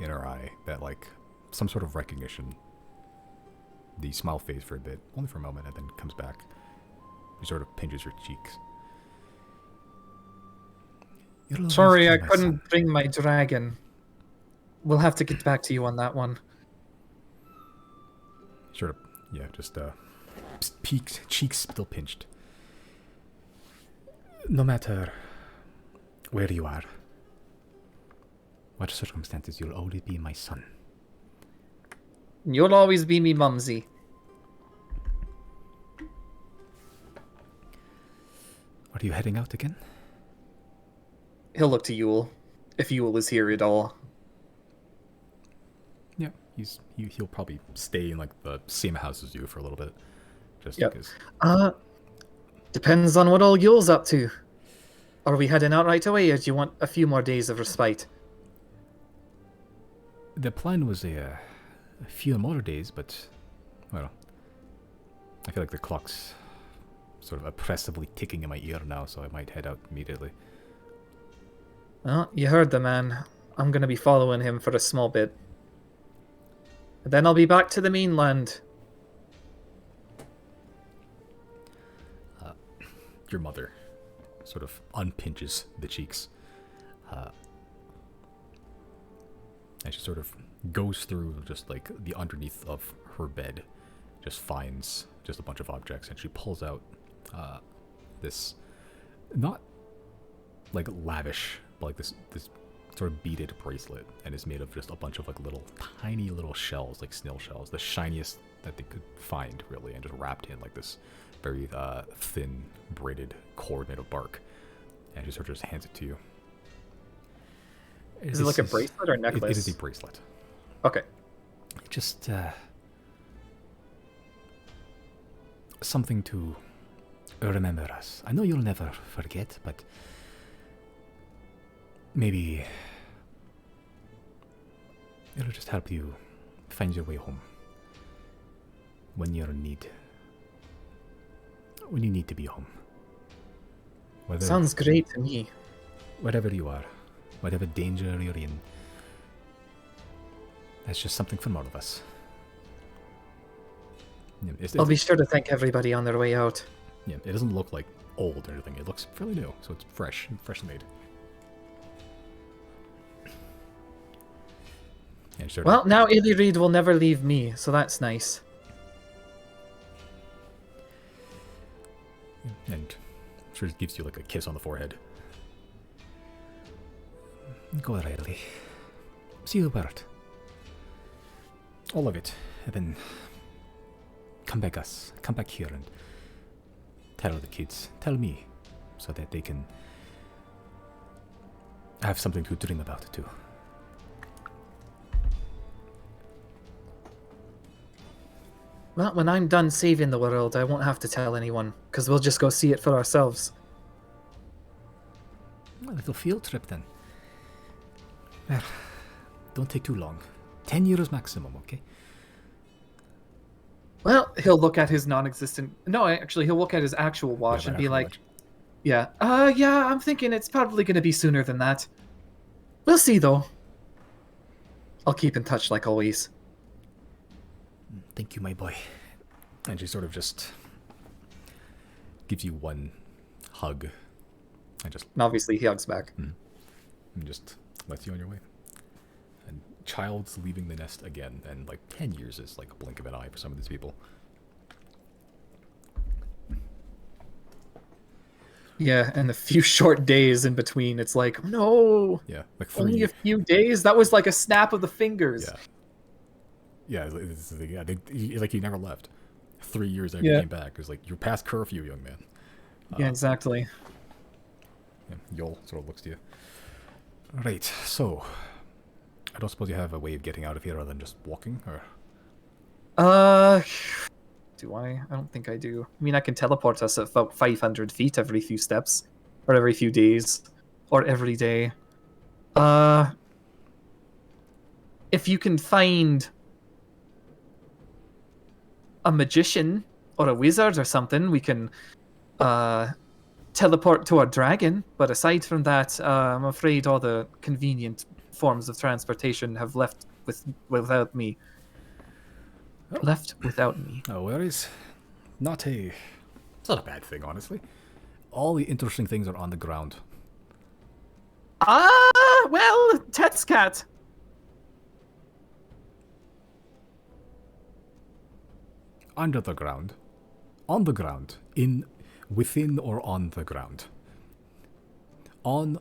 in her eye that, like, some sort of recognition the smile fades for a bit, only for a moment, and then comes back. He sort of pinches your cheeks. Sorry, I couldn't bring my dragon. We'll have to get back to you on that one. Sort of, yeah, just peaks, cheeks still pinched. No matter where you are, what circumstances, you'll always be my son. You'll always be me mumsy. Are you heading out again? He'll look to Yule, if Yule is here at all. Yeah, he'll probably stay in like the same house as you for a little bit, just Yep. because. Depends on what old Yule's up to. Are we heading out right away, or do you want a few more days of respite? The plan was a few more days, but well, I feel like the clock's sort of oppressively ticking in my ear now, so I might head out immediately. Well, you heard the man. I'm gonna be following him for a small bit. And then I'll be back to the mainland. Your mother sort of unpinches the cheeks. And she sort of goes through just like the underneath of her bed, just finds just a bunch of objects, and she pulls out this, not like lavish, but like this sort of beaded bracelet, and is made of just a bunch of like little tiny little shells, like snail shells, the shiniest that they could find really, and just wrapped in like this very thin braided cord made of bark, and she sort of just hands it to you. Is it like a bracelet or necklace? It is a bracelet. Okay. Just something to remember us. I know you'll never forget, but maybe it'll just help you find your way home when you're in need. When you need to be home. Sounds great to me. Wherever you are, whatever danger you're in, that's just something from all of us. Yeah, I'll be sure to thank everybody on their way out. Yeah, it doesn't look like old or anything. It looks fairly new, so it's fresh, freshly made. Yeah, sure. Well, now Illy Reed will never leave me, so that's nice. And sure gives you like a kiss on the forehead. Go, Reilly. See the bird. All of it. And then come back here and tell the kids, tell me, so that they can have something to dream about too. Well, when I'm done saving the world, I won't have to tell anyone, because we'll just go see it for ourselves. A little field trip then. Well, don't take too long. 10 years maximum, okay? Well, he'll look at his non-existent... No, actually, he'll look at his actual watch and be like, watch. yeah, I'm thinking it's probably going to be sooner than that. We'll see, though. I'll keep in touch like always. Thank you, my boy. And she sort of just gives you one hug. And obviously, he hugs back. And just lets you on your way. And child's leaving the nest again, and like 10 years is like a blink of an eye for some of these people. Yeah, and a few short days in between, it's like, no! Yeah, like 3 Only a few days? That was like a snap of the fingers. Yeah. It's like you never left. 3 years after you came back. It was like, you're past curfew, young man. Yeah, exactly. Yeah, Yol sort of looks to you. Right, so I don't suppose you have a way of getting out of here other than just walking, or? Do I? I don't think I do. I mean, I can teleport us at about 500 feet every few steps, or every few days, or every day. If you can find a magician or a wizard or something, we can teleport to our dragon. But aside from that, I'm afraid all the convenient forms of transportation have left without me. left without me. No worries. Not a... It's not a bad thing, honestly. All the interesting things are on the ground. Well, Tet's cat. Under the ground. On the ground. Within or on the ground. On,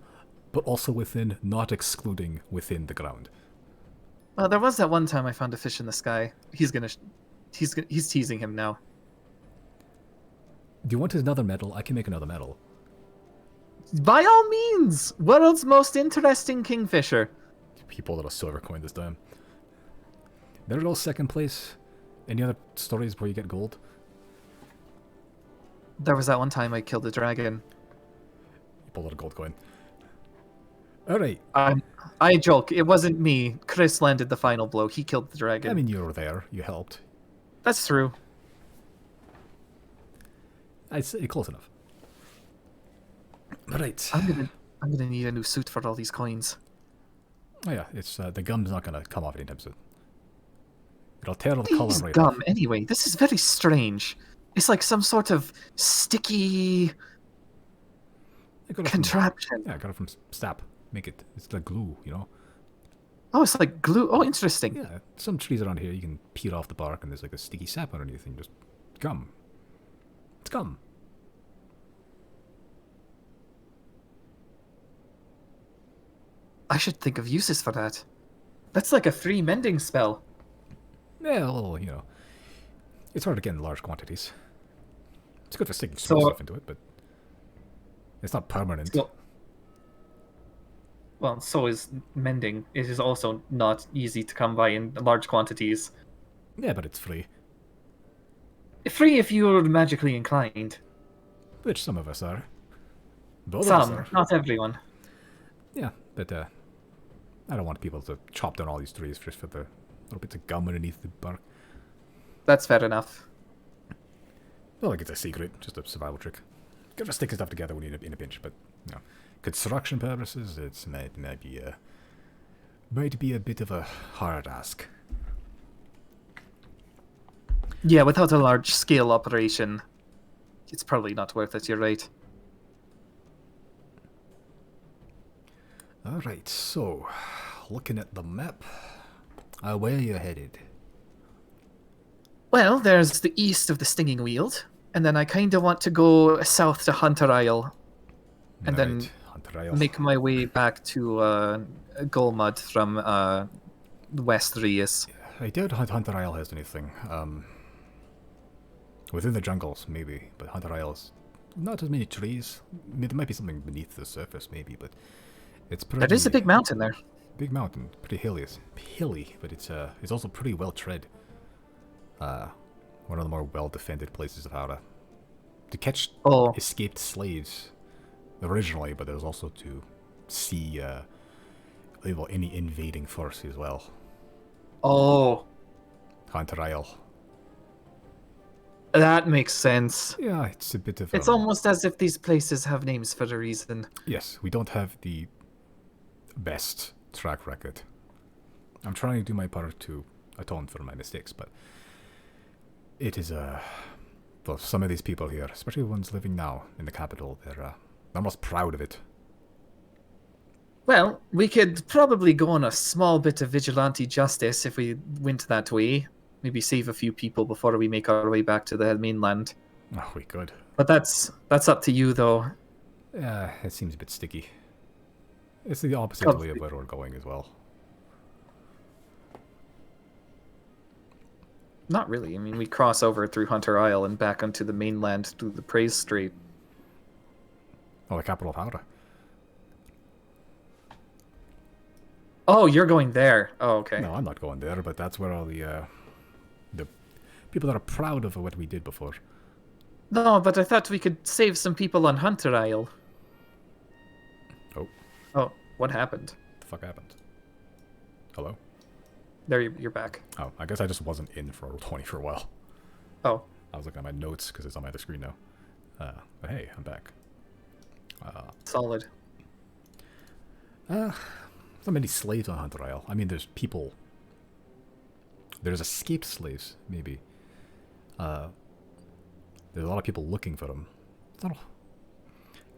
but also within, not excluding within the ground. Well, there was that one time I found a fish in the sky. He's teasing him now. Do you want another medal? I can make another medal. By all means! World's most interesting kingfisher. People little silver coin this time. There goes second place. Any other stories where you get gold? There was that one time I killed a dragon. You pulled out a gold coin. Alright. I joke. It wasn't me. Chris landed the final blow. He killed the dragon. I mean, you were there. You helped. That's true. I'd say close enough. Alright. I'm gonna need a new suit for all these coins. Oh yeah, it's the gum's not gonna come off anytime soon. It'll tear the color These right gum, off. anyway. This is very strange. It's like some sort of sticky I got it contraption. From, yeah, I got it from sap. Make it. It's like glue, you know? Oh, it's like glue. Oh, interesting. Yeah, some trees around here you can peel off the bark and there's like a sticky sap underneath and just gum. It's gum. I should think of uses for that. That's like a free mending spell. Yeah, well, you know. It's hard to get in large quantities. It's good for sticking So- stuff into it, but it's not permanent. Well, so is mending. It is also not easy to come by in large quantities. Yeah, but it's free. Free if you're magically inclined. Which some of us are. Both of us Some, are. not everyone. Yeah, but I don't want people to chop down all these trees just for the little bits of gum underneath the bark. That's fair enough. Well, like it's a secret, just a survival trick. Gotta stick stuff together when you're in a pinch, but you know, construction purposes, it's might be a bit of a hard ask. Yeah, without a large scale operation, it's probably not worth it, you're right. Alright, so, looking at the map, where are you headed? Well, there's the east of the Stinging Weald, and then I kind of want to go south to Hunter Isle, and then Hunter Isle. make my way back to Golmud from West Rias. I doubt Hunter Isle has anything. Within the jungles, maybe, but Hunter Isle's not as many trees. I mean, there might be something beneath the surface, maybe, but it's pretty... There is a big mountain there. Big mountain, pretty hilly, but it's also pretty well tread. One of the more well defended places of Howrah. To catch escaped slaves originally, but there's also to see any invading force as well. Oh, Hunter Isle. that makes sense. Yeah, it's a bit of. It's almost as if these places have names for a reason. Yes, we don't have the best track record. I'm trying to do my part to atone for my mistakes, but it is well, some of these people here, especially the ones living now in the capital, they're almost proud of it. Well, we could probably go on a small bit of vigilante justice if we went that way. Maybe save a few people before we make our way back to the mainland. Oh, we could. But that's up to you, though. Yeah, it seems a bit sticky. It's the opposite way of where we're going as well. Not really. I mean, we cross over through Hunter Isle and back onto the mainland through the Praise Strait. Oh, the capital of Howrah. Oh, you're going there. Oh, okay. No, I'm not going there, but that's where all the people that are proud of what we did before. No, but I thought we could save some people on Hunter Isle. Oh. Oh, what happened? What the fuck happened? Hello? There, you're back. Oh, I guess I just wasn't in for Roll20 for a while. Oh. I was looking at my notes because it's on my other screen now. But hey, I'm back. Solid. Not many slaves on Hunter Isle. I mean, there's people There's escaped slaves, maybe. Uh, there's a lot of people looking for them. It's not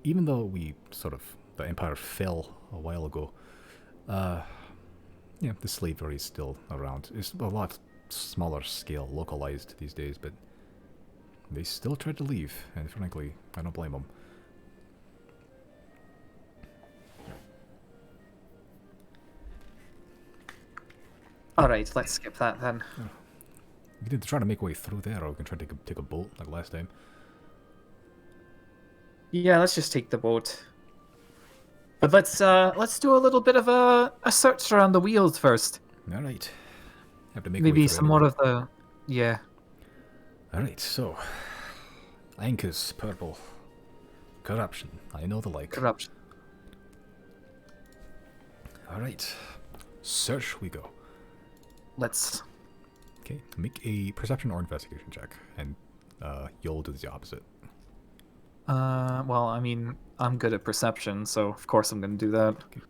even though the empire fell a while ago, uh, yeah, the slavery is still around. It's a lot smaller scale, localized these days, but they still try to leave, and frankly, I don't blame them. Alright, let's skip that then. We can try to make our way through there, or we can try to take a boat like last time. Yeah, let's just take the boat. But let's do a little bit of a search around the wheels first. All right, have to make Maybe our way some through more anyway. of the yeah. All right, so anchors, purple, corruption. I know the like. Corruption. All right, search we go. Let's. Okay, make a perception or investigation check, and you'll do the opposite. Well, I mean, I'm good at perception, so of course I'm gonna do that. Okay.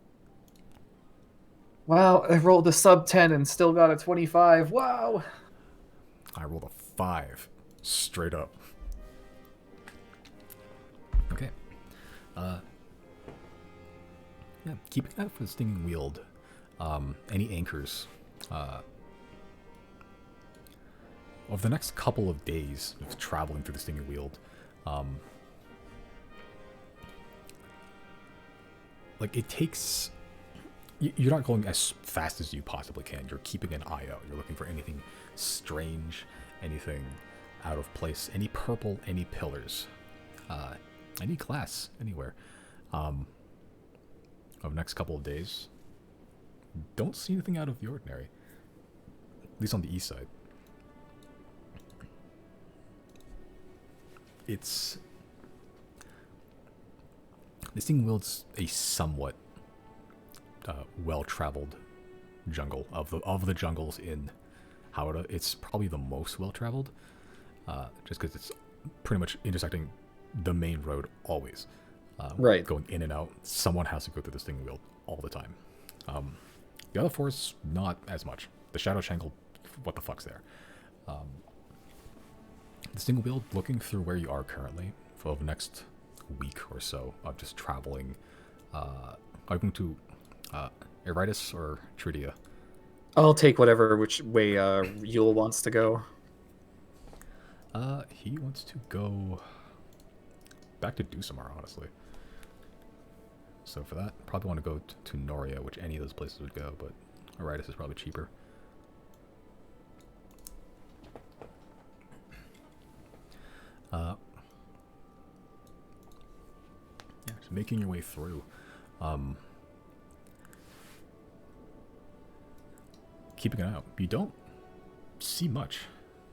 Wow, I rolled a sub 10 and still got a 25. Wow. I rolled a 5, straight up. Okay. Yeah, keeping that for the stinging wield. Any anchors. Over the next couple of days of traveling through the stinging wield, like it takes. You're not going as fast as you possibly can. You're keeping an eye out. You're looking for anything strange, anything out of place, any purple, any pillars, any glass, anywhere. Over the next couple of days, don't see anything out of the ordinary. At least on the east side. It's this thing wields a somewhat well-traveled jungle of the jungles in Howrah. It's probably the most well-traveled, just because it's pretty much intersecting the main road always. Right. Going in and out. Someone has to go through this thing wield all the time. The other forests, not as much. The Shadow Shangle, what the fuck's there? The single wheel, looking through where you are currently for the next week or so of just traveling, are you going to Eritis or Tridia? I'll take which way Yule wants to go. He wants to go back to Dusumar, honestly. So for that, probably want to go to Noria, which any of those places would go, but Eritis is probably cheaper. Yeah, just making your way through. Keeping an eye out. You don't see much,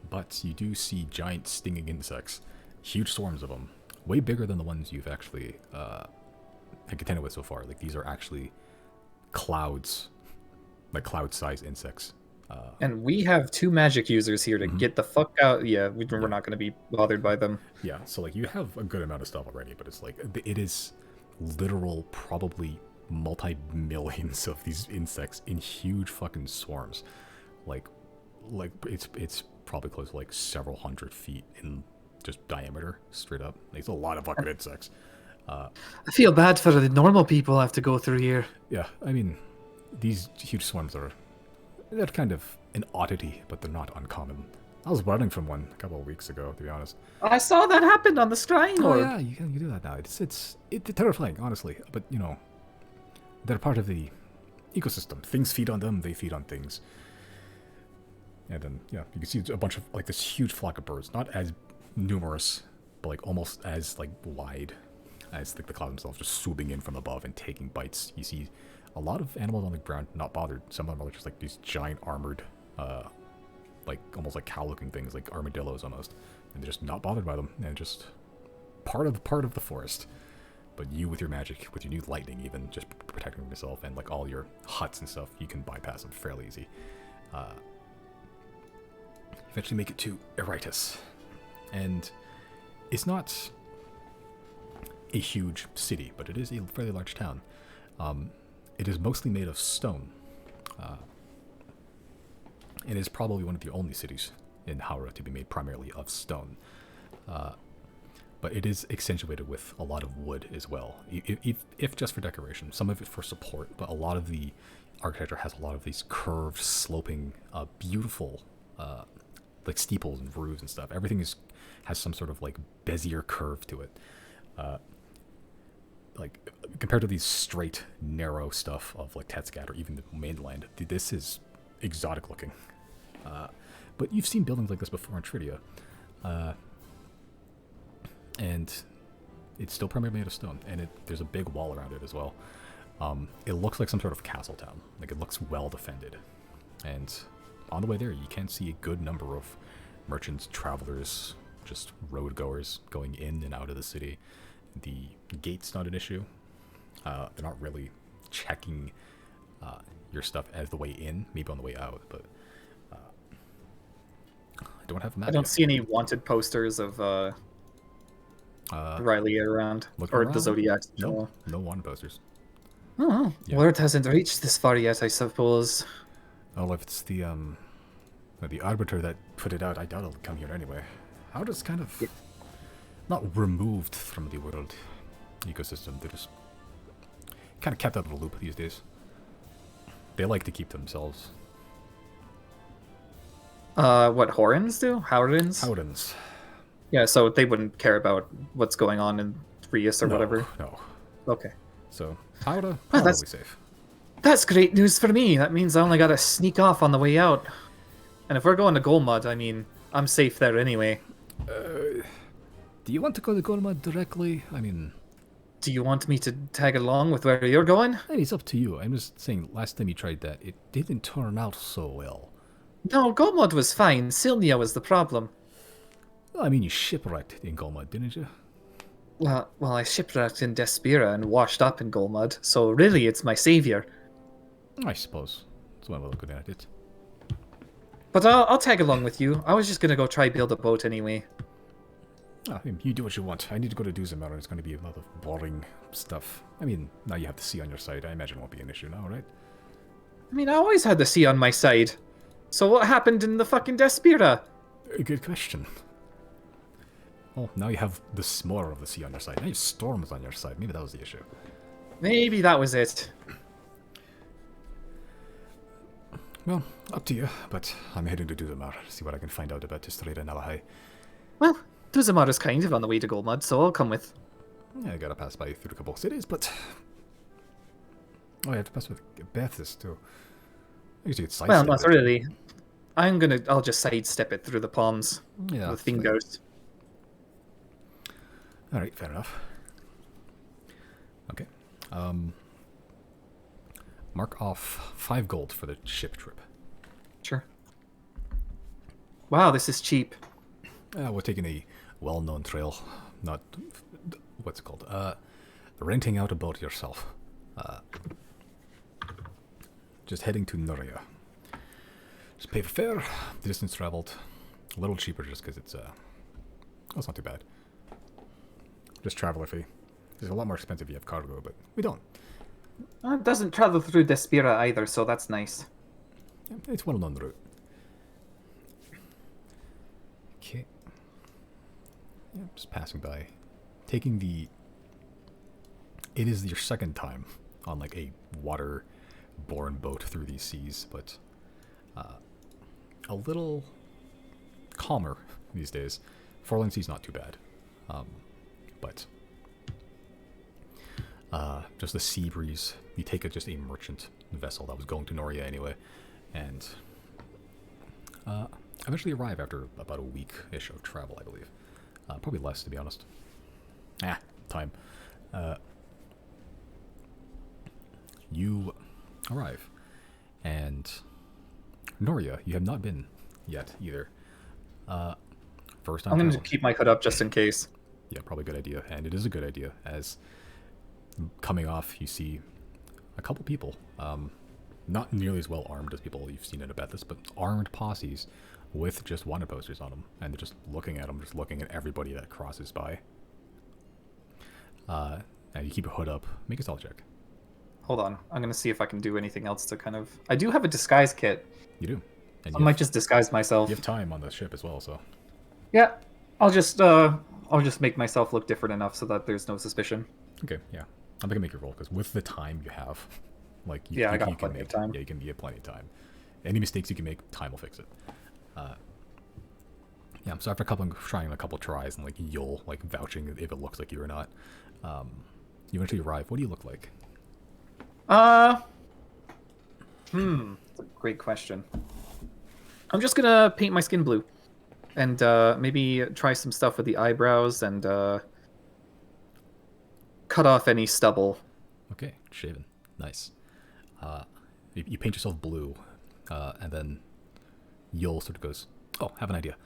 but you do see giant stinging insects. Huge swarms of them. Way bigger than the ones you've actually contended with so far. Like, these are actually clouds. Like, cloud-sized insects. And we have 2 magic users here to get the fuck out. Yeah, we're not going to be bothered by them. Yeah, so, like, you have a good amount of stuff already, but it's like, it is literal, probably multi-millions of these insects in huge fucking swarms. Like it's probably close to like several hundred feet in just diameter, straight up. Like, it's a lot of fucking insects. I feel bad for the normal people who have to go through here. Yeah, I mean, these huge swarms they're kind of an oddity, but they're not uncommon. I was running from one a couple of weeks ago, to be honest. I saw that happen on the Scrying Oh Orb. yeah, you can do that now. It's terrifying, honestly. But you know, they're part of the ecosystem. Things feed on them. They feed on things. And then yeah, you can see a bunch of like this huge flock of birds, not as numerous, but like almost as like wide as like the clouds themselves, just swooping in from above and taking bites. You see a lot of animals on the ground not bothered. Some of them are just like these giant armored, like almost like cow-looking things, like armadillos almost, and they're just not bothered by them, and just part of the forest. But you, with your magic, with your new lightning, even just protecting yourself and like all your huts and stuff, you can bypass them fairly easy. Eventually make it to Eritis, and it's not a huge city, but it is a fairly large town. It is mostly made of stone. and is probably one of the only cities in Haura to be made primarily of stone. But it is accentuated with a lot of wood as well, if just for decoration. Some of it for support, but a lot of the architecture has a lot of these curved, sloping, beautiful, like steeples and roofs and stuff. Everything has some sort of like Bezier curve to it. Like compared to these straight, narrow stuff of like Tetskat or even the mainland, this is exotic looking. But you've seen buildings like this before in Tridia. And it's still primarily made of stone, and there's a big wall around it as well. It looks like some sort of castle town. Like, it looks well defended. And on the way there, you can see a good number of merchants, travelers, just road goers going in and out of the city. The gate's not an issue. They're not really checking your stuff as the way in, maybe on the way out, but I don't have a map I don't yet. see any wanted posters of Reilly around, or around. the Zodiac. No wanted posters. Oh, Yeah. word hasn't reached this far yet, I suppose. Oh, if it's the arbiter that put it out, I doubt it'll come here anyway. How does kind of not removed from the world ecosystem? They're just kind of kept out of the loop these days. They like to keep themselves. What Horans do? Howdens? Howdens. Yeah, so they wouldn't care about what's going on in Rias or whatever. No. Okay. So Howda, Well, probably safe. That's great news for me. That means I only gotta sneak off on the way out. And if we're going to Golmud, I mean, I'm safe there anyway. Do you want to go to Golmud directly? I mean, Do you want me to tag along with where you're going? it's up to you. I'm just saying, last time you tried that, it didn't turn out so well. No, Golmud was fine. Sylnia was the problem. Well, I mean, you shipwrecked in Golmud, didn't you? Well, I shipwrecked in Despira and washed up in Golmud, so really it's my savior. I suppose. That's one way of looking at it. But I'll tag along with you. I was just gonna go try build a boat anyway. I mean, you do what you want. I need to go to Duzamar, and it's going to be a lot of boring stuff. I mean, now you have the sea on your side. I imagine it won't be an issue now, right? I mean, I always had the sea on my side. So what happened in the fucking Despira? Good question. Well, now you have the smaller of the sea on your side. Now you have storms on your side. Maybe that was the issue. Maybe that was it. Well, up to you, but I'm heading to Duzamar to see what I can find out about Tistrada and Alahai. Well, Duzamar is kind of on the way to Golmud, so I'll come with. Yeah, I gotta pass by through a couple of cities, but... Oh, I have to pass with Bethis, too. I used to get sidestepped. Well, not really. I'll just sidestep it through the palms. Yeah. The fingers. Alright, fair enough. Okay. Mark off 5 gold for the ship trip. Sure. Wow, this is cheap. We're taking a well-known trail, not... What's it called? Renting out a boat yourself. Just heading to Nuria. Just pay for fare, distance traveled. A little cheaper just because it's not too bad. Just traveler fee. It's a lot more expensive if you have cargo, but we don't. It doesn't travel through Despira either, so that's nice. Yeah, it's well-known route. Okay. Yeah, just passing by. Taking the... It is your second time on, like, a water-borne boat through these seas, but a little calmer these days. Foreland Sea's not too bad. But just the sea breeze. You take just a merchant vessel that was going to Noria anyway, and eventually arrive after about a week-ish of travel, I believe. Probably less, to be honest. Time. You arrive, and Noria, you have not been yet either. First time. I'm going to traveling. keep my hood up just in case. Yeah, probably a good idea, and it is a good idea, as coming off, you see a couple people, not nearly as well armed as people you've seen in Abethus, but armed posses with just wanted posters on them, and they're just looking at them, just looking at everybody that crosses by. And you keep your hood up. Make a stealth check. Hold on. I'm going to see if I can do anything else to kind of... I do have a disguise kit. You do. And I might just disguise myself. you have time on the ship as well, so. Yeah, I'll just make myself look different enough so that there's no suspicion. Okay, yeah. I'm gonna make your roll because with the time you have, like I got you can plenty make of time. Yeah, you can get plenty of time. Any mistakes you can make, time will fix it. Yeah. So after trying a couple tries and like you'll like vouching if it looks like you or not, you eventually arrive. What do you look like? That's a great question. I'm just gonna paint my skin blue, and maybe try some stuff with the eyebrows and cut off any stubble. Okay, shaven. Nice. You paint yourself blue, and then Yul sort of goes, "Oh, have an idea,"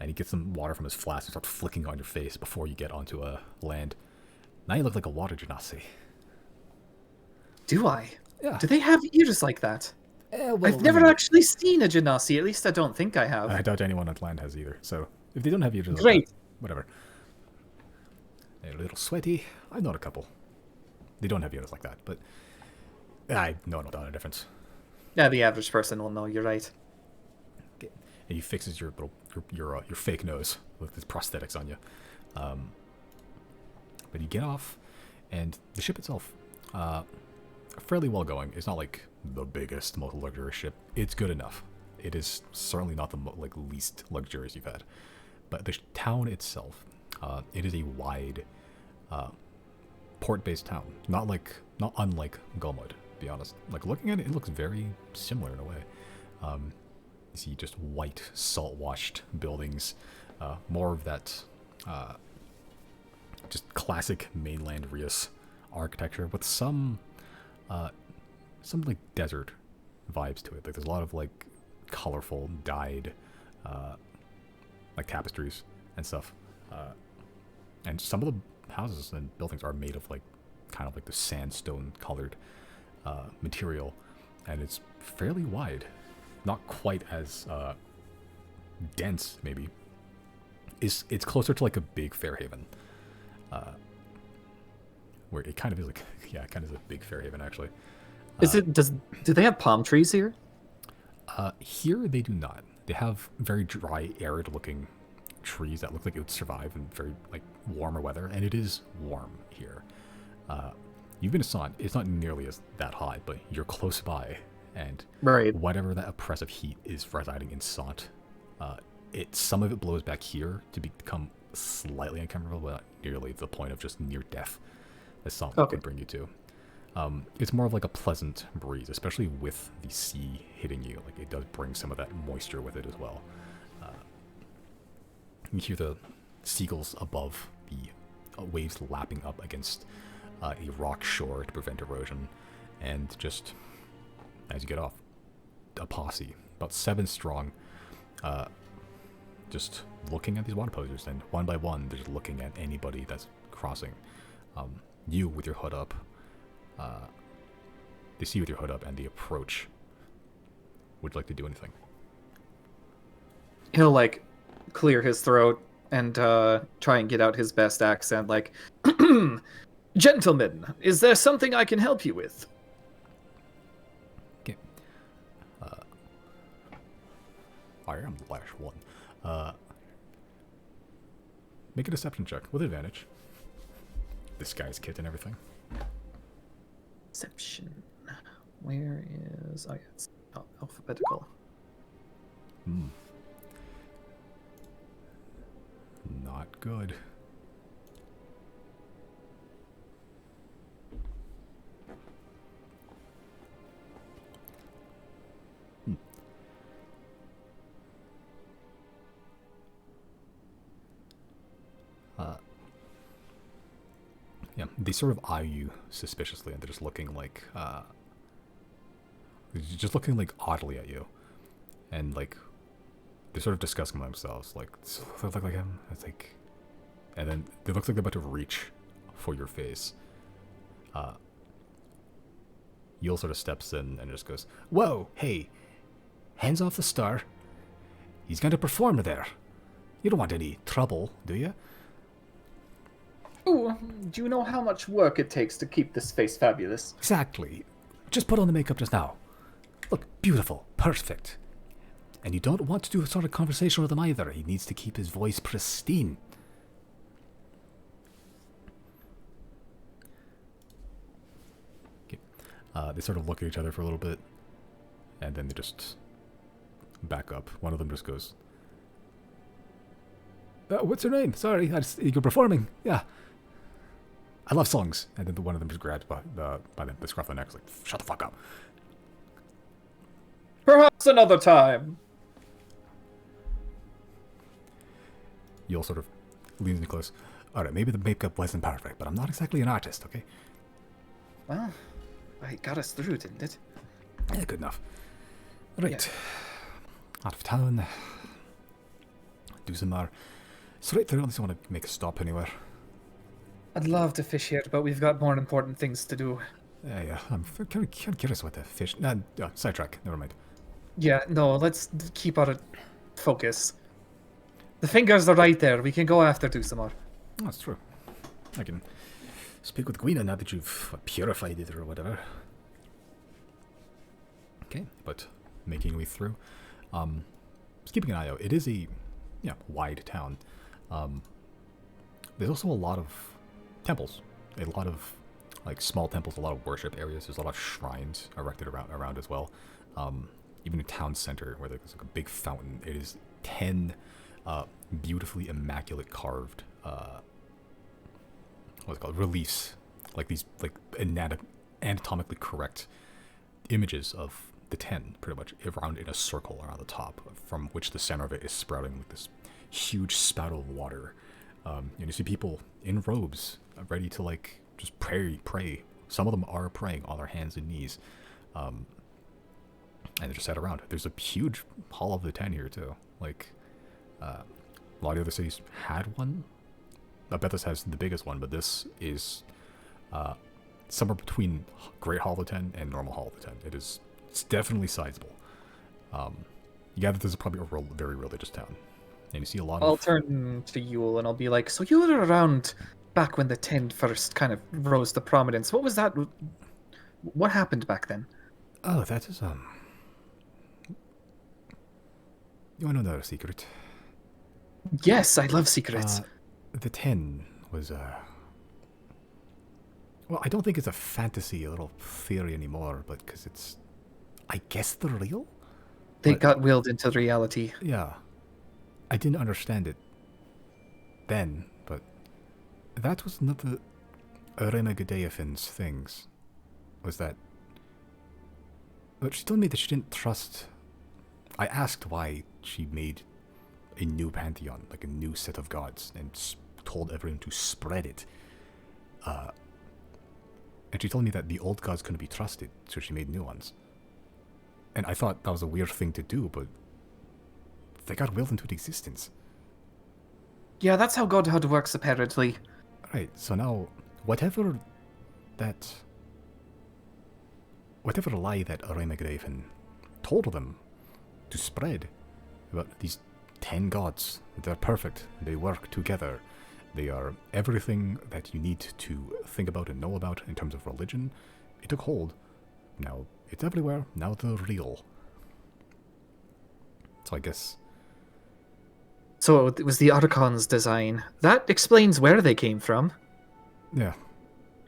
and he gets some water from his flask and starts flicking on your face before you get onto land. Now you look like a water genasi. Do I? Yeah. Do they have ears like that? Well, I've never actually seen a genasi. At least I don't think I have. I doubt anyone on land has either. So if they don't have ears, like Great. that, whatever. They're a little sweaty. I've known a couple. They don't have ears like that, but I know no doubt a difference. Yeah, the average person will know. You're right. Okay. And he fixes your fake nose with his prosthetics on you. But you get off, and the ship itself, fairly well going. It's not like the biggest, most luxurious ship. It's good enough. It is certainly not the least luxurious you've had. But the town itself, it is a wide, port-based town. Not unlike Gulmud, to be honest. Like looking at it, it looks very similar in a way. You see just white, salt-washed buildings, more of that, just classic mainland Rios architecture with some like desert vibes to it. Like there's a lot of like colorful dyed like tapestries and stuff, and some of the houses and buildings are made of like kind of like the sandstone colored material, and it's fairly wide, not quite as dense maybe. It's closer to like a big Fairhaven, where it kind of is like, yeah, it kind of is a big Fairhaven actually. Do they have palm trees here? Here they do not. They have very dry, arid-looking trees that look like it would survive in very like warmer weather, and it is warm here. You've been to Sant. It's not nearly as that hot, but you're close by, and Right. whatever that oppressive heat is residing in Sant, some of it blows back here to become slightly uncomfortable, but not nearly to the point of just near death as Sant could bring you to. It's more of like a pleasant breeze, especially with the sea hitting you. Like it does bring some of that moisture with it as well. You hear the seagulls above the waves lapping up against a rock shore to prevent erosion. And just as you get off, a posse, about 7 strong, just looking at these water posers, and one by one, they're just looking at anybody that's crossing. You with your hood up. They see you with your hood up and they approach. Would you like to do anything? He'll like clear his throat and try and get out his best accent, like, "Gentlemen, is there something I can help you with?" Okay. I am the last one. Make a deception check with advantage. This guy's kit and everything. Deception. Where is... Oh, yeah, it's alphabetical. Not good. Yeah, they sort of eye you suspiciously, and they're just looking like, oddly at you, and like they're sort of discussing themselves, like, "Does it look like him?" It's like, and then it looks like they're about to reach for your face. Yul sort of steps in and just goes, "Whoa, hey, hands off the star. He's going to perform there. You don't want any trouble, do you?" Ooh, do you know how much work it takes to keep this face fabulous? Exactly. Just put on the makeup just now. Look, beautiful, perfect. And you don't want to do a sort of conversation with him either. He needs to keep his voice pristine. Okay. They sort of look at each other for a little bit, and then they just back up. One of them just goes, what's your name? Sorry, you're performing. Yeah. I love songs. And then one of them just grabs by the scruff of the neck. It's like, shut the fuck up. Perhaps another time. You'll sort of lean in close. Alright, maybe the makeup wasn't perfect, but I'm not exactly an artist, okay? Well, it got us through, didn't it? Yeah, good enough. Right. Yeah. Out of town. Do some more. Straight through unless you want to make a stop anywhere. I'd love to fish here, but we've got more important things to do. Yeah. I'm kind of curious what the fish... sidetrack. Never mind. Yeah, no, let's keep our focus. The fingers are right there. We can go after Dusamar. Oh, that's true. I can speak with Gwina now that you've purified it or whatever. Okay, but making your way through. Just keeping an eye out. It is a wide town. There's also a lot of temples. A lot of like small temples, a lot of worship areas. There's a lot of shrines erected around as well. Even a town center where there's like a big fountain. It is 10 beautifully immaculate carved what's it called, reliefs, like these like anatomically correct images of the 10 pretty much around in a circle around the top, from which the center of it is sprouting like this huge spout of water. And you see people in robes ready to like just pray. Some of them are praying on their hands and knees, and they're just sat around. There's a huge Hall of the 10 here too. Like a lot of other cities had one. I bet this has the biggest one, but this is somewhere between Great Hall of the 10 and normal Hall of the 10. It's definitely sizable. You gather this is probably a very religious town. And you see a lot I'll of... turn to Yule and I'll be like, so you were around back when the 10 first kind of rose to prominence. What was that? What happened back then? Oh, that is, You want to know another secret? Yes, I love secrets. The 10 was, well, I don't think it's a fantasy, a little theory anymore, but because it's, I guess they're real? They got willed into reality. Yeah. I didn't understand it then, but that was not the Arenagadeifin's things. Was that... But she told me that she didn't trust... I asked why she made a new pantheon, like a new set of gods, and told everyone to spread it. And she told me that the old gods couldn't be trusted, so she made new ones. And I thought that was a weird thing to do, but they got willed into existence. Yeah, that's how godhood works, apparently. Right, so now, whatever lie that Arenagraven told them to spread about these 10 gods, they're perfect, they work together, they are everything that you need to think about and know about in terms of religion, it took hold. Now, it's everywhere, now they're real. So I guess... So it was the Archon's design. That explains where they came from. Yeah.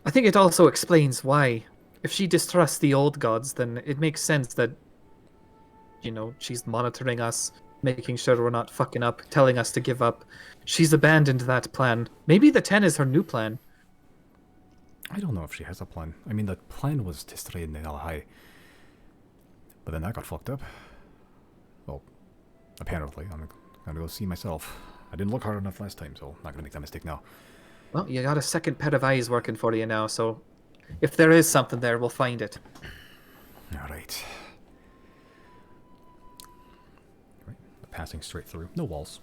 I think it also explains why. If she distrusts the old gods, then it makes sense that, you know, she's monitoring us, making sure we're not fucking up, telling us to give up. She's abandoned that plan. Maybe the 10 is her new plan. I don't know if she has a plan. I mean, the plan was to stay in El High. But then that got fucked up. Well, apparently. I'm gonna go see myself. I didn't look hard enough last time, so I'm not gonna make that mistake now. Well, you got a second pair of eyes working for you now, so if there is something there, we'll find it. Alright. Passing straight through. No walls.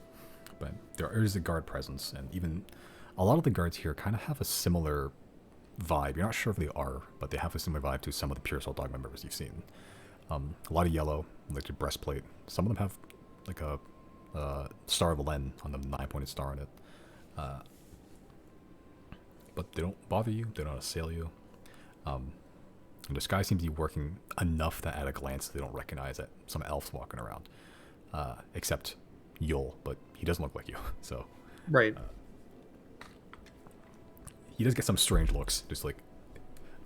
But there is a guard presence, and even a lot of the guards here kind of have a similar vibe. You're not sure if they are, but they have a similar vibe to some of the Pure Soul Dogma members you've seen. A lot of yellow, like your breastplate. Some of them have like a Star of Elen on the 9-pointed star on it. But they don't bother you, they don't assail you. And the sky seems to be working enough that at a glance they don't recognize that some elves walking around. except Yul, but he doesn't look like you. So Right. he does get some strange looks, just like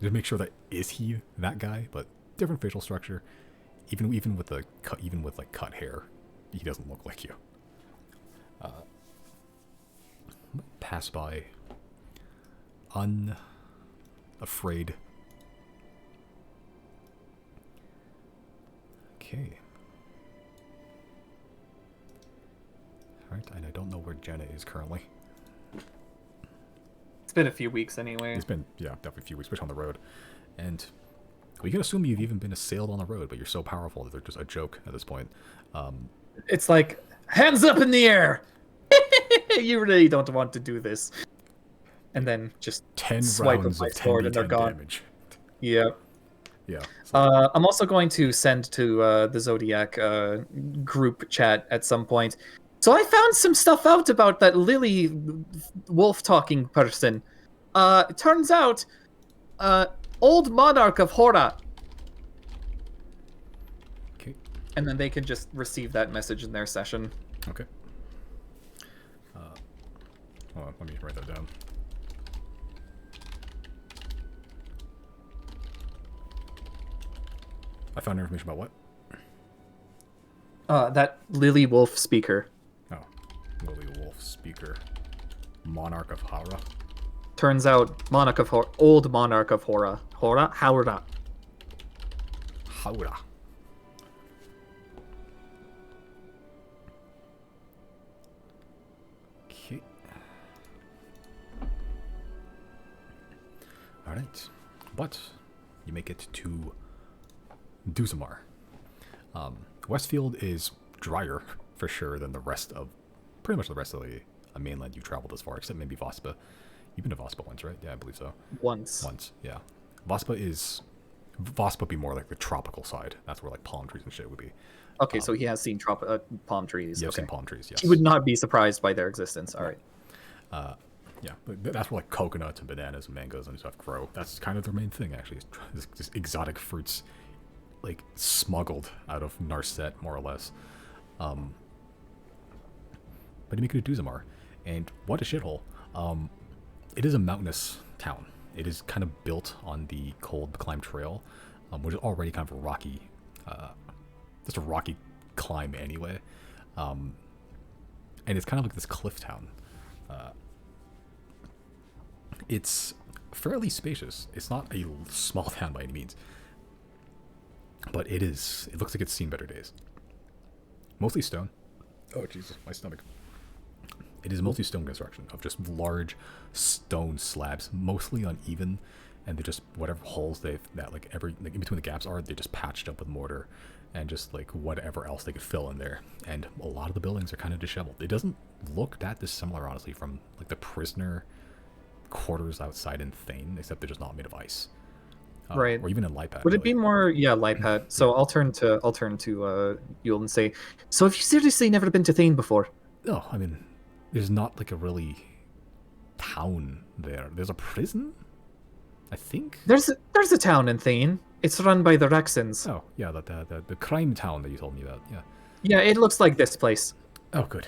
to make sure that is he that guy, but different facial structure. Even with the even with like cut hair, he doesn't look like you. Pass by, unafraid. Okay. All right, and I don't know where Jenna is currently. It's been a few weeks anyway. It's been, yeah, definitely a few weeks, especially on the road. And we can assume you've even been assailed on the road, but you're so powerful that they're just a joke at this point. It's like, hands up in the air! You really don't want to do this. And then just 10 swipe rounds of my of sword and they're 10d10 gone. damage. Yeah. Yeah. I'm also going to send to the Zodiac group chat at some point. So I found some stuff out about that Lily wolf talking person. It turns out, old monarch of Hora. Okay. And then they can just receive that message in their session. Okay. Hold on, let me write that down. I found information about what? That Lily wolf speaker. Oh, Lily Wolf speaker, Monarch of Hara. Turns out, old monarch of Hora. Hora? Howra. Hara. Okay. All right, but you make it to Duzamar. Westfield is drier for sure than the rest of, pretty much the rest of the mainland you've traveled this far, except maybe Vospa. You've been to Vospa once, right? Yeah, I believe so. Once. Once, yeah. Vospa would be more like the tropical side. That's where like palm trees and shit would be. Okay, so he has seen palm trees. Yeah, Okay. seen palm trees, yes. He would not be surprised by their existence. All right. Yeah, but that's where like coconuts and bananas and mangoes and stuff grow. That's kind of their main thing, actually. Is just exotic fruits, like smuggled out of Narset, more or less. But you make it to Duzamar, and what a shithole. It is a mountainous town. It is kind of built on the cold climb trail, which is already kind of a rocky, just a rocky climb anyway. And it's kind of like this cliff town. It's fairly spacious. It's not a small town by any means, but it is. It looks like it's seen better days. Mostly stone. Oh Jesus, my stomach. It is mostly stone construction of just large stone slabs, mostly uneven, and they just whatever holes they've like in between the gaps are, they just patched up with mortar, and just like whatever else they could fill in there. And a lot of the buildings are kind of disheveled. It doesn't look that dissimilar, honestly, from like the prisoner quarters outside in Thane, except they're just not made of ice. Right. Or even in Lipat. Would it be more, yeah, Lipad? So I'll turn to Yul and say, so have you seriously never been to Thane before? No, I mean, there's not like a really town there. There's a prison, I think. There's a town in Thane. It's run by the Rexons. Oh yeah, the crime town that you told me about. Yeah. Yeah, it looks like this place. Oh good.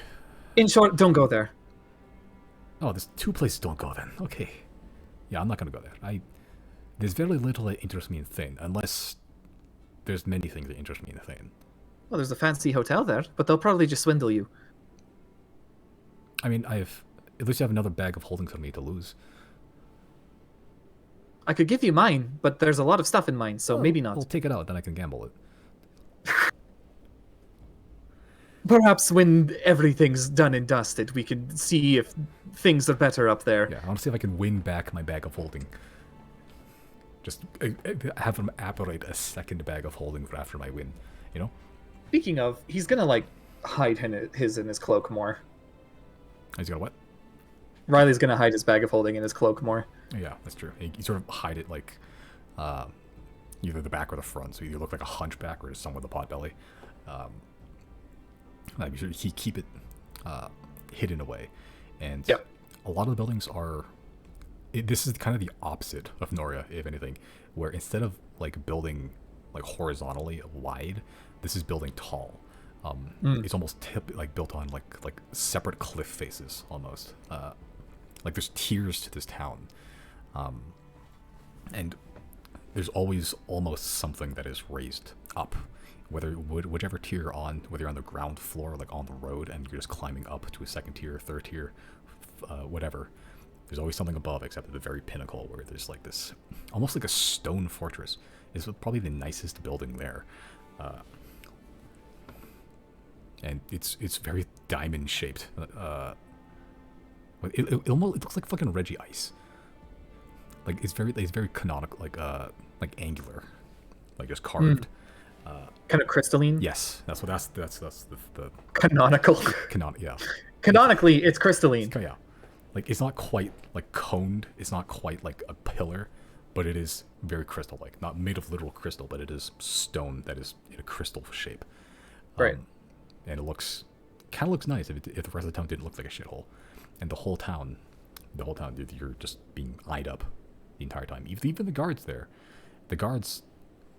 In short, don't go there. Oh, there's two places don't go then. Okay. Yeah, I'm not gonna go there. There's very little that interests me in Thane, unless there's many things that interest me in Thane. Well, there's a fancy hotel there, but they'll probably just swindle you. I mean, at least you have another bag of holding for me to lose. I could give you mine, but there's a lot of stuff in mine, so maybe not. We'll take it out, then I can gamble it. Perhaps when everything's done and dusted, we can see if things are better up there. Yeah, I want to see if I can win back my bag of holding. Just have him apparate a second bag of holding for after my win, you know? Speaking of, he's gonna, like, hide his in his cloak more. He's gonna what? Riley's gonna hide his bag of holding in his cloak more. Yeah, that's true. You sort of hide it like either the back or the front, so you look like a hunchback or just someone with a pot belly. Be sure he keep it hidden away, and yep. A lot of the buildings are. This is kind of the opposite of Noria, if anything, where instead of like building like horizontally wide, this is building tall. It's almost built on like separate cliff faces almost. Like there's tiers to this town, and there's always almost something that is raised up, whichever tier you're on, whether you're on the ground floor, like on the road, and you're just climbing up to a second tier, third tier, whatever. There's always something above, except at the very pinnacle, where there's like this, almost like a stone fortress. It's probably the nicest building there, and it's very diamond shaped. It looks like fucking Reggie Ice. Like it's very canonical, like angular, like just carved. Kind of crystalline. Yes, that's the Canonical. Yeah. Canonically, it's crystalline. Yeah, like it's not quite like coned. It's not quite like a pillar, but it is very crystal-like. Not made of literal crystal, but it is stone that is in a crystal shape. Right. And it kind of looks nice if the rest of the town didn't look like a shithole. And the whole town, you're just being eyed up the entire time. Even the guards there, the guards,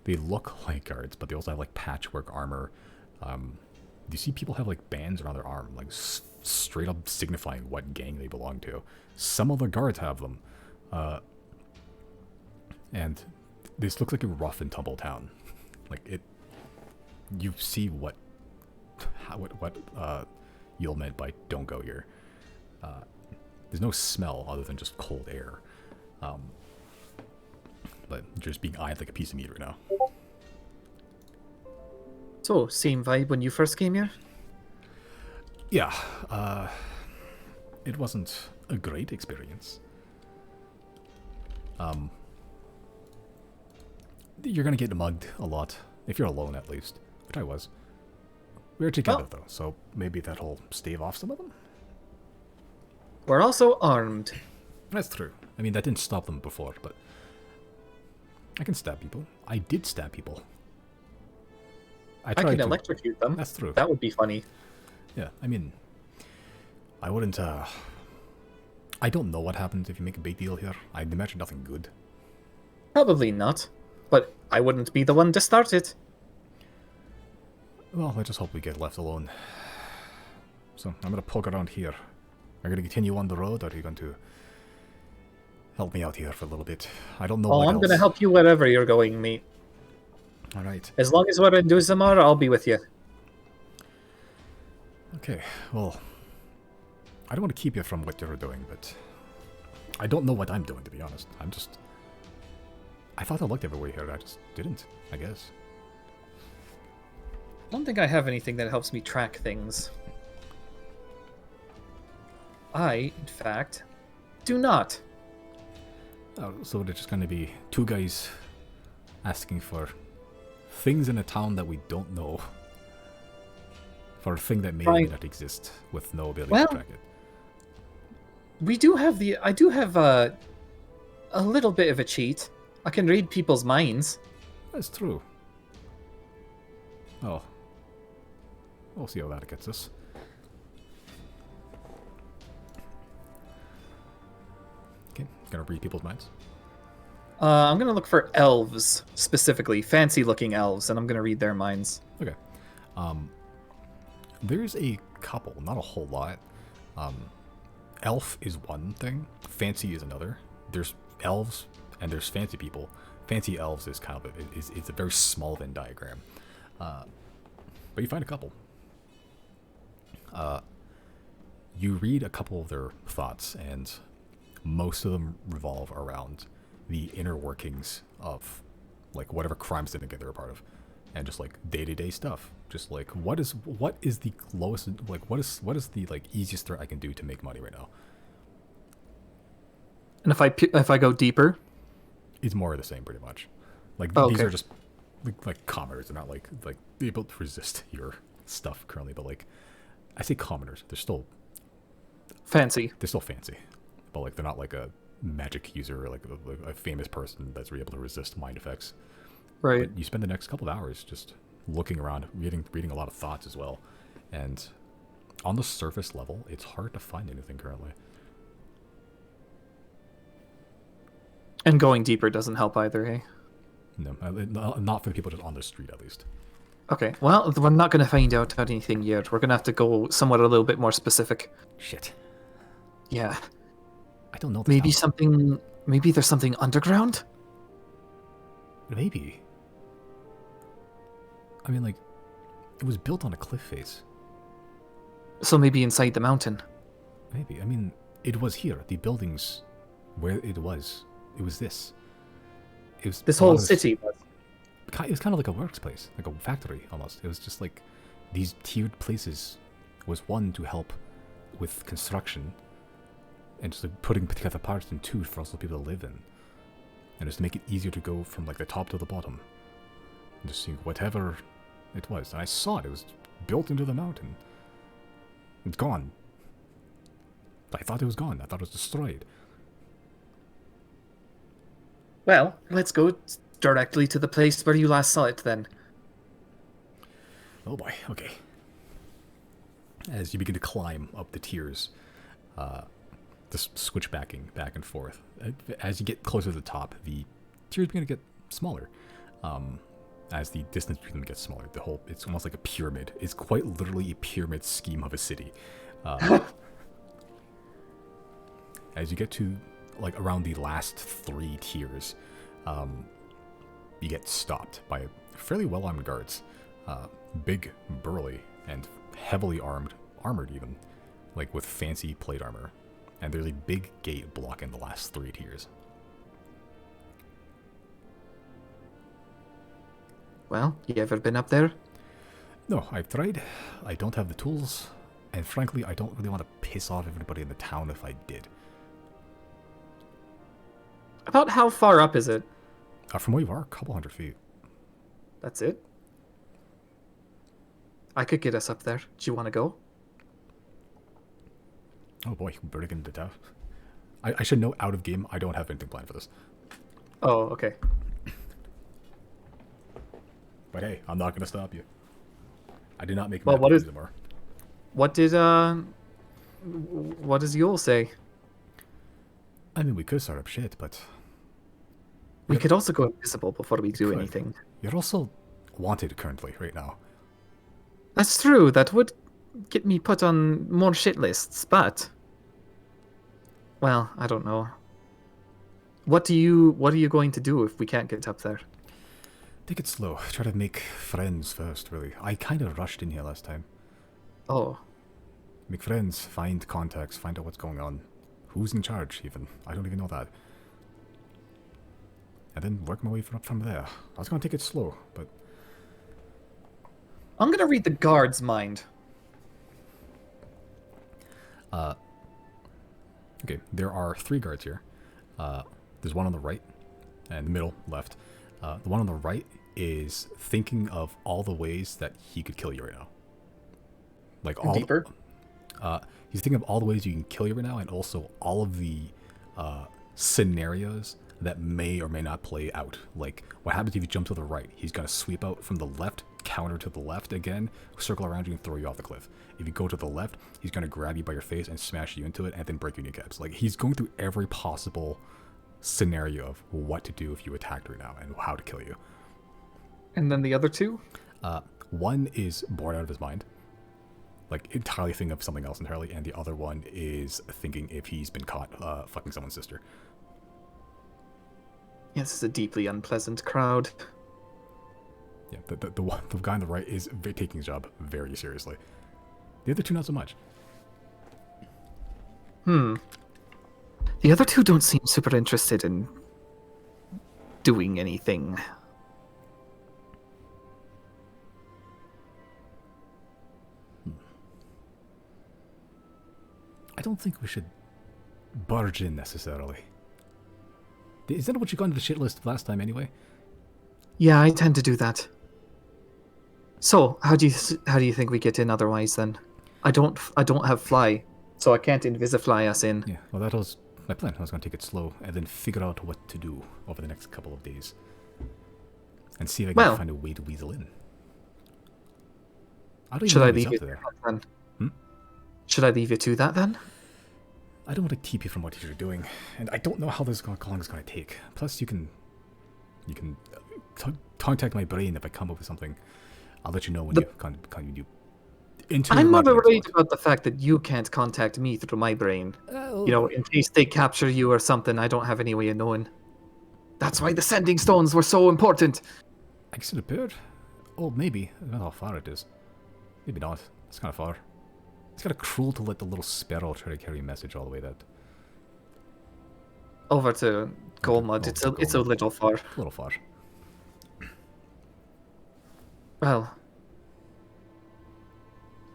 they look like guards, but they also have like patchwork armor. You see people have like bands around their arm, like straight up signifying what gang they belong to. Some of the guards have them, and this looks like a rough and tumble town. Like it, you see what Yul meant by "don't go here." There's no smell other than just cold air. But you're just being eyed like a piece of meat right now. So, same vibe when you first came here? Yeah. It wasn't a great experience. You're gonna get mugged a lot. If you're alone, at least. Which I was. We were together, though, so maybe that'll stave off some of them? We're also armed. That's true. I mean, that didn't stop them before, but I can stab people. I did stab people. I can electrocute them. That's true. That would be funny. Yeah, I mean, I wouldn't, I don't know what happens if you make a big deal here. I'd imagine nothing good. Probably not. But I wouldn't be the one to start it. Well, I just hope we get left alone. So, I'm gonna poke around here. Are you gonna continue on the road, or are you going to help me out here for a little bit? I don't know what I'm else. gonna help you wherever you're going, mate. Alright. As long as we're in Duzamar, I'll be with you. Okay, well, I don't want to keep you from what you're doing, but I don't know what I'm doing, to be honest. I thought I looked everywhere here, I just didn't, I guess. I don't think I have anything that helps me track things. I, in fact, do not. Oh, so there's just gonna be two guys asking for things in a town that we don't know. For a thing that may or may not exist, with no ability to track it. We do have I do have a little bit of a cheat. I can read people's minds. That's true. Oh. We'll see how that gets us. Okay, gonna read people's minds. I'm gonna look for elves, specifically. Fancy-looking elves, and I'm gonna read their minds. Okay. There's a couple, not a whole lot. Elf is one thing, fancy is another. There's elves and there's fancy people. Fancy elves is kind of it's a very small Venn diagram, but you find a couple. You read a couple of their thoughts, and most of them revolve around the inner workings of like whatever crime syndicate they're a part of, and just like day-to-day stuff. Just like what is the lowest, like what is the like easiest threat I can do to make money right now? And if I go deeper, it's more of the same pretty much. Like these are just like commoners. They're not like able to resist your stuff currently, but like I say commoners, they're still fancy. They're still fancy, but like they're not like a magic user or like a famous person that's able to resist mind effects. Right. But you spend the next couple of hours just looking around, reading a lot of thoughts as well, and on the surface level, it's hard to find anything currently. And going deeper doesn't help either, hey? No, not for the people just on the street, at least. Okay, well, we're not going to find out anything yet. We're going to have to go somewhere a little bit more specific. Shit. Yeah. I don't know the Maybe town. something... Maybe there's something underground? Maybe. I mean, like, it was built on a cliff face. So maybe inside the mountain. Maybe. I mean, it was here. The buildings where it was this. It was This a lot whole of city was. It was kind of like a workplace, like a factory almost. It was just like these tiered places was one to help with construction and just like putting together parts, and two for also people to live in. And just to make it easier to go from like the top to the bottom. And just see whatever it was. And I saw it. It was built into the mountain. It's gone. I thought it was gone. I thought it was destroyed. Well, let's go directly to the place where you last saw it then. Oh boy, okay. As you begin to climb up the tiers, just switchbacking back and forth. As you get closer to the top, the tiers begin to get smaller. As the distance between them gets smaller, it's almost like a pyramid. It's quite literally a pyramid scheme of a city. As you get to like around the last 3 tiers, you get stopped by fairly well-armed guards. Big, burly, and heavily armored even, like with fancy plate armor. And there's a big gate blocking the last 3 tiers. Well, you ever been up there? No, I've tried. I don't have the tools. And frankly, I don't really want to piss off everybody in the town if I did. About how far up is it? From where you are, a couple 100 feet. That's it? I could get us up there. Do you want to go? Oh boy, breaking into town. I should know out of game, I don't have anything planned for this. Oh, okay. But hey, I'm not going to stop you. I did not make Well, what is- anymore. What does Yule say? I mean, we could start up shit, but We could also go invisible before we do could. anything. You're also wanted currently, right now. That's true. That would get me put on more shit lists, but... Well, I don't know. What are you going to do if we can't get up there? Take it slow. Try to make friends first, really. I kind of rushed in here last time. Oh. Make friends, find contacts, find out what's going on. Who's in charge, even. I don't even know that. And then work my way up from there. I was going to take it slow, but... I'm going to read the guard's mind. Okay, there are 3 guards here. There's one on the right, and the middle, left. The one on the right is thinking of all the ways that he could kill you right now. Like all Deeper? He's thinking of all the ways you can kill you right now, and also all of the scenarios that may or may not play out. Like, what happens if you jump to the right? He's going to sweep out from the left, counter to the left again, circle around you and throw you off the cliff. If you go to the left, he's going to grab you by your face and smash you into it and then break your kneecaps. Like, he's going through every possible scenario of what to do if you attacked right now and how to kill you. And then the other 2? One is bored out of his mind, like entirely thinking of something else entirely, and the other one is thinking if he's been caught fucking someone's sister. Yeah, this is a deeply unpleasant crowd. Yeah, the guy on the right is taking his job very seriously. The other 2 not so much. The other 2 don't seem super interested in doing anything. I don't think we should barge in necessarily. Is that what you got into the shit list last time anyway? Yeah, I tend to do that. So, how do you think we get in otherwise then? I don't have fly, so I can't invisifly us in. Yeah, well, that was my plan. I was going to take it slow and then figure out what to do over the next couple of days. And see if I can find a way to weasel in. I don't even know what's up there. Then? Should I leave you to that then? I don't want to keep you from what you're doing, and I don't know how long it's going to take. Plus, you can contact my brain if I come up with something. I'll let you know when The- you enter I'm my not blind worried spot. about the fact that you can't contact me through my brain. Oh, You know, in case they capture you or something, I don't have any way of knowing. That's why the sending stones were so important. I guess it appeared. Oh, maybe. I don't know how far it is. Maybe not. It's kind of far. It's kind of cruel to let the little sparrow try to carry a message all the way that. Over to Golmud. Over It's to a Golmud. little far. A little far. Well,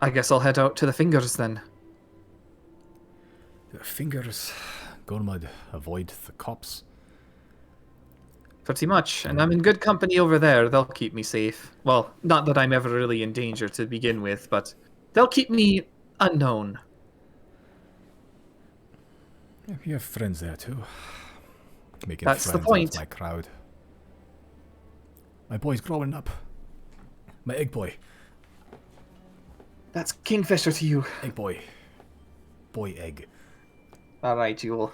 I guess I'll head out to the fingers then. The fingers. Gormud, avoid the cops. Pretty much, and I'm in good company over there. They'll keep me safe. Well, not that I'm ever really in danger to begin with, but they'll keep me unknown. Yeah, you have friends there too. Making That's the friends point. out of my crowd. My boy's growing up. My egg boy. That's Kingfisher to you. Egg boy. Boy egg. All right, Jewel.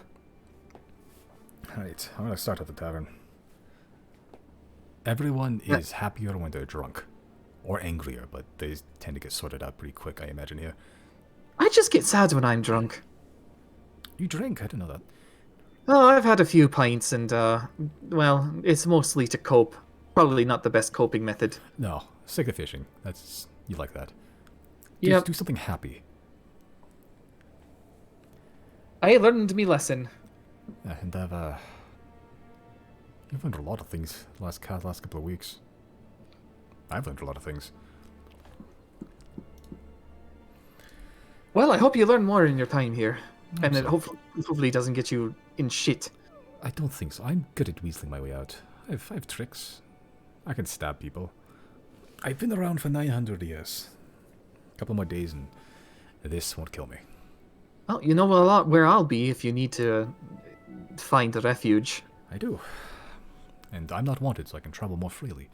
Alright, I'm gonna start at the tavern. Everyone is happier when they're drunk. Or angrier, but they tend to get sorted out pretty quick, I imagine, here. I just get sad when I'm drunk. You drink? I didn't know that. Oh, I've had a few pints, and well, it's mostly to cope. Probably not the best coping method. No, sick of fishing. You like that. Yep. Do something happy. I learned me lesson. Yeah, and you've learned a lot of things the last couple of weeks. I've learned a lot of things. Well, I hope you learn more in your time here, and it hopefully doesn't get you in shit. I don't think so. I'm good at weaseling my way out. I have tricks. I can stab people. I've been around for 900 years. A couple more days and this won't kill me. Well, you know a lot where I'll be if you need to find a refuge. I do. And I'm not wanted, so I can travel more freely.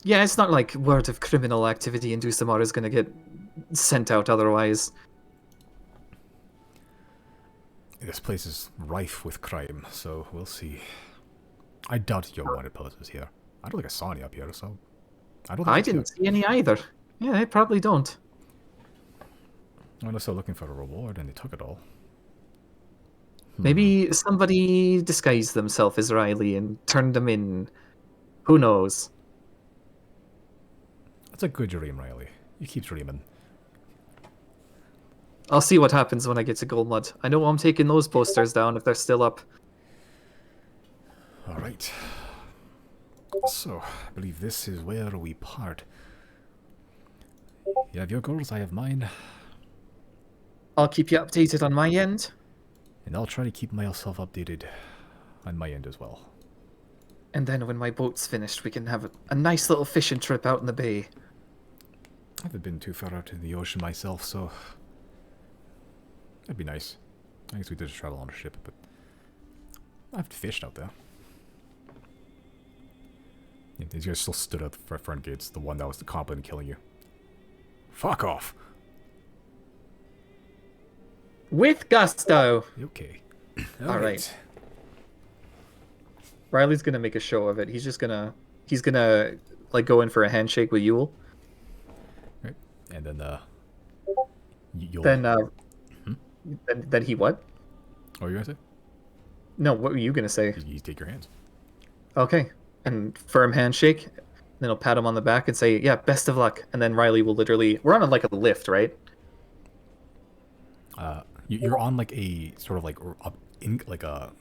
Yeah, it's not like word of criminal activity in Dusamar is gonna get sent out otherwise. This place is rife with crime, so we'll see. I doubt your wanted post is here. I don't think I saw any up here, so I don't think I it's didn't here. see any either. Yeah, I probably don't. Unless they're looking for a reward and they took it all. Maybe somebody disguised themselves as Reilly and turned them in. Who knows? That's a good dream, Reilly. You keep dreaming. I'll see what happens when I get to Goldmud. I know I'm taking those posters down if they're still up. Alright. So, I believe this is where we part. You have your goals, I have mine. I'll keep you updated on my end. And I'll try to keep myself updated on my end as well. And then when my boat's finished, we can have a nice little fishing trip out in the bay. I haven't been too far out in the ocean myself, so that'd be nice. I guess we did just travel on a ship, but I've fished out there. Yeah, these guys still stood at the front gates, the one that was competent in killing you. Fuck off! With gusto! Okay. Alright. Riley's gonna make a show of it. He's gonna like go in for a handshake with Yule. Right. And then you'll Then he what? what were you gonna say? No, what were you gonna say? You take your hands. Okay. And firm handshake. Then he'll pat him on the back and say, "Yeah, best of luck." And then Riley will literally, we're on like a lift, right? You're on like a sort of like like a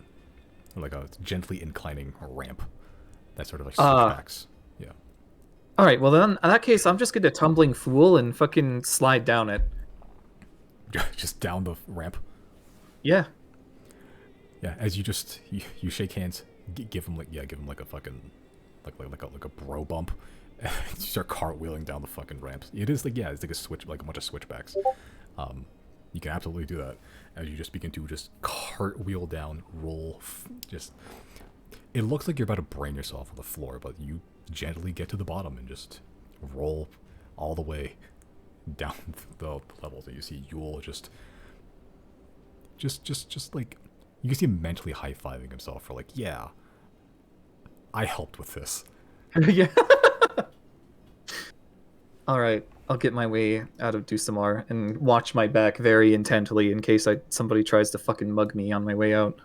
gently inclining ramp. That sort of like switchbacks. Yeah. All right. Well, then in that case, I'm just gonna tumbling fool and fucking slide down it. Just down the ramp. Yeah. Yeah. As you shake hands, give him like a fucking like a bro bump. And you start cartwheeling down the fucking ramps. It is like it's like a bunch of switchbacks. You can absolutely do that as you just begin to just cartwheel down, roll, it looks like you're about to brain yourself on the floor, but you gently get to the bottom and just roll all the way down the levels, and you see Yule just like, you can see him mentally high-fiving himself for like, yeah, I helped with this. Yeah. All right, I'll get my way out of Dusamar and watch my back very intently in case somebody tries to fucking mug me on my way out.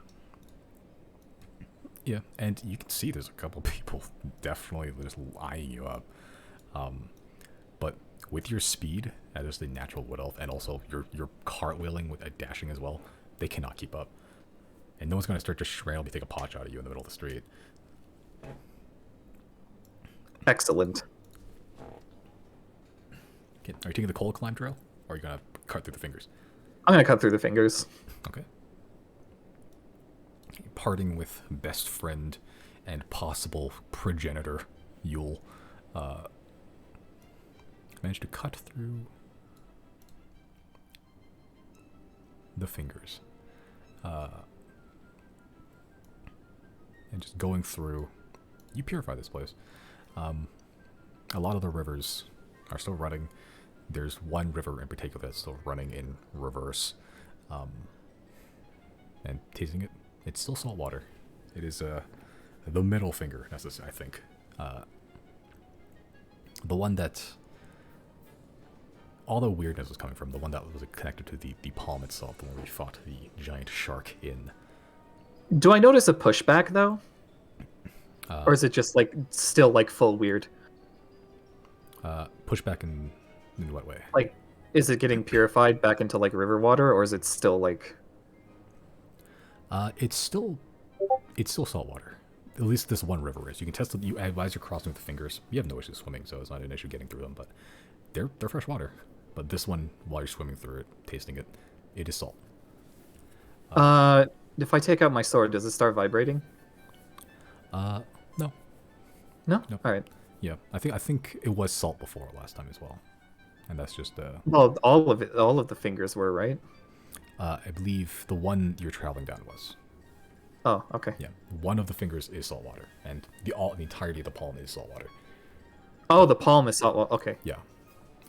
Yeah, and you can see there's a couple people definitely just eyeing you up. But with your speed as the natural wood elf, and also your cartwheeling with dashing as well, they cannot keep up. And no one's gonna start just randomly take a pot shot at you in the middle of the street. Excellent. Okay, are you taking the cold climb trail, or are you gonna cut through the fingers? I'm gonna cut through the fingers. Okay. Parting with best friend and possible progenitor, Yule, managed to cut through the fingers. And just going through, you purify this place. A lot of the rivers are still running. There's one river in particular that's still running in reverse. And tasting it, it's still salt water. It is the middle finger, I think. The one that all the weirdness was coming from, the one that was connected to the palm itself, the one where we fought the giant shark in. Do I notice a pushback though? Or is it just like still like full weird? Pushback in what way? Like, is it getting purified back into like river water, or is it still like? It's still salt water. At least this one river is. You can test it. You as you're crossing with the fingers. You have no issue swimming, so it's not an issue getting through them. But they're fresh water. But this one, while you're swimming through it, tasting it, it is salt. If I take out my sword, does it start vibrating? No. No. Nope. All right. Yeah, I think it was salt before last time as well, and that's just Well, all of the fingers were, right? I believe the one you're traveling down was. Oh, okay. Yeah, one of the fingers is salt water, and the entirety of the palm is salt water. Oh, the palm is salt. Okay. Yeah,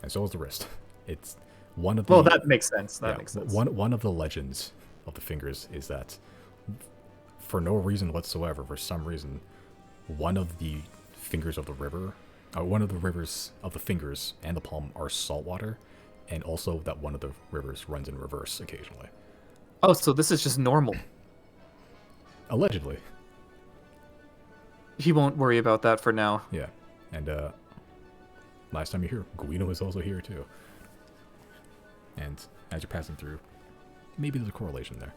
and so is the wrist. It's one of the. Well, that makes sense. That makes sense. One of the legends of the fingers is that, for no reason whatsoever, for some reason, one of the fingers of the river, one of the rivers of the fingers and the palm are salt water, and also that one of the rivers runs in reverse occasionally. Oh, so this is just normal. Allegedly. He won't worry about that for now. Yeah, and last time you're here, Guido was also here too. And as you're passing through, maybe there's a correlation there.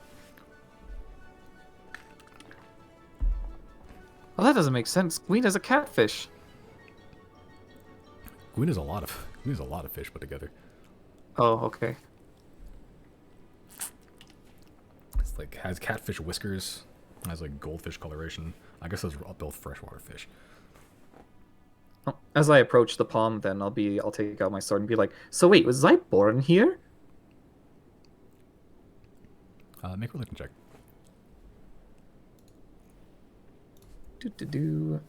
Well, that doesn't make sense. Guina's a catfish. Guido's a lot of fish put together. Oh, okay. It's like has catfish whiskers, has like goldfish coloration. I guess those are both freshwater fish. As I approach the palm, then I'll take out my sword and be like, "So wait, was I born here?" Make a religion check.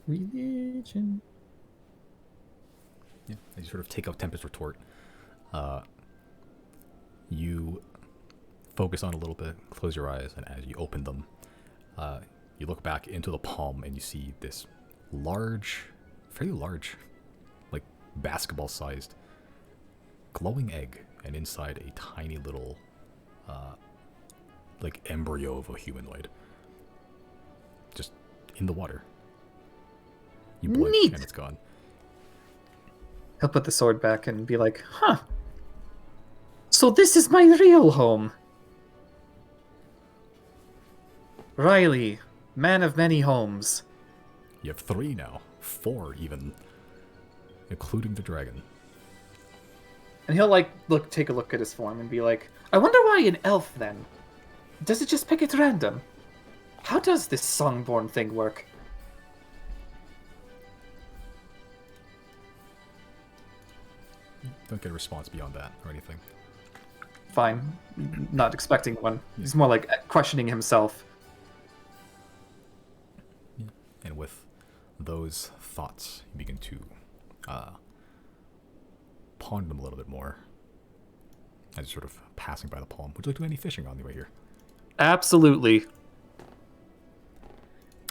Religion. Yeah, as you sort of take out Tempest Retort, you focus on it a little bit, close your eyes, and as you open them, you look back into the palm and you see this fairly large, like basketball-sized, glowing egg, and inside a tiny little, like embryo of a humanoid, just in the water. You blink Neat. and it's gone. He'll put the sword back and be like, "Huh. So this is my real home. Reilly, man of many homes." You have 3 now, 4 even, including the dragon. And he'll take a look at his form and be like, "I wonder why an elf then? Does it just pick at random? How does this songborn thing work?" Don't get a response beyond that or anything. Fine. Not expecting one. He's more like questioning himself. Yeah. And with those thoughts, you begin to ponder them a little bit more as you're sort of passing by the palm. Would you like to do any fishing on the way here? Absolutely.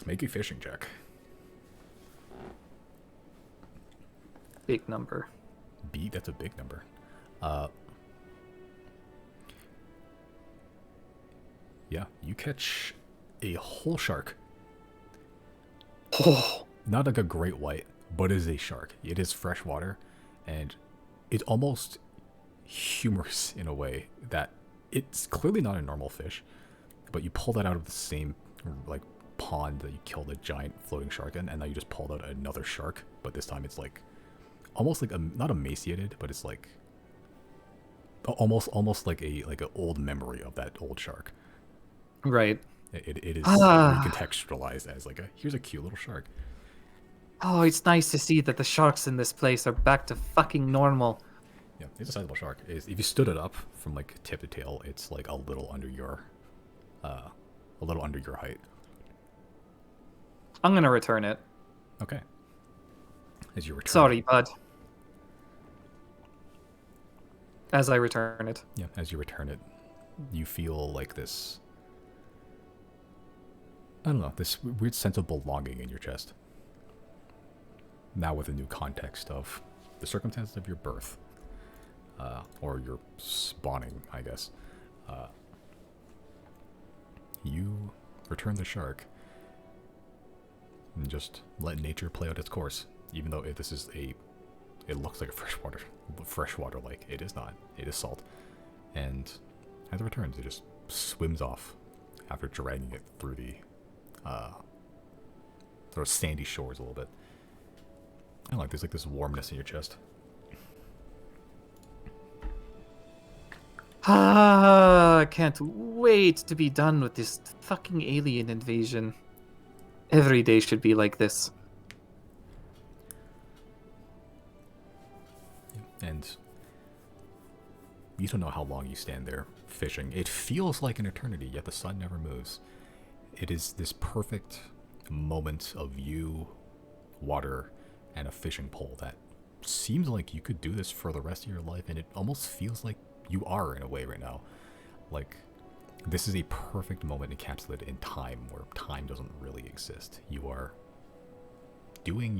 Make a fishing check. Big number. That's a big number. Uh, yeah, you catch a whole shark. Oh, Not like a great white, but it is a shark. It is freshwater, and it's almost humorous in a way that it's clearly not a normal fish, but you pull that out of the same like pond that you killed a giant floating shark in, and now you just pulled out another shark, but this time it's like almost like not emaciated, but it's like almost like an old memory of that old shark. right. It is Ah. recontextualized as like here's a cute little shark. Oh, it's nice to see that the sharks in this place are back to fucking normal. Yeah, it's a sizable shark. If you stood it up from like tip to tail, it's like a little under your height. I'm gonna return it. Okay. As you return Sorry, it, bud. As I return it. yeah, as you return it, you feel like this. I don't know, this weird sense of belonging in your chest. Now with a new context of the circumstances of your birth, or your spawning, I guess. You return the shark and just let nature play out its course. Even though it looks like a freshwater lake. It is not. It is salt. And as it returns, it just swims off after dragging it through the sort of sandy shores a little bit. I like there's like this warmness in your chest. Ah, I can't wait to be done with this fucking alien invasion. Every day should be like this. And you don't know how long you stand there fishing. It feels like an eternity, yet the sun never moves. It is this perfect moment of you, water, and a fishing pole that seems like you could do this for the rest of your life, and it almost feels like you are in a way right now. Like, this is a perfect moment encapsulated in time, where time doesn't really exist. You are doing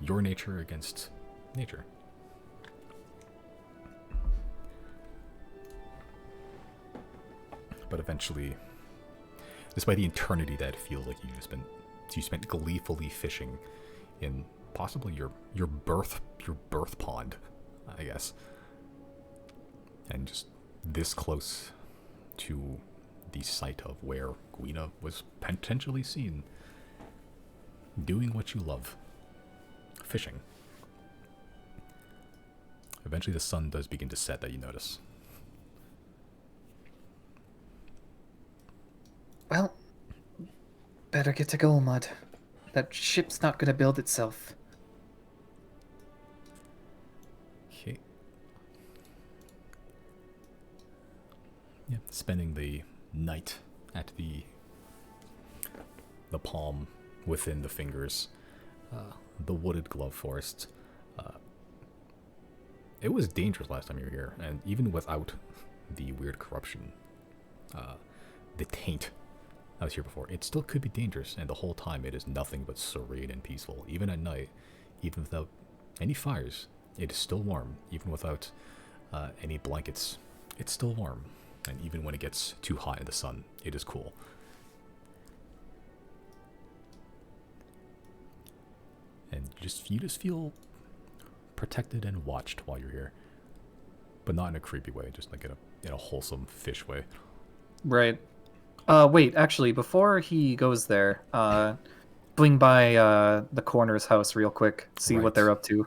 your nature against nature. But eventually, despite the eternity that it feels like you spent gleefully fishing in possibly your birth pond, I guess, and just this close to the site of where Guina was potentially seen doing what you love, fishing. Eventually the sun does begin to set, that you notice. Well, better get to go, Mud. That ship's not gonna build itself. Okay. Yeah, spending the night at the palm within the fingers, the wooded glove forest. It was dangerous last time you were here, and even without the weird corruption, the taint that was here before, it still could be dangerous, and the whole time it is nothing but serene and peaceful. Even at night, even without any fires, it is still warm. Even without any blankets, it's still warm. And even when it gets too hot in the sun, it is cool. And you just feel protected and watched while you're here, but not in a creepy way, just like in a wholesome fish way. Right. Wait, actually, before he goes there, swing by the Corner's house real quick, see what Right. they're up to.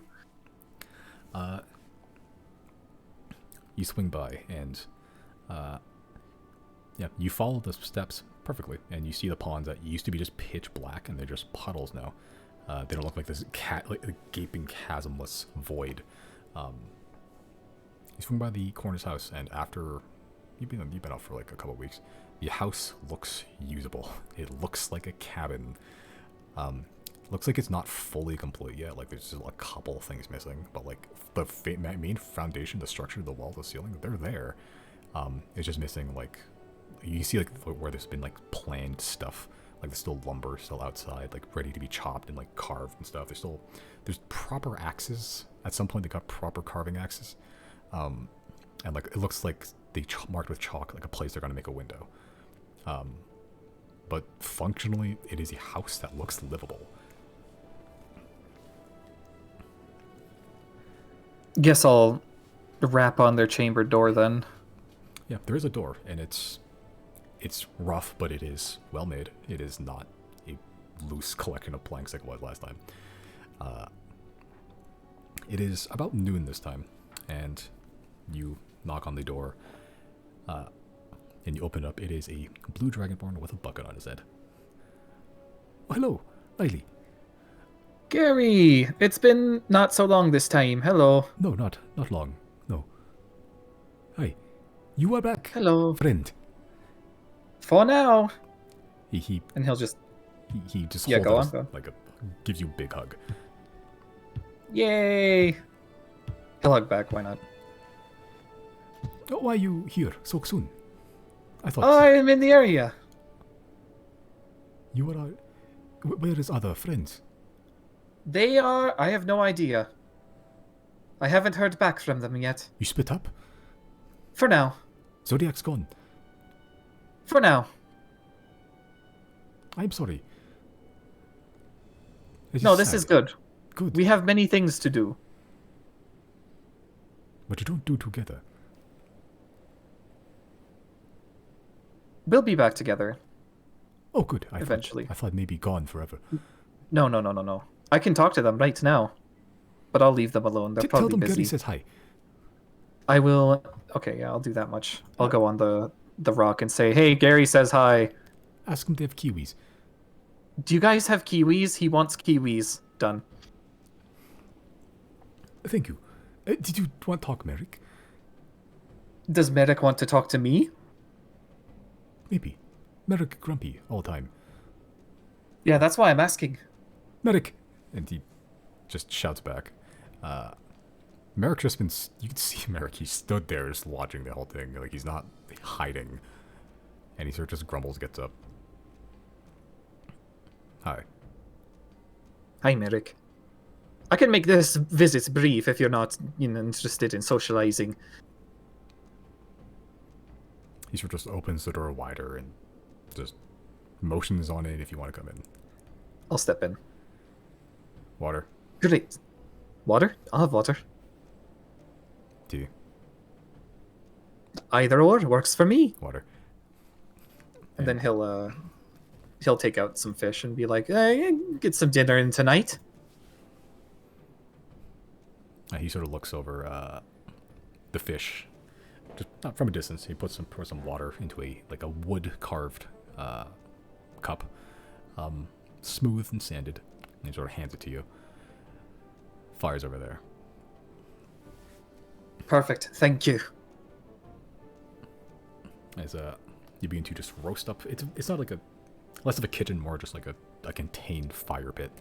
You swing by, and yeah, you follow the steps perfectly, and you see the ponds that used to be just pitch black, and they're just puddles now. They don't look like this like a gaping chasmless void. You swing by the Corner's house, and after you've been out for like a couple of weeks, the house looks usable. It looks like a cabin. Looks like it's not fully complete yet. Like there's still a couple of things missing, but like the main foundation, the structure, the wall, the ceiling, they're there. It's just missing like you see like where there's been like planned stuff. Like there's still lumber still outside, like ready to be chopped and like carved and stuff. There's proper axes At some point, they got proper carving axes, and like it looks like they marked with chalk like a place they're gonna make a window. But functionally, it is a house that looks livable. Guess I'll rap on their chamber door then. Yeah, there is a door, and it's rough, but it is well made. It is not a loose collection of planks like it was last time. It is about noon this time, and you knock on the door, and you open it up. It is a blue dragonborn with a bucket on his head. Oh, hello, Reilly. Gary, it's been not so long this time. Hello. No, not long. No. Hi, you are back. Hello. Friend. For now. He And he'll just he just Yeah, holds go out on. like gives you a big hug. Yay. He'll hug back, why not? Oh, why are you here so soon? I thought I'm in the area. you were. Where is other friends? They are I have no idea. I haven't heard back from them yet. You split up? For now. Zodiac's gone. For now. I'm sorry. No, this is good. Good. We have many things to do. But you don't do together. We'll be back together. Oh, good. Eventually. I thought maybe gone forever. No. I can talk to them right now. But I'll leave them alone. They're Tell probably them busy. Gary says hi. I will. Okay, yeah, I'll do that much. I'll go on the rock and say, "Hey, Gary says hi." Ask them to have kiwis. Do you guys have kiwis? He wants kiwis. Done. Thank you. Did you want to talk, Merrick? Does Merrick want to talk to me? Maybe. Merrick grumpy all the time. Yeah, that's why I'm asking. Merrick! And he just shouts back. Merrick's just been... You can see Merrick, he stood there just watching the whole thing. Like, he's not hiding. And he sort of just grumbles, gets up. Hi. Hi, Merrick. I can make this visit brief if you're not interested in socializing. He sort of just opens the door wider and just motions on it if you want to come in. I'll step in. Water. Great. Water? I'll have water. Tea. Either or works for me. Water. And then he'll take out some fish and be like, get some dinner in tonight. He sort of looks over the fish, just not from a distance. He pours some water into a wood carved cup, smooth and sanded, and he sort of hands it to you. Fire's over there. Perfect. Thank you. As you begin to just roast up. It's not like less of a kitchen, more just like a contained fire pit.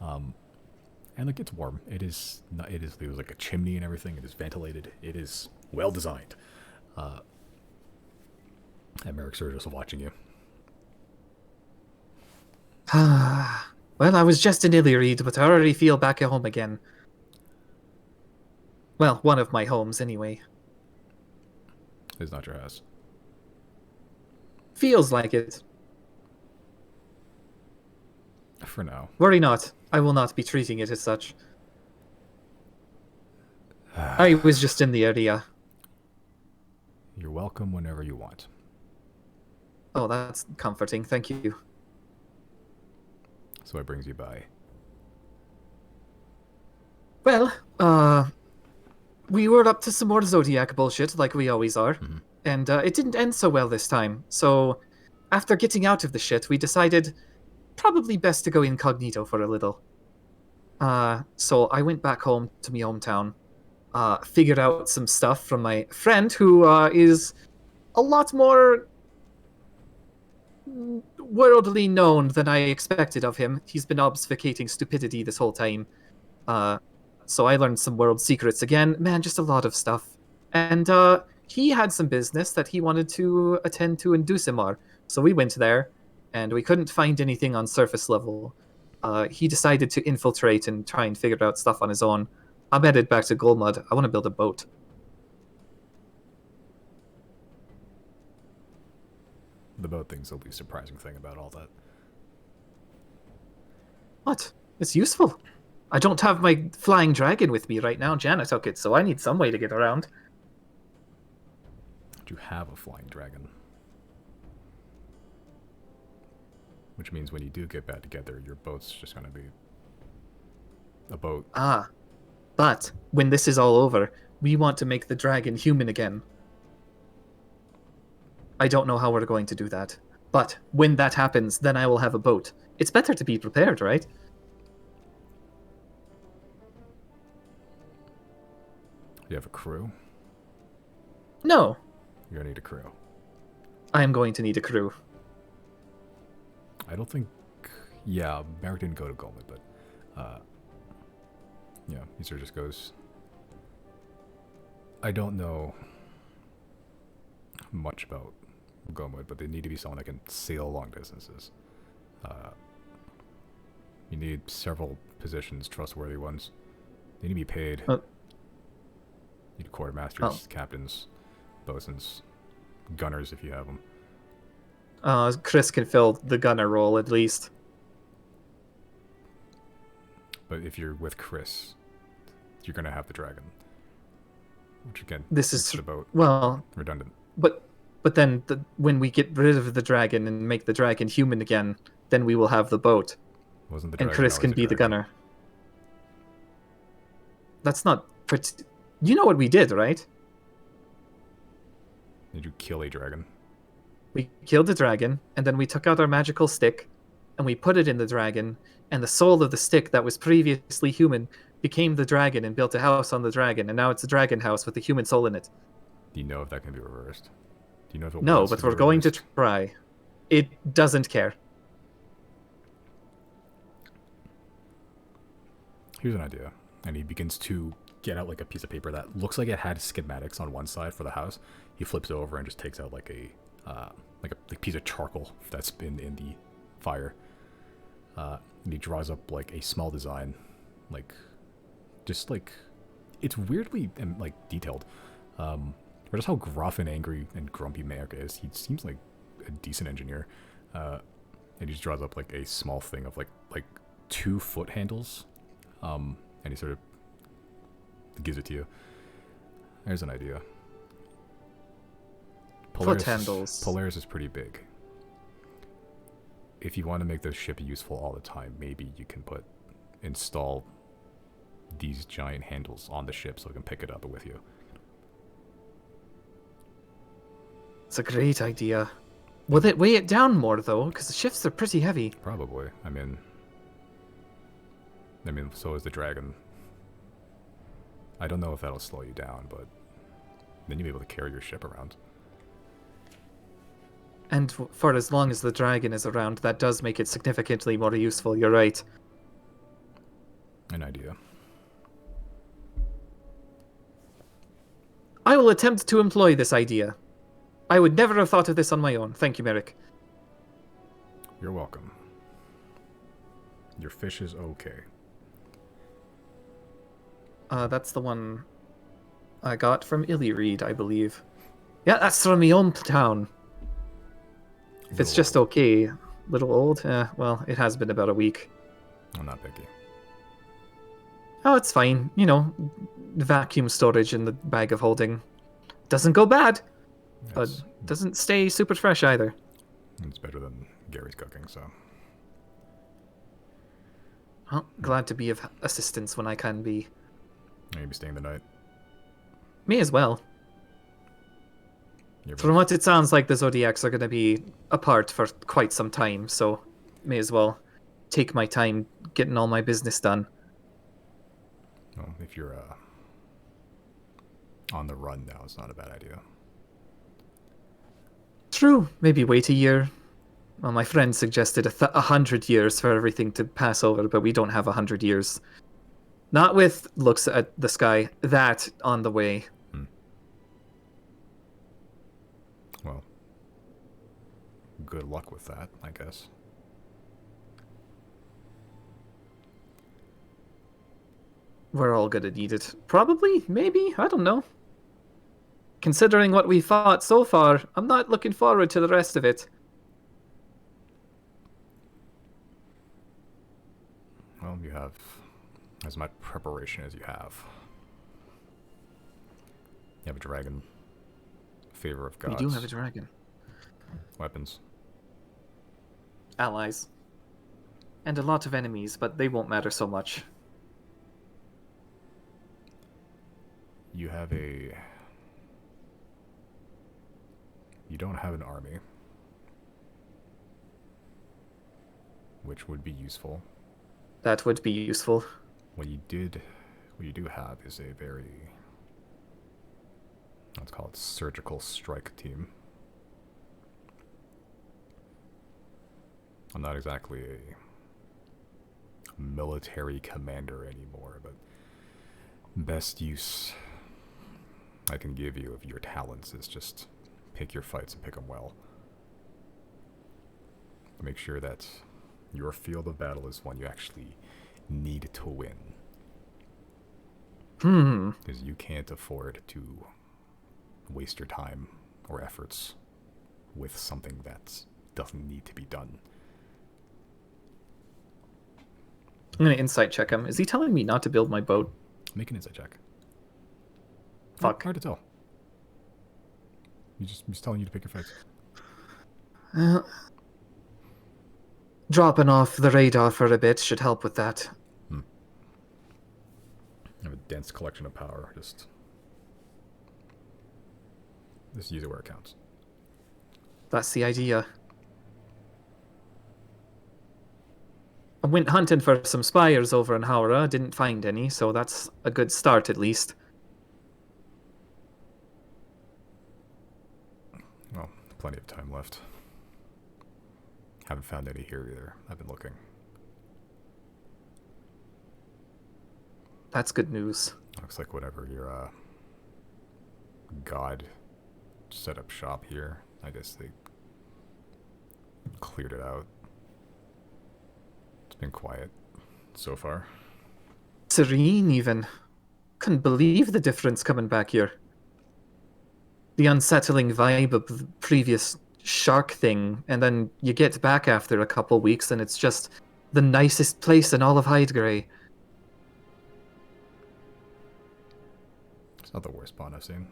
And like it's warm. There's like a chimney and everything. It is ventilated. It is well designed. And Merrick's sort of just watching you. Well, I was just in Illyreed, but I already feel back at home again. Well, one of my homes, anyway. It's not your house. Feels like it. For now. Worry not. I will not be treating it as such. I was just in the area. You're welcome whenever you want. Oh, that's comforting. Thank you. So it brings you by. Well, we were up to some more Zodiac bullshit, like we always are. Mm-hmm. And it didn't end so well this time. So, after getting out of the shit, we decided probably best to go incognito for a little. So I went back home to my hometown, figured out some stuff from my friend who is a lot more worldly known than I expected of him. He's been obfuscating stupidity this whole time. So I learned some world secrets again. Man, just a lot of stuff. And he had some business that he wanted to attend to in Dusimar. So we went there, and we couldn't find anything on surface level. He decided to infiltrate and try and figure out stuff on his own. I'm headed back to Golmud. I want to build a boat. The boat thing's the least surprising thing about all that. What? It's useful. I don't have my flying dragon with me right now. Jana took it, so I need some way to get around. You have a flying dragon. Which means when you do get back together, your boat's just gonna be a boat. Ah. But when this is all over, we want to make the dragon human again. I don't know how we're going to do that. But when that happens, then I will have a boat. It's better to be prepared, right? You have a crew? No. You're gonna need a crew. I am going to need a crew. I don't think... Yeah, Merrick didn't go to Goldman, but... yeah, he sort of just goes... I don't know much about Goldwood, but they need to be someone that can sail long distances. You need several positions, trustworthy ones. They need to be paid. You need quartermasters, captains, bosuns, gunners if you have them. Chris can fill the gunner role at least. But if you're with Chris, you're gonna have the dragon, which again, this is about redundant. But then when we get rid of the dragon and make the dragon human again, then we will have the boat. Wasn't the dragon and Chris can be the gunner. That's not pretty. You know what we did, right? Did you kill a dragon? We killed the dragon, and then we took out our magical stick, and we put it in the dragon, and the soul of the stick that was previously human became the dragon and built a house on the dragon, and now it's a dragon house with a human soul in it. Do you know if that can be reversed? Do you know if it No, but we're going to try. It doesn't care. Here's an idea. And he begins to get out like a piece of paper that looks like it had schematics on one side for the house. He flips it over and just takes out like a piece of charcoal that's been in the fire. And he draws up like a small design, like just like it's weirdly like detailed. For just how gruff and angry and grumpy Merrick is, he seems like a decent engineer. And he just draws up like a small thing of like 2 foot handles. And he sort of gives it to you. There's an idea. Foot handles. Polaris is pretty big. If you want to make the ship useful all the time, maybe you can install these giant handles on the ship so it can pick it up with you. It's a great idea. Will it weigh it down more though? Because the ships are pretty heavy. Probably. I mean, so is the dragon. I don't know if that'll slow you down, but then you'll be able to carry your ship around. And for as long as the dragon is around, that does make it significantly more useful. You're right. An idea. I will attempt to employ this idea. I would never have thought of this on my own. Thank you, Merrick. You're welcome. Your fish is okay. That's the one I got from Illyreed, I believe. Yeah, that's from my hometown. If it's just okay. Little old? Well, it has been about a week. I'm not picky. Oh, it's fine. You know, vacuum storage in the bag of holding. Doesn't go bad, but doesn't stay super fresh either. It's better than Gary's cooking, so. Well, glad to be of assistance when I can be. Are you be staying the night? Me as well. From what it sounds like, the Zodiacs are going to be apart for quite some time, so may as well take my time getting all my business done. Well, if you're on the run now, it's not a bad idea. True. Maybe wait a year. Well, my friend suggested 100 years for everything to pass over, but we don't have 100 years. Not with looks at the sky. That on the way. Well, good luck with that, I guess. We're all gonna need it. Probably, maybe, I don't know. Considering what we fought so far, I'm not looking forward to the rest of it. Well, you have as much preparation as you have. You have a dragon. Favor of gods. We do have a dragon. Weapons. Allies. And a lot of enemies, but they won't matter so much. You have a... You don't have an army. Which would be useful. That would be useful. What you do have is a very... Let's call it surgical strike team. I'm not exactly a military commander anymore, but best use I can give you of your talents is just pick your fights and pick them well. Make sure that your field of battle is one you actually need to win. Because you can't afford to waste your time or efforts with something that doesn't need to be done. I'm gonna insight check him. Is he telling me not to build my boat? Make an insight check. Fuck. Hard to tell. He's telling you to pick your fights. Dropping off the radar for a bit should help with that. You have a dense collection of power. Just use it where it counts. That's the idea. I went hunting for some spires over in Haura, didn't find any, so that's a good start at least. Well, plenty of time left. Haven't found any here either. I've been looking. That's good news. Looks like whatever your god set up shop here. I guess they cleared it out. It's been quiet so far. Serene, even. Couldn't believe the difference coming back here. The unsettling vibe of the previous shark thing, and then you get back after a couple weeks and it's just the nicest place in all of Hidegrey. It's not the worst spawn I've seen.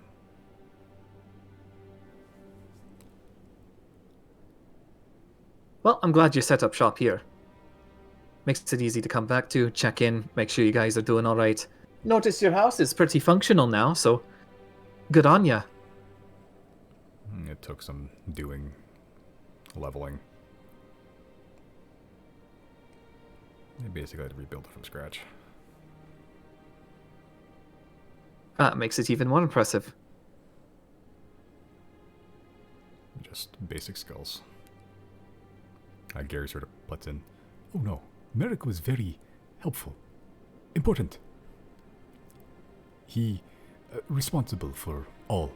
Well, I'm glad you set up shop here. Makes it easy to come back to, check in, make sure you guys are doing alright. Notice your house is pretty functional now, so good on ya. It took some doing, leveling. I basically had to rebuild it from scratch. That makes it even more impressive. Just basic skills. Gary sort of butts in. Oh no, Merrick was very helpful. Important. He responsible for all.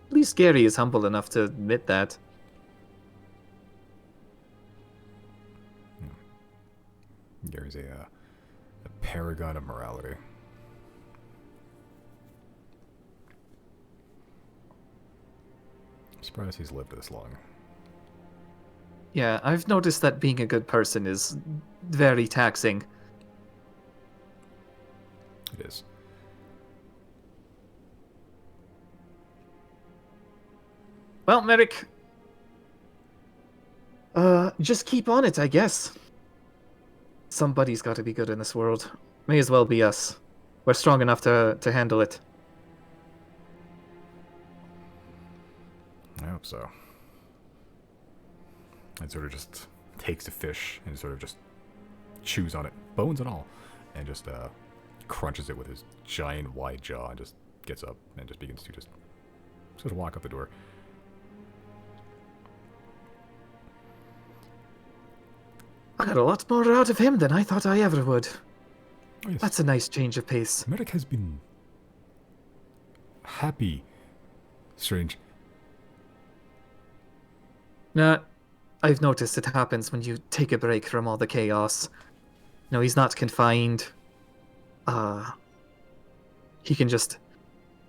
At least Gary is humble enough to admit that. Gary's a paragon of morality. I'm surprised he's lived this long. Yeah, I've noticed that being a good person is very taxing. It is. Well, Merrick, just keep on it, I guess. Somebody's got to be good in this world. May as well be us. We're strong enough to handle it. I hope so. And sort of just takes the fish and sort of just chews on it, bones and all, and just crunches it with his giant wide jaw and just gets up and just begins to just sort of walk out the door. I got a lot more out of him than I thought I ever would. Oh, yes. That's a nice change of pace. Merrick has been happy. Strange. Nah, I've noticed it happens when you take a break from all the chaos. No, he's not confined. He can just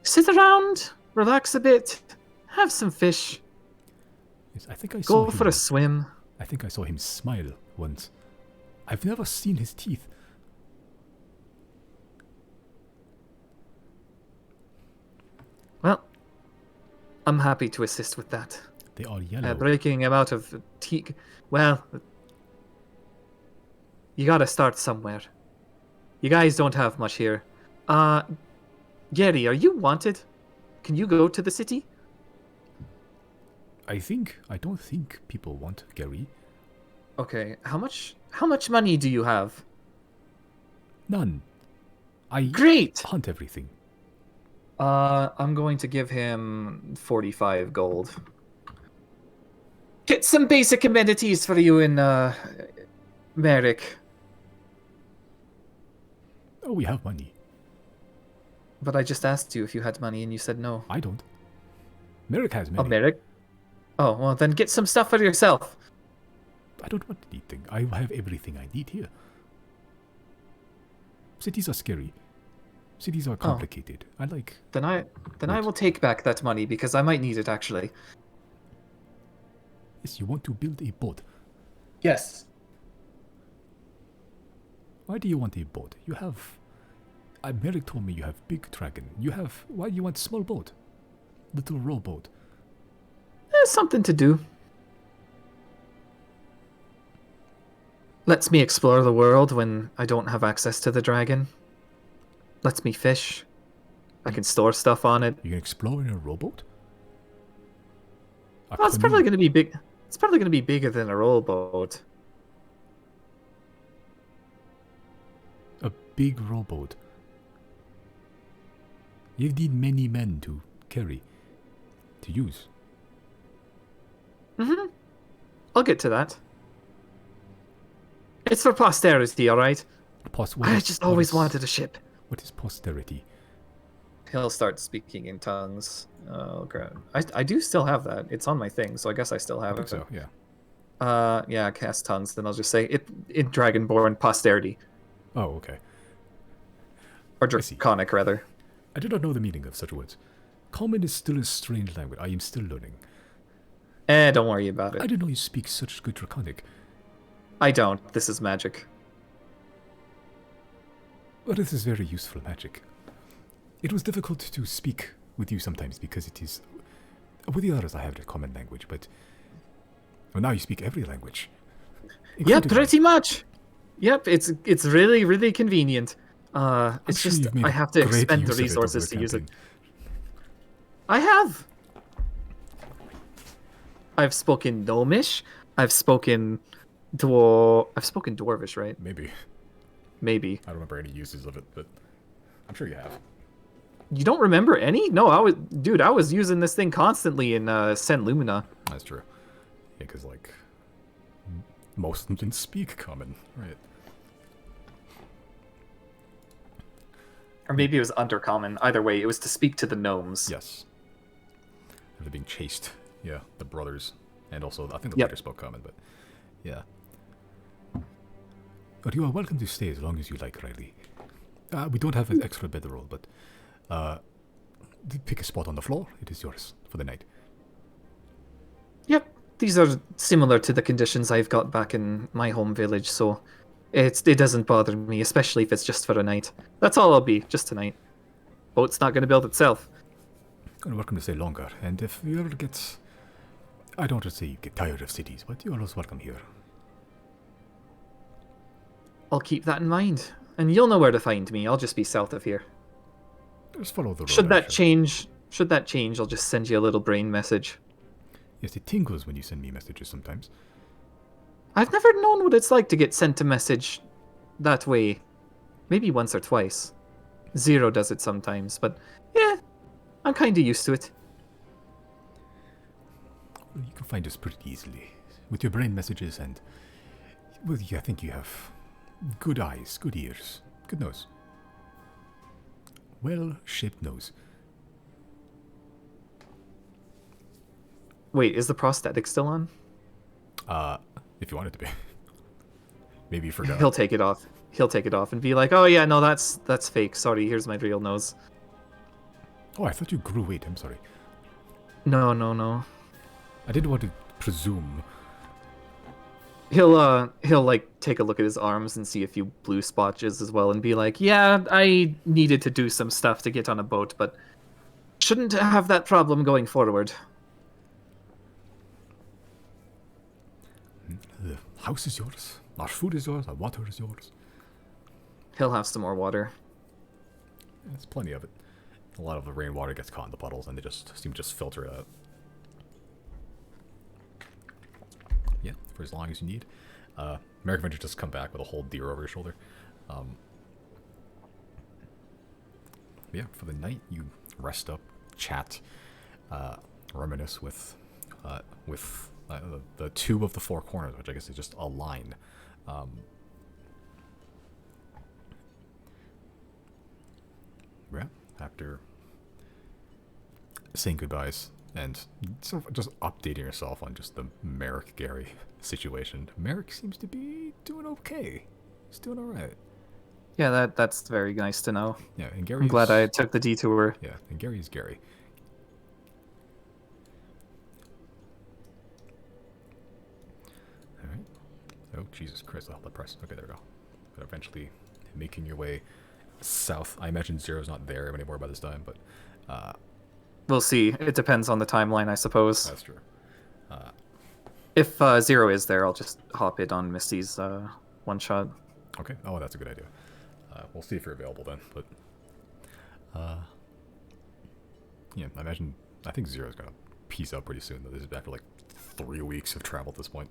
sit around, relax a bit, have some fish, Yes, I think I saw go him. for a swim. I think I saw him smile once. I've never seen his teeth. Well, I'm happy to assist with that. They are yellow. Breaking him out of teak. Well, you gotta start somewhere. You guys don't have much here. Gary, are you wanted? Can you go to the city? I don't think people want Gary. Okay, how much money do you have? None. I Great! hunt everything. I'm going to give him 45 gold. Get some basic amenities for you in, Merrick. Oh, we have money. But I just asked you if you had money and you said no. I don't. Merrick has Oh, many. Merrick? Oh, well then get some stuff for yourself. I don't want anything. I have everything I need here. Cities are scary. Cities are complicated. I like... Then I will take back that money because I might need it actually. Yes, you want to build a boat. Yes. Why do you want a boat? You have... Merrick told me you have big dragon. You have... Why do you want small boat? Little rowboat. Something to do. Lets me explore the world when I don't have access to the dragon. Lets me fish. I can store stuff on it. You can explore in a rowboat? Well, it's probably going to be big. It's probably going to be bigger than a rowboat. A big rowboat. You need many men to carry, to use. Mm-hmm. I'll get to that. It's for posterity, alright? I just always wanted a ship. What is posterity? He'll start speaking in tongues. Oh, God. I do still have that. It's on my thing, so I guess I still have it. So, yeah. Yeah, cast tongues. Then I'll just say it in Dragonborn posterity. Oh, okay. Or Draconic, rather. I do not know the meaning of such words. Common is still a strange language. I am still learning. Don't worry about it. I didn't know you speak such good Draconic. I don't. This is magic. Well, this is very useful magic. It was difficult to speak with you sometimes because it is... With the others I have a common language, but... Well, now you speak every language. Yeah, pretty much. Yep, it's really, really convenient. It's sure just I have to expend the resources to use it. I have. I've spoken Gnomish. I've spoken Dwarvish, right? Maybe. Maybe. I don't remember any uses of it, but I'm sure you have. You don't remember any? No, I was using this thing constantly in Sen Lumina. That's true. Yeah, because, like, most of them didn't speak common, right? Or maybe it was undercommon. Either way, it was to speak to the gnomes. Yes. And they're being chased. Yeah, the brothers. And also, I think the leader spoke common, but yeah. But you are welcome to stay as long as you like, Reilly. We don't have an extra bedroll, but pick a spot on the floor. It is yours for the night. Yep. These are similar to the conditions I've got back in my home village, so it doesn't bother me, especially if it's just for a night. That's all I'll be, just tonight. Boat's not going to build itself. You're welcome to stay longer, and if you ever get... I don't want to say you get tired of cities, but you're always welcome here. I'll keep that in mind. And you'll know where to find me. I'll just be south of here. Just follow the road. Should that change, I'll just send you a little brain message. Yes, it tingles when you send me messages sometimes. I've never known what it's like to get sent a message that way. Maybe once or twice. Zero does it sometimes, but yeah, I'm kind of used to it. Well, you can find us pretty easily. With your brain messages and... Well, yeah, I think you have good eyes, good ears, good nose. Well-shaped nose. Wait, is the prosthetic still on? If you want it to be. Maybe you forgot. He'll take it off. he'll take it off and be like, "Oh yeah, no, that's fake. Sorry, here's my real nose." Oh, I thought you grew weight. I'm sorry. No, no, no. I didn't want to presume. He'll like take a look at his arms and see a few blue spotches as well and be like, "Yeah, I needed to do some stuff to get on a boat, but shouldn't have that problem going forward." The house is yours. Our food is yours. Our water is yours. He'll have some more water. There's plenty of it. A lot of the rainwater gets caught in the puddles, and they just seem to just filter it out. Yeah, for as long as you need. American Venture just come back with a whole deer over your shoulder. Yeah, for the night you rest up, chat, reminisce with the two of the four corners, which I guess is just a line. Yeah, after saying goodbyes and sort of just updating yourself on just the Merrick Gary situation. Merrick seems to be doing okay. He's doing all right. Yeah, that's very nice to know. Yeah, and Gary's... I'm glad I took the detour. Yeah, and Gary's Gary. All right. Oh, Jesus Christ, I'll press. Okay, there we go. But eventually making your way south. I imagine Zero's not there anymore by this time, but... we'll see. It depends on the timeline, I suppose. That's true. If Zero is there, I'll just hop in on Misty's one-shot. Okay. Oh, that's a good idea. We'll see if you're available then, but... yeah, I think Zero's gonna peace out pretty soon, though. This is after, like, 3 weeks of travel at this point.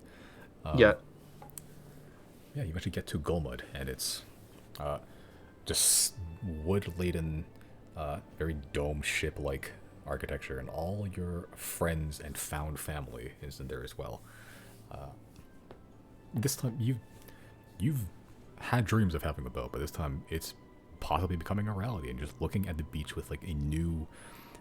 Yeah. Yeah, you eventually get to Gulmud, and it's just wood-laden, very dome ship-like architecture, and all your friends and found family is in there as well. This time, you've had dreams of having a boat, but this time it's possibly becoming a reality, and just looking at the beach with like a new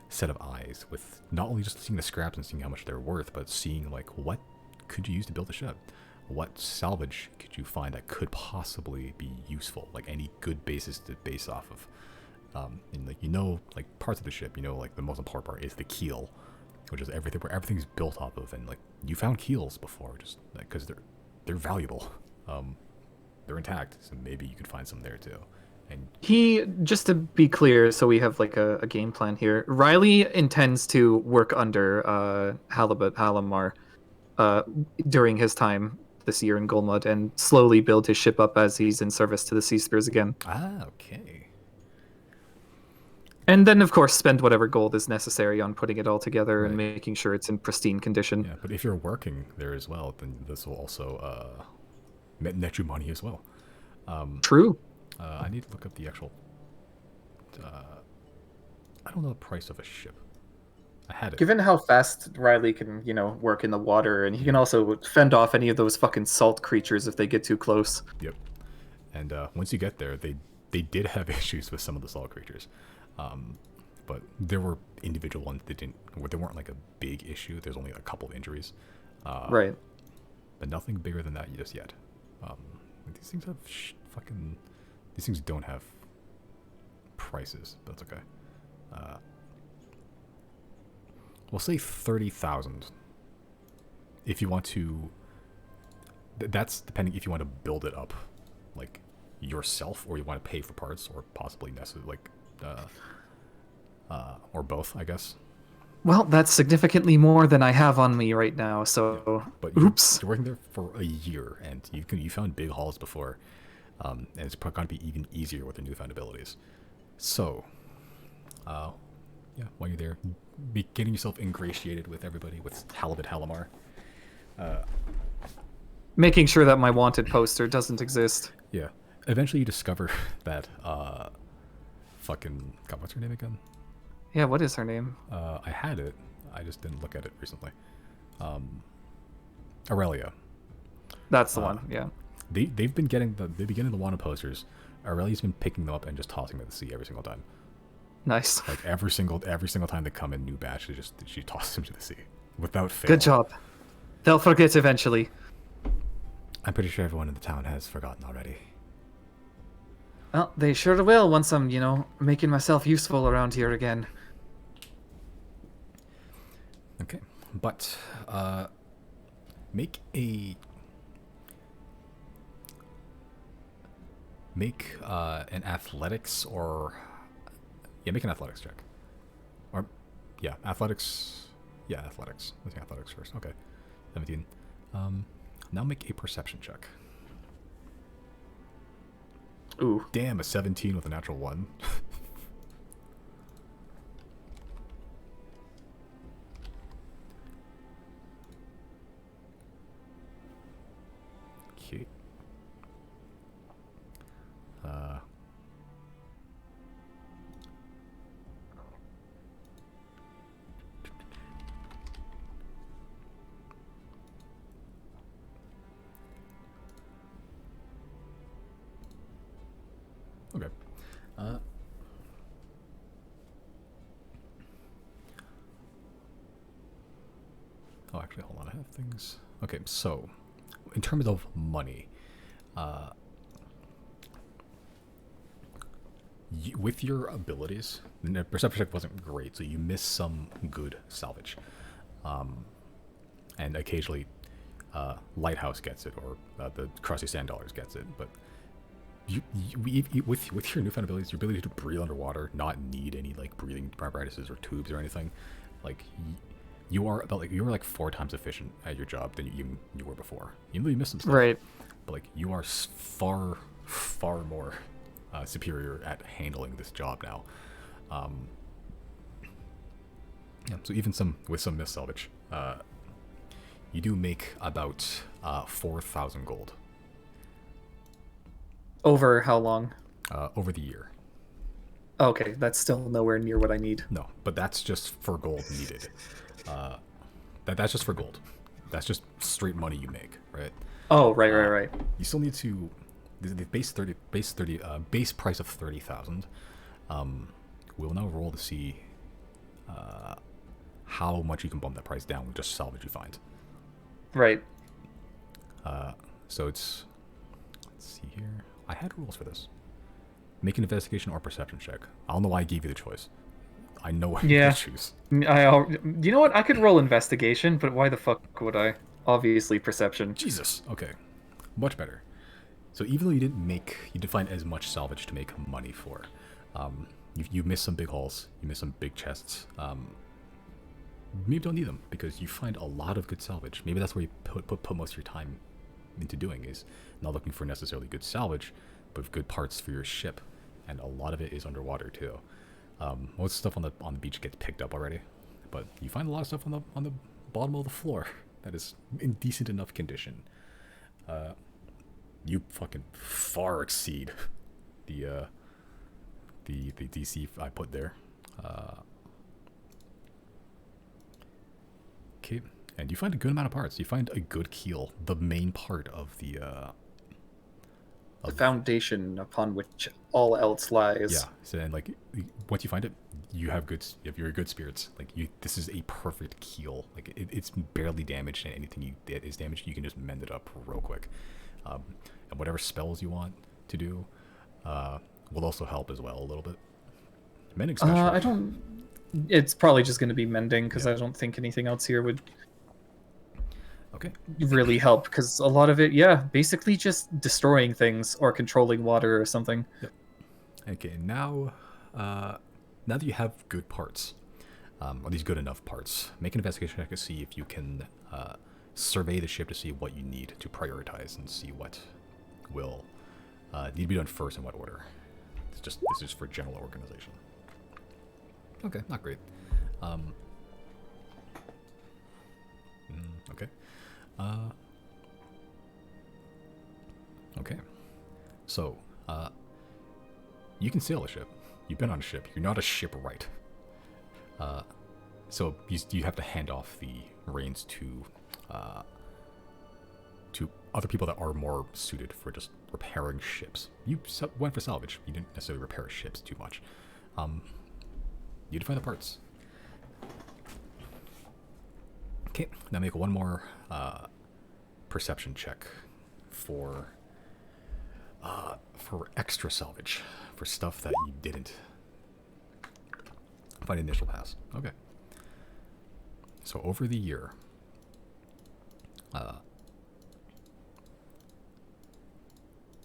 set of eyes, with not only just seeing the scraps and seeing how much they're worth, but seeing like what could you use to build a ship, what salvage could you find that could possibly be useful, like any good basis to base off of. And like, like parts of the ship, like the most important part is the keel, which is everything where everything's built off of, and like you found keels before, just like because they're valuable, they're intact, so maybe you could find some there too. And just to be clear, so we have like a game plan here. Reilly intends to work under Halamar during his time this year in Gulmud and slowly build his ship up as he's in service to the Sea Spears again. Ah, okay. And then, of course, spend whatever gold is necessary on putting it all together and Right. making sure it's in pristine condition. Yeah, but if you're working there as well, then this will also net you money as well. True. I need to look up the actual... I don't know the price of a ship. I had it. Given how fast Reilly can, work in the water, and he can also fend off any of those fucking salt creatures if they get too close. Yep. And once you get there, they did have issues with some of the salt creatures. But there were individual ones that they weren't like a big issue. There's only a couple of injuries. Right. But nothing bigger than that just yet. These things have these things don't have prices, but that's okay. We'll say 30,000. If you want to, that's depending if you want to build it up, like yourself, or you want to pay for parts, or possibly or both, I guess. Well, that's significantly more than I have on me right now, so... Yeah, but oops. You're working there for a year, and you found big hauls before, and it's going to be even easier with the newfound abilities. So, yeah, while you're there, be getting yourself ingratiated with everybody, with Halibut Halamar. Making sure that my wanted poster doesn't exist. Yeah. Eventually you discover that, God, what's her name again? Yeah, what is her name? I had it. I just didn't look at it recently. Aurelia. That's the one, yeah. They've been getting the wanted posters. Aurelia's been picking them up and just tossing them at the sea every single time. Nice. Like every single time they come in new batch, she tosses them to the sea without fail. Good job. They'll forget eventually. I'm pretty sure everyone in the town has forgotten already. Well, they sure will once I'm, making myself useful around here again. Okay, but make a an athletics or make an athletics check. Or yeah, athletics. Yeah, athletics. Let's say athletics first. Okay, 17. Now make a perception check. Ooh. Damn, a 17 with a natural 1. Okay. Okay. Oh, actually, hold on. I have things. Okay, so in terms of money, with your abilities, the perception check wasn't great, so you missed some good salvage. And occasionally, Lighthouse gets it, or the Crusty Sand Dollars gets it, but with your newfound abilities, your ability to breathe underwater, not need any like breathing apparatuses or tubes or anything, like you are about like you were like 4 times efficient at your job than you were before. Even though you missed some stuff, Right. but like you are far more superior at handling this job now. Yeah, so even with some missed salvage, you do make about 4,000 gold Over how long? over the year. Okay, that's still nowhere near what I need. No, but that's just for gold needed. That's just for gold. That's just straight money you make, right? Oh, right. You still need to the base price of 30,000. We'll now roll to see how much you can bump that price down with just salvage you find. Right. So it's, let's see here. I had rules for this. Make an investigation or perception check. I don't know why I gave you the choice. I know what Yeah. you choose. You know what? I could roll investigation, but why the fuck would I? Obviously, perception. Jesus. Okay. Much better. So even though you didn't find as much salvage to make money for, you missed some big hauls, you missed some big chests. Maybe don't need them because you find a lot of good salvage. Maybe that's where you put most of your time into doing, is not looking for necessarily good salvage, but good parts for your ship, and a lot of it is underwater too. Most stuff on the beach gets picked up already, but you find a lot of stuff on the bottom of the floor that is in decent enough condition. You fucking far exceed the DC I put there. Okay, and you find a good amount of parts. You find a good keel, the main part of the The foundation upon which all else lies. yeah. So then, like, once you find it, you have your good spirits. Like, this is a perfect keel. Like, it's barely damaged, and anything that is damaged, you can just mend it up real quick. And whatever spells you want to do, will also help as well a little bit. Mending special. I don't. It's probably just going to be mending because I don't think anything else here would Okay. really help. Because a lot of it, basically just destroying things or controlling water or something. Yep. Okay. Now that you have good parts, or these good enough parts, make an investigation check to see if you can survey the ship to see what you need to prioritize and see what will need to be done first in what order. This is for general organization. Okay, not great. Okay. Okay. So, you can sail a ship. You've been on a ship. You're not a shipwright. So you have to hand off the reins to other people that are more suited for just repairing ships. You went for salvage. You didn't necessarily repair ships too much. You define the parts. Okay, now make one more perception check for For extra salvage, for stuff that you didn't find initial pass. Okay. So over the year,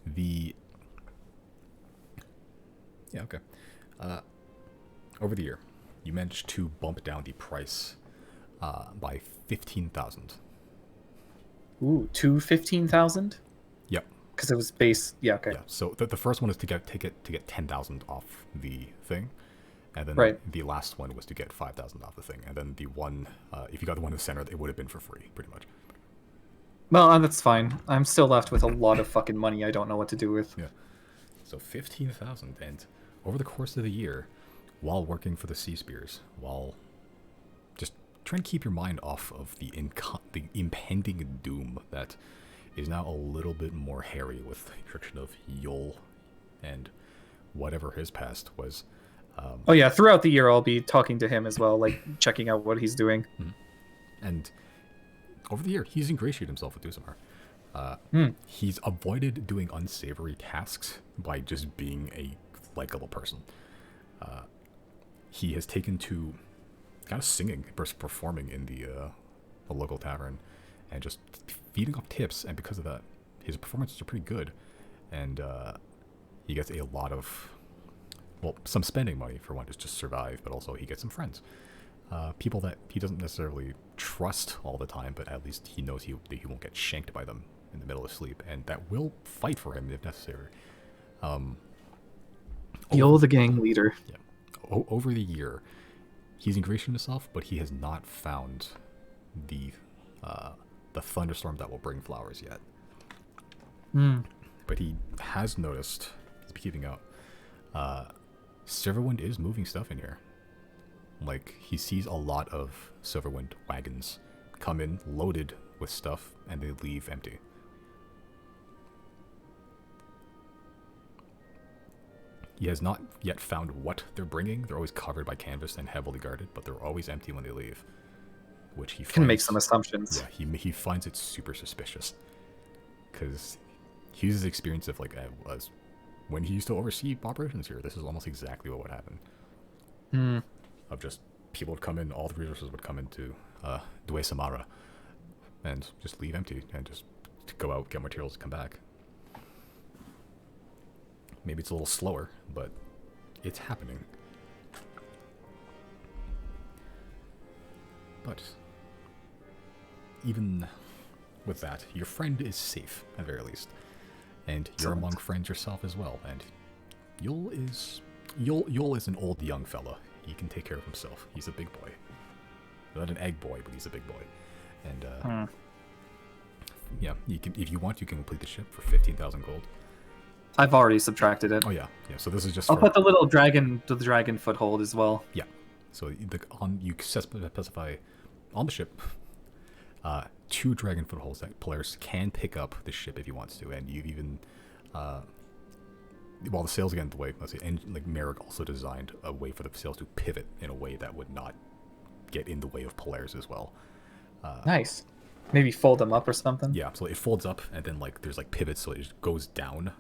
the yeah, okay. Over the year, you managed to bump down the price by 15,000. Ooh, to 15,000? Yep. Because it was base. Yeah, okay. Yeah. So the first one is to get 10,000 off the thing, and then Right. the last one was to get 5,000 off the thing, and then the one, if you got the one in the center, it would have been for free, pretty much. Well, that's fine. I'm still left with a lot of fucking money I don't know what to do with. Yeah. So 15,000, and over the course of the year, while working for the Sea Spears, while just trying to keep your mind off of the impending doom that is now a little bit more hairy with the introduction of Yol and whatever his past was. Oh yeah, throughout the year I'll be talking to him as well, like checking out what he's doing. And over the year, he's ingratiated himself with Dusumar. He's avoided doing unsavory tasks by just being a likable person. He has taken to kind of singing, performing in the local tavern, and just feeding off tips. And because of that, his performances are pretty good, and he gets a lot of, well, some spending money for one to just survive, but also he gets some friends, people that he doesn't necessarily trust all the time, but at least he knows that he won't get shanked by them in the middle of sleep, and that will fight for him if necessary. You're the gang leader. Yeah. Over the year, he's ingratiated himself, but he has not found the thunderstorm that will bring flowers yet. But he has noticed, he's been keeping out, Silverwind is moving stuff in here. Like, he sees a lot of Silverwind wagons come in loaded with stuff, and they leave empty. He has not yet found what they're bringing. They're always covered by canvas and heavily guarded, but they're always empty when they leave. Which he can make some assumptions. Yeah, he finds it super suspicious. Because he uses the experience of, like, when he used to oversee operations here, this is almost exactly what would happen. Of just, people would come in, all the resources would come into Due Samara, and just leave empty, and just go out, get materials, come back. Maybe it's a little slower, but it's happening. But even with that, your friend is safe, at the very least. And you're among friends yourself as well. And Yul is an old young fella. He can take care of himself. He's a big boy. Not an egg boy, but he's a big boy. And yeah, you can, if you want, you can complete the ship for 15,000 gold. I've already subtracted it. Oh yeah. So this is just. I'll put the little dragon foothold as well. Yeah. So you specify on the ship 2 dragon footholds that players can pick up the ship if he wants to, and you've even while the sails again the way, let's say, and like Merrick also designed a way for the sails to pivot in a way that would not get in the way of players as well. Nice. Maybe fold them up or something. Yeah. So it folds up, and then like there's like pivots, so it just goes down,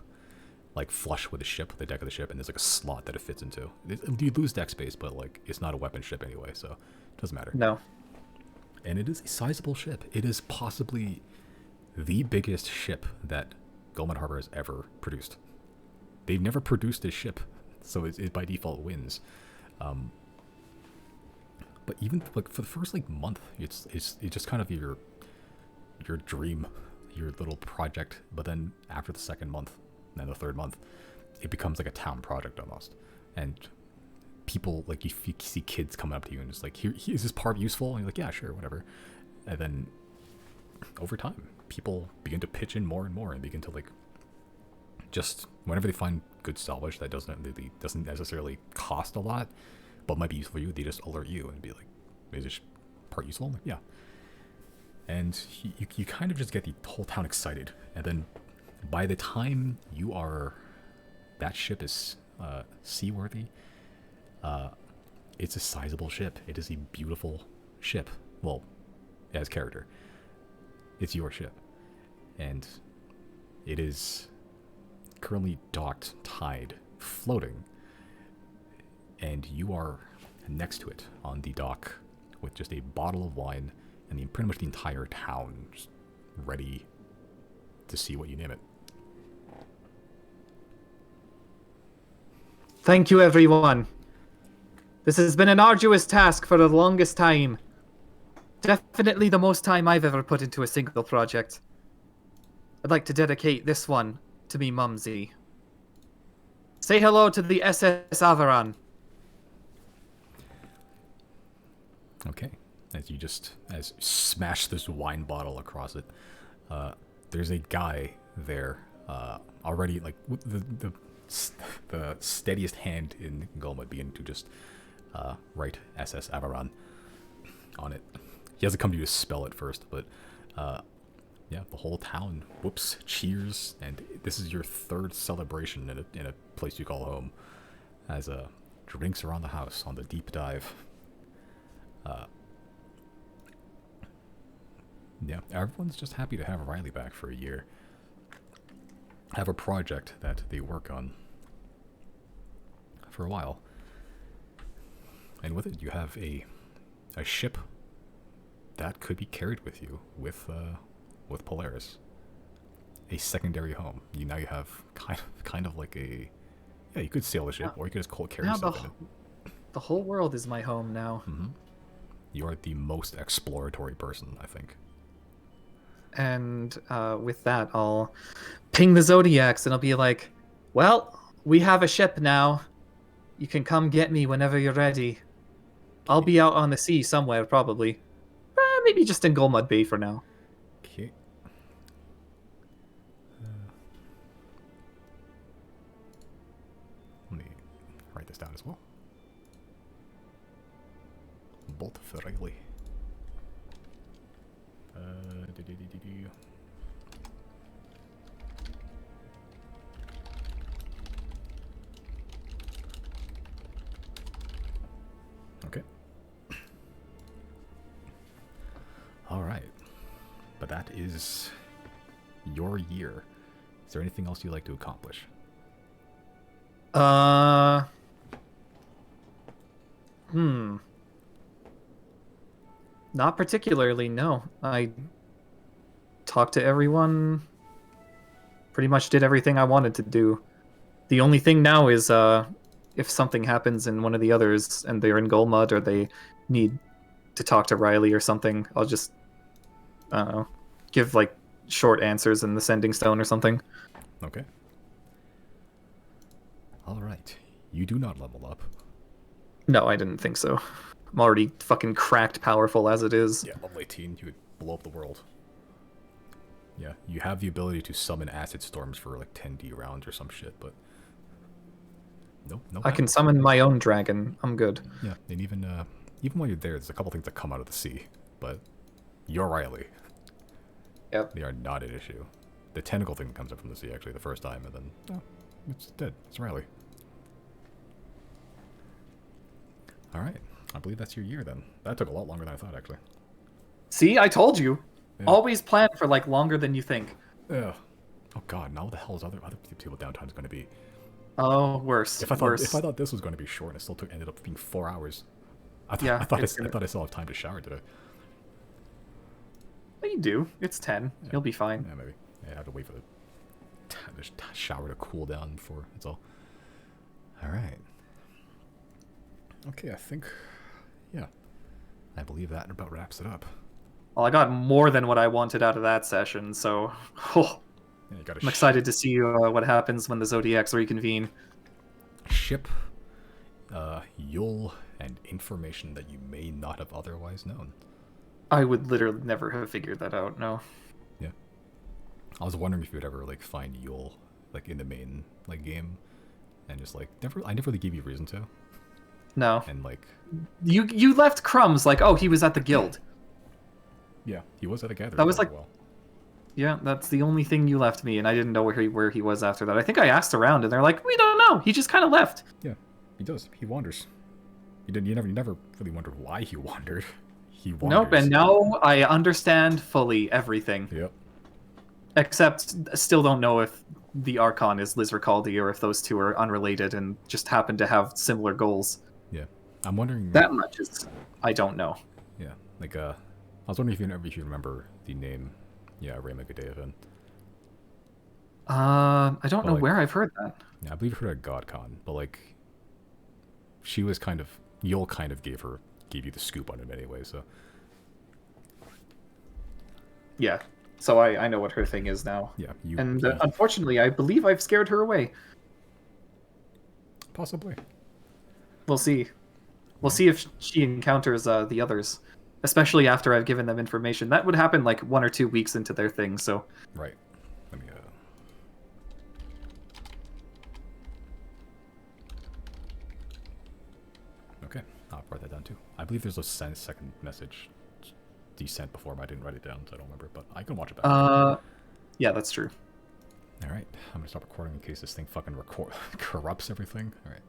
like flush with the ship, the deck of the ship, and there's like a slot that it fits into. You lose deck space, but like it's not a weapon ship anyway, so it doesn't matter. No. And it is a sizable ship. It is possibly the biggest ship that Gulman Harbor has ever produced. They've never produced a ship, so it by default wins. But even like for the first like month, it's just kind of your dream, your little project. But then after the second month, and then the third month, it becomes like a town project almost. And people, like, you see kids coming up to you and just like, here, is this part useful? And you're like, yeah, sure, whatever. And then over time, people begin to pitch in more and more, and begin to like, just whenever they find good salvage that doesn't necessarily cost a lot, but might be useful for you, they just alert you and be like, is this part useful? I'm like, yeah. And you kind of just get the whole town excited, and then by the time that ship is seaworthy, it's a sizable ship. It is a beautiful ship. Well, it has character. It's your ship. And it is currently docked, tied, floating, and you are next to it on the dock with just a bottle of wine and pretty much the entire town just ready to see what you name it. Thank you, everyone. This has been an arduous task for the longest time. Definitely the most time I've ever put into a single project. I'd like to dedicate this one to me mumsy. Say hello to the SS Avaran. Okay. As you smash this wine bottle across it, there's a guy there already, like with the steadiest hand in Golmud beginning to just write SS Avaran on it. He hasn't come to you to spell it first, but yeah, the whole town whoops, cheers, and this is your third celebration in a place you call home, as drinks around the house on the deep dive. Yeah, everyone's just happy to have Reilly back for a year. Have a project that they work on for a while. And with it, you have a ship that could be carried with you with Polaris. A secondary home. Now you have kind of like a, yeah, you could sail the ship, or you could just cold carry stuff in it. The whole world is my home now. Mm-hmm. You are the most exploratory person, I think. And with that, I'll ping the Zodiacs and I'll be like, well, we have a ship now. You can come get me whenever you're ready. I'll be out on the sea somewhere, probably. Maybe just in Golmud Bay for now. Okay. Let me write this down as well. Bolt for Reilly. Okay. All right. But that is your year. Is there anything else you'd like to accomplish? Not particularly, no. I talked to everyone. Pretty much did everything I wanted to do. The only thing now is if something happens in one of the others and they're in Golmud or they need to talk to Reilly or something, I'll just, I don't know, give like short answers in the sending stone or something. Okay. All right. You do not level up. No, I didn't think so. I'm already fucking cracked powerful as it is. Yeah, level 18, you would blow up the world. Yeah, you have the ability to summon acid storms for like 10D rounds or some shit, but nope. I can summon my own dragon. I'm good. Yeah, and even while you're there, there's a couple things that come out of the sea, but you're Reilly. Yep. They are not an issue. The tentacle thing comes up from the sea actually the first time, and then it's dead. It's Reilly. All right, I believe that's your year then. That took a lot longer than I thought actually. See, I told you. Yeah. Always plan for like longer than you think. Yeah. Oh god, now what the hell is other people Downtime's going to be? Oh, worse. If I thought this was going to be short, and it still ended up being 4 hours. I thought I still have time to shower today. Well, you do. It's 10. Yeah. You'll be fine. Yeah, maybe. Yeah, I have to wait for the shower to cool down before it's all. All right. Okay, I think, yeah, I believe that about wraps it up. Well, I got more than what I wanted out of that session, so Yeah, I'm excited to see what happens when the Zodiacs reconvene. Ship, Yule, and information that you may not have otherwise known. I would literally never have figured that out, no. Yeah. I was wondering if you would ever, like, find Yule, like, in the main, like, game, and just, like, I never really gave you a reason to. No. And, like... You left crumbs like, oh, he was at the guild. Yeah, he was at a gathering. That was like... Well. Yeah, that's the only thing you left me, and I didn't know where he was after that. I think I asked around, and they're like, we don't know. He just kind of left. Yeah, he does. He wanders. You never really wondered why he wandered. He wanders. Nope, and now I understand fully everything. Yep. Except, still don't know if the Archon is Liz Ricaldi, or if those two are unrelated and just happen to have similar goals. Yeah, I'm wondering. That much is I don't know. Yeah, like I was wondering if you remember the name. Yeah, Rayma Gadevan. I don't know like, where I've heard that. Yeah, I believe you heard at GodCon, but like, she was kind of Yul kind of gave you the scoop on it anyway. So Yeah, so I know what her thing is now. yeah, And unfortunately, I believe I've scared her away. possibly. We'll see. We'll see if she encounters the others, especially after I've given them information. That would happen like 1 or 2 weeks into their thing. So Right. Let me. Okay, I'll write that down too. I believe there's a second message descent before, but I didn't write it down, so I don't remember. But I can watch it back. Yeah, that's true. All right, I'm gonna stop recording in case this thing fucking corrupts everything. All right.